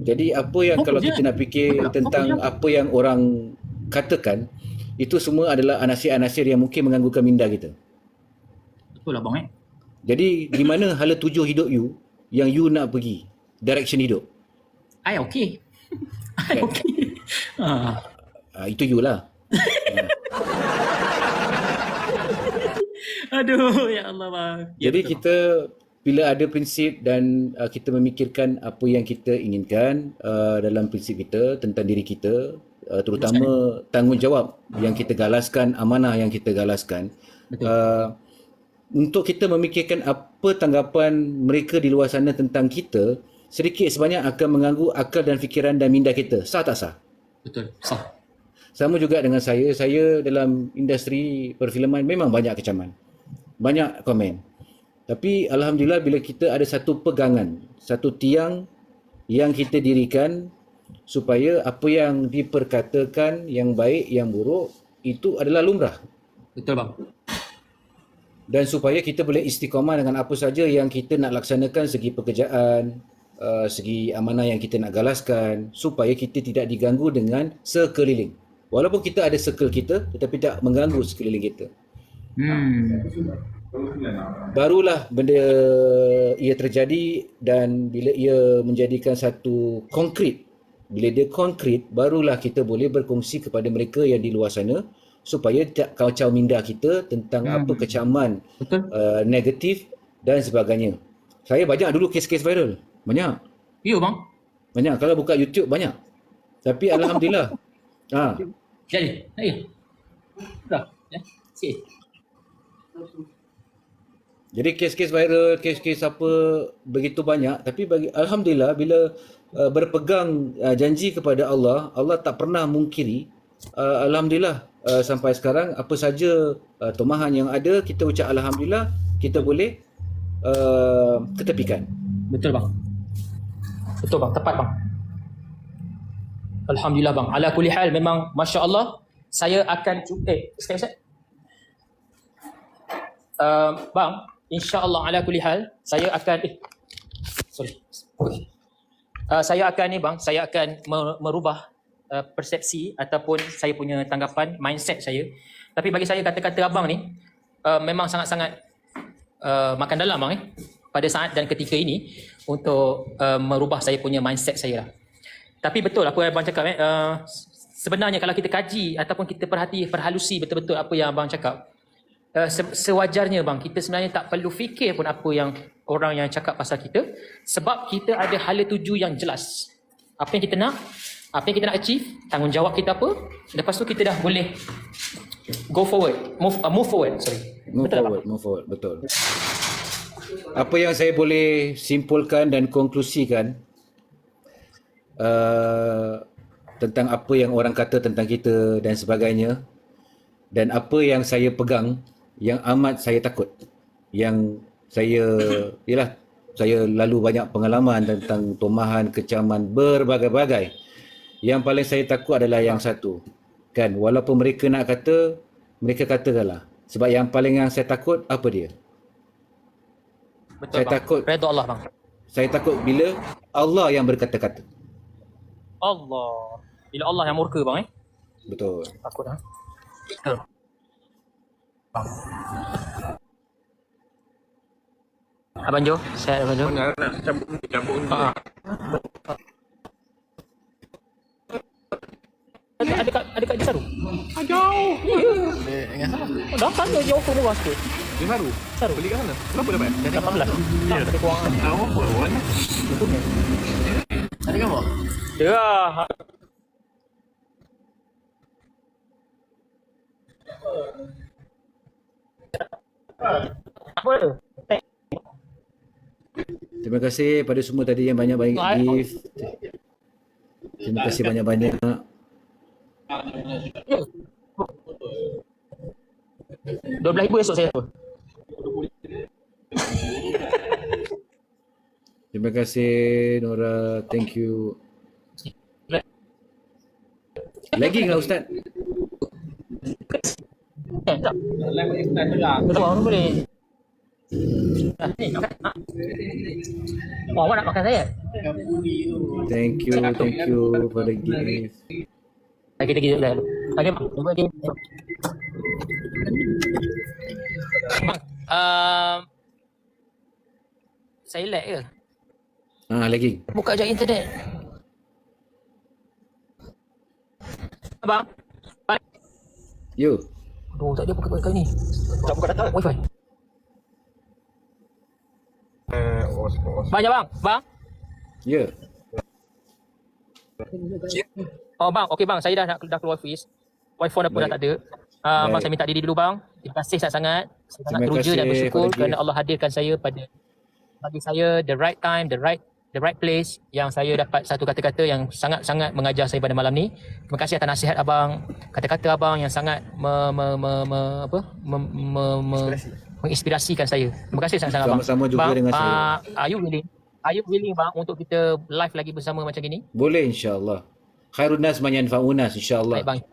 Speaker 1: Jadi apa yang kalau kita nak fikir tentang apa yang orang katakan, itu semua adalah anasir-anasir yang mungkin mengganggukan minda kita.
Speaker 2: Betul lah bang
Speaker 1: Jadi di mana hala tujuh hidup you yang you nak pergi, direction hidup?
Speaker 2: I okay. I okay.
Speaker 1: Itu you lah.
Speaker 2: Aduh, ya Allah bang.
Speaker 1: Jadi kita bila ada prinsip dan kita memikirkan apa yang kita inginkan dalam prinsip kita tentang diri kita, terutama tanggungjawab yang kita galaskan, amanah yang kita galaskan, untuk kita memikirkan apa tanggapan mereka di luar sana tentang kita, sedikit sebanyak akan mengganggu akal dan fikiran dan minda kita. Sah tak sah?
Speaker 2: Betul, sah.
Speaker 1: Sama juga dengan saya dalam industri perfilman memang banyak kecaman, banyak komen. Tapi Alhamdulillah bila kita ada satu pegangan, satu tiang yang kita dirikan supaya apa yang diperkatakan, yang baik, yang buruk, itu adalah lumrah.
Speaker 2: Betul bang.
Speaker 1: Dan supaya kita boleh istiqamah dengan apa saja yang kita nak laksanakan segi pekerjaan, segi amanah yang kita nak galaskan, supaya kita tidak diganggu dengan sekeliling. Walaupun kita ada circle kita, tetapi tak mengganggu sekeliling kita. Barulah benda ia terjadi, dan bila ia menjadikan satu konkret, bila dia konkret, barulah kita boleh berkongsi kepada mereka yang di luar sana supaya tak kacau minda kita tentang apa kecaman negatif dan sebagainya. Saya banyak dulu kes-kes viral. Banyak.
Speaker 2: Ya bang.
Speaker 1: Banyak. Kalau buka YouTube banyak. Tapi Alhamdulillah.
Speaker 2: Jadi. Dah. Sikit.
Speaker 1: Jadi kes-kes viral, kes-kes apa begitu banyak, tapi Alhamdulillah bila berpegang janji kepada Allah, Allah tak pernah mungkiri. Alhamdulillah sampai sekarang apa saja tomahan yang ada, kita ucap Alhamdulillah, kita boleh ketepikan.
Speaker 2: Betul bang. Betul bang, tepat bang. Alhamdulillah bang. Ala kulli hal memang Masya Allah, saya akan sekejap. Bang, insya-Allah ala kulli hal saya akan saya akan ni bang, saya akan merubah persepsi ataupun saya punya tanggapan, mindset saya. Tapi bagi saya kata-kata abang ni memang sangat-sangat makan dalam bang pada saat dan ketika ini untuk merubah saya punya mindset saya lah. Tapi betul apa yang abang cakap sebenarnya kalau kita kaji ataupun kita perhalusi betul-betul apa yang abang cakap, sewajarnya bang, kita sebenarnya tak perlu fikir pun apa yang orang yang cakap pasal kita, sebab kita ada hala tuju yang jelas. Apa yang kita nak, apa yang kita nak achieve, tanggungjawab kita apa, lepas tu kita dah boleh go forward, move forward,
Speaker 1: Move forward, betul. Apa yang saya boleh simpulkan dan konklusikan tentang apa yang orang kata tentang kita dan sebagainya, dan apa yang saya pegang yang amat saya takut, yang saya lalu banyak pengalaman tentang tomahan, kecaman berbagai-bagai. Yang paling saya takut adalah yang satu. Kan, walaupun mereka nak kata, mereka katakanlah. Sebab yang paling yang saya takut apa dia?
Speaker 2: Betul
Speaker 1: Saya
Speaker 2: bang.
Speaker 1: takut.
Speaker 2: Redha Allah bang.
Speaker 1: Saya takut bila Allah yang berkata-kata.
Speaker 2: Allah. Bila Allah yang murka bang
Speaker 1: Betul.
Speaker 2: Takut ha. Betul. Abang Jo, saya Abang Jo.
Speaker 4: Mana nak cabut ni.
Speaker 2: Ada kat Desaru. Jauh. Ya. Datang je jauh ke luar sikit.
Speaker 4: Dia baru.
Speaker 2: Saru.
Speaker 4: Beli kat mana? Berapa dapat?
Speaker 2: 18. Tak ada kewangan.
Speaker 4: Apa warna?
Speaker 3: Ada gambar?
Speaker 2: Ya. Apa tu?
Speaker 1: Terima kasih pada semua tadi yang banyak-banyak gift. Terima kasih banyak-banyak.
Speaker 2: Ya. 12,000 esok saya tu.
Speaker 1: Terima kasih Nora. Thank you. Lagi enggak Ustaz?
Speaker 2: Tak. Betul orang boleh. Ni nak. Awak nak makan saya?
Speaker 1: Thank you for the gift.
Speaker 2: Lagi dah. Lagi bang. Cuba lagi. Bang, saya lag ke?
Speaker 1: Lagi.
Speaker 2: Buka je internet. Abang.
Speaker 1: You.
Speaker 2: Aduh, tak ada buka ni. Tak buka data wifi. Banyak bang. Bang.
Speaker 1: Ya.
Speaker 2: Oh bang, okey bang, saya dah keluar office. Wifi dah pun dah tak ada. Bang, saya minta diri dulu bang. Terima kasih sangat-sangat. Saya sangat teruja dan bersyukur kerana Allah hadirkan saya bagi saya the right time, the right place yang saya dapat satu kata-kata yang sangat-sangat mengajar saya pada malam ni. Terima kasih atas nasihat abang, kata-kata abang yang sangat menginspirasikan saya. Terima kasih sangat-sangat abang.
Speaker 1: Sama-sama juga
Speaker 2: bang,
Speaker 1: dengan saya.
Speaker 2: Are you willing bang untuk kita live lagi bersama macam gini?
Speaker 1: Boleh insya-Allah. Khairun nas man yanfa'un nas insya-Allah.
Speaker 2: Baik bang.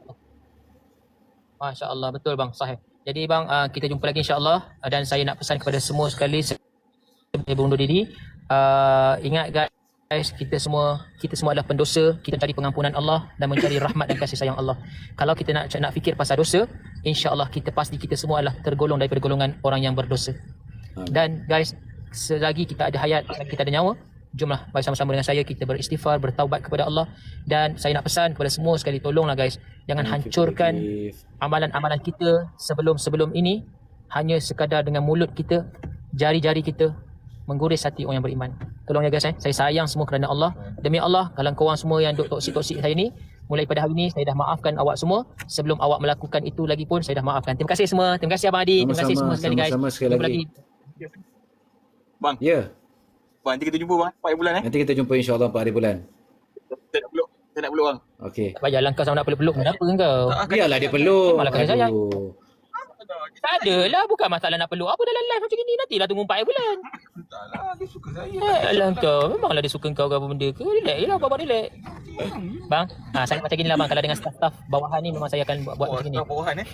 Speaker 2: Masya-Allah, betul bang, sahih. Jadi bang, kita jumpa lagi insya-Allah, dan saya nak pesan kepada semua sekali sebelum berundur diri, ingat guys, kita semua adalah pendosa. Kita cari pengampunan Allah dan mencari rahmat dan kasih sayang Allah. Kalau kita nak fikir pasal dosa, insya-Allah kita semua adalah tergolong daripada golongan orang yang berdosa. Dan guys, selagi kita ada hayat, kita ada nyawa, jomlah bersama-sama dengan saya kita beristighfar, bertaubat kepada Allah. Dan saya nak pesan kepada semua sekali, tolonglah guys, jangan hancurkan amalan-amalan kita sebelum ini hanya sekadar dengan mulut kita, jari-jari kita mengguris hati orang yang beriman. Tolong ya guys, saya sayang semua kerana Allah. Demi Allah, kalau korang semua yang duk toksik-toksik saya ni, mulai pada hari ni saya dah maafkan awak semua. Sebelum awak melakukan itu lagi pun saya dah maafkan. Terima kasih semua. Terima kasih Abang Adi. Terima kasih semua sekali guys.
Speaker 1: Sama-sama sekali
Speaker 2: Jumpa
Speaker 1: lagi.
Speaker 4: Bang.
Speaker 1: Ya.
Speaker 4: Bang, nanti kita jumpa bang 4 hari bulan
Speaker 1: Nanti kita jumpa insya-Allah 4 hari bulan.
Speaker 4: Saya nak peluk bang.
Speaker 1: Okey.
Speaker 2: Tak payahlah kau sama nak peluk-peluk. Kenapa kau?
Speaker 1: Biarlah dia peluk.
Speaker 2: Malah kau sayang.
Speaker 1: Aduh.
Speaker 2: Tak adalah, bukan masalah nak peluk. Apa dalam live macam ni? Nantilah tunggu 4 bulan.
Speaker 4: Taklah, dia suka saya.
Speaker 2: Alah kau, memanglah dia suka kau ke apa benda ke? Relax je lah, bawa relax. Bang, saya macam gini lah bang. Kalau dengan staff bawahan ni memang saya akan buat macam ni.
Speaker 4: Bawahan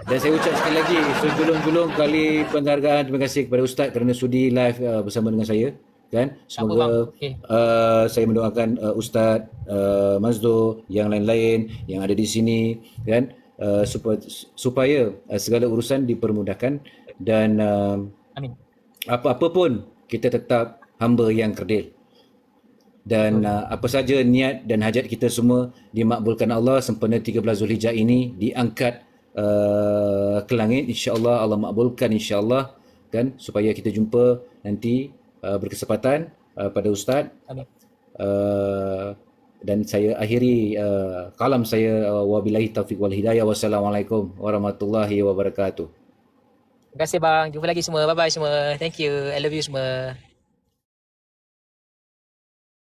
Speaker 1: Dan saya ucap sekali lagi sejulung-julung kali penghargaan. Terima kasih kepada Ustaz kerana sudi live bersama dengan saya. Kan? Semoga saya mendoakan Ustaz Mazdo, yang lain-lain yang ada di sini, kan, supaya segala urusan dipermudahkan dan
Speaker 2: Amin.
Speaker 1: Apa-apa pun kita tetap hamba yang kerdil. Dan apa saja niat dan hajat kita semua dimakbulkan Allah sempena 13 Zulhijjah ini, diangkat ke langit, insya-Allah Allah makbulkan insya-Allah, kan, supaya kita jumpa nanti berkesempatan pada Ustaz.
Speaker 2: Amin.
Speaker 1: Dan saya akhiri kalam saya, wabillahi taufiq wal hidayah, wassalamualaikum warahmatullahi wabarakatuh.
Speaker 2: Terima kasih bang. Jumpa lagi semua. Bye bye semua. Thank you. I love you semua.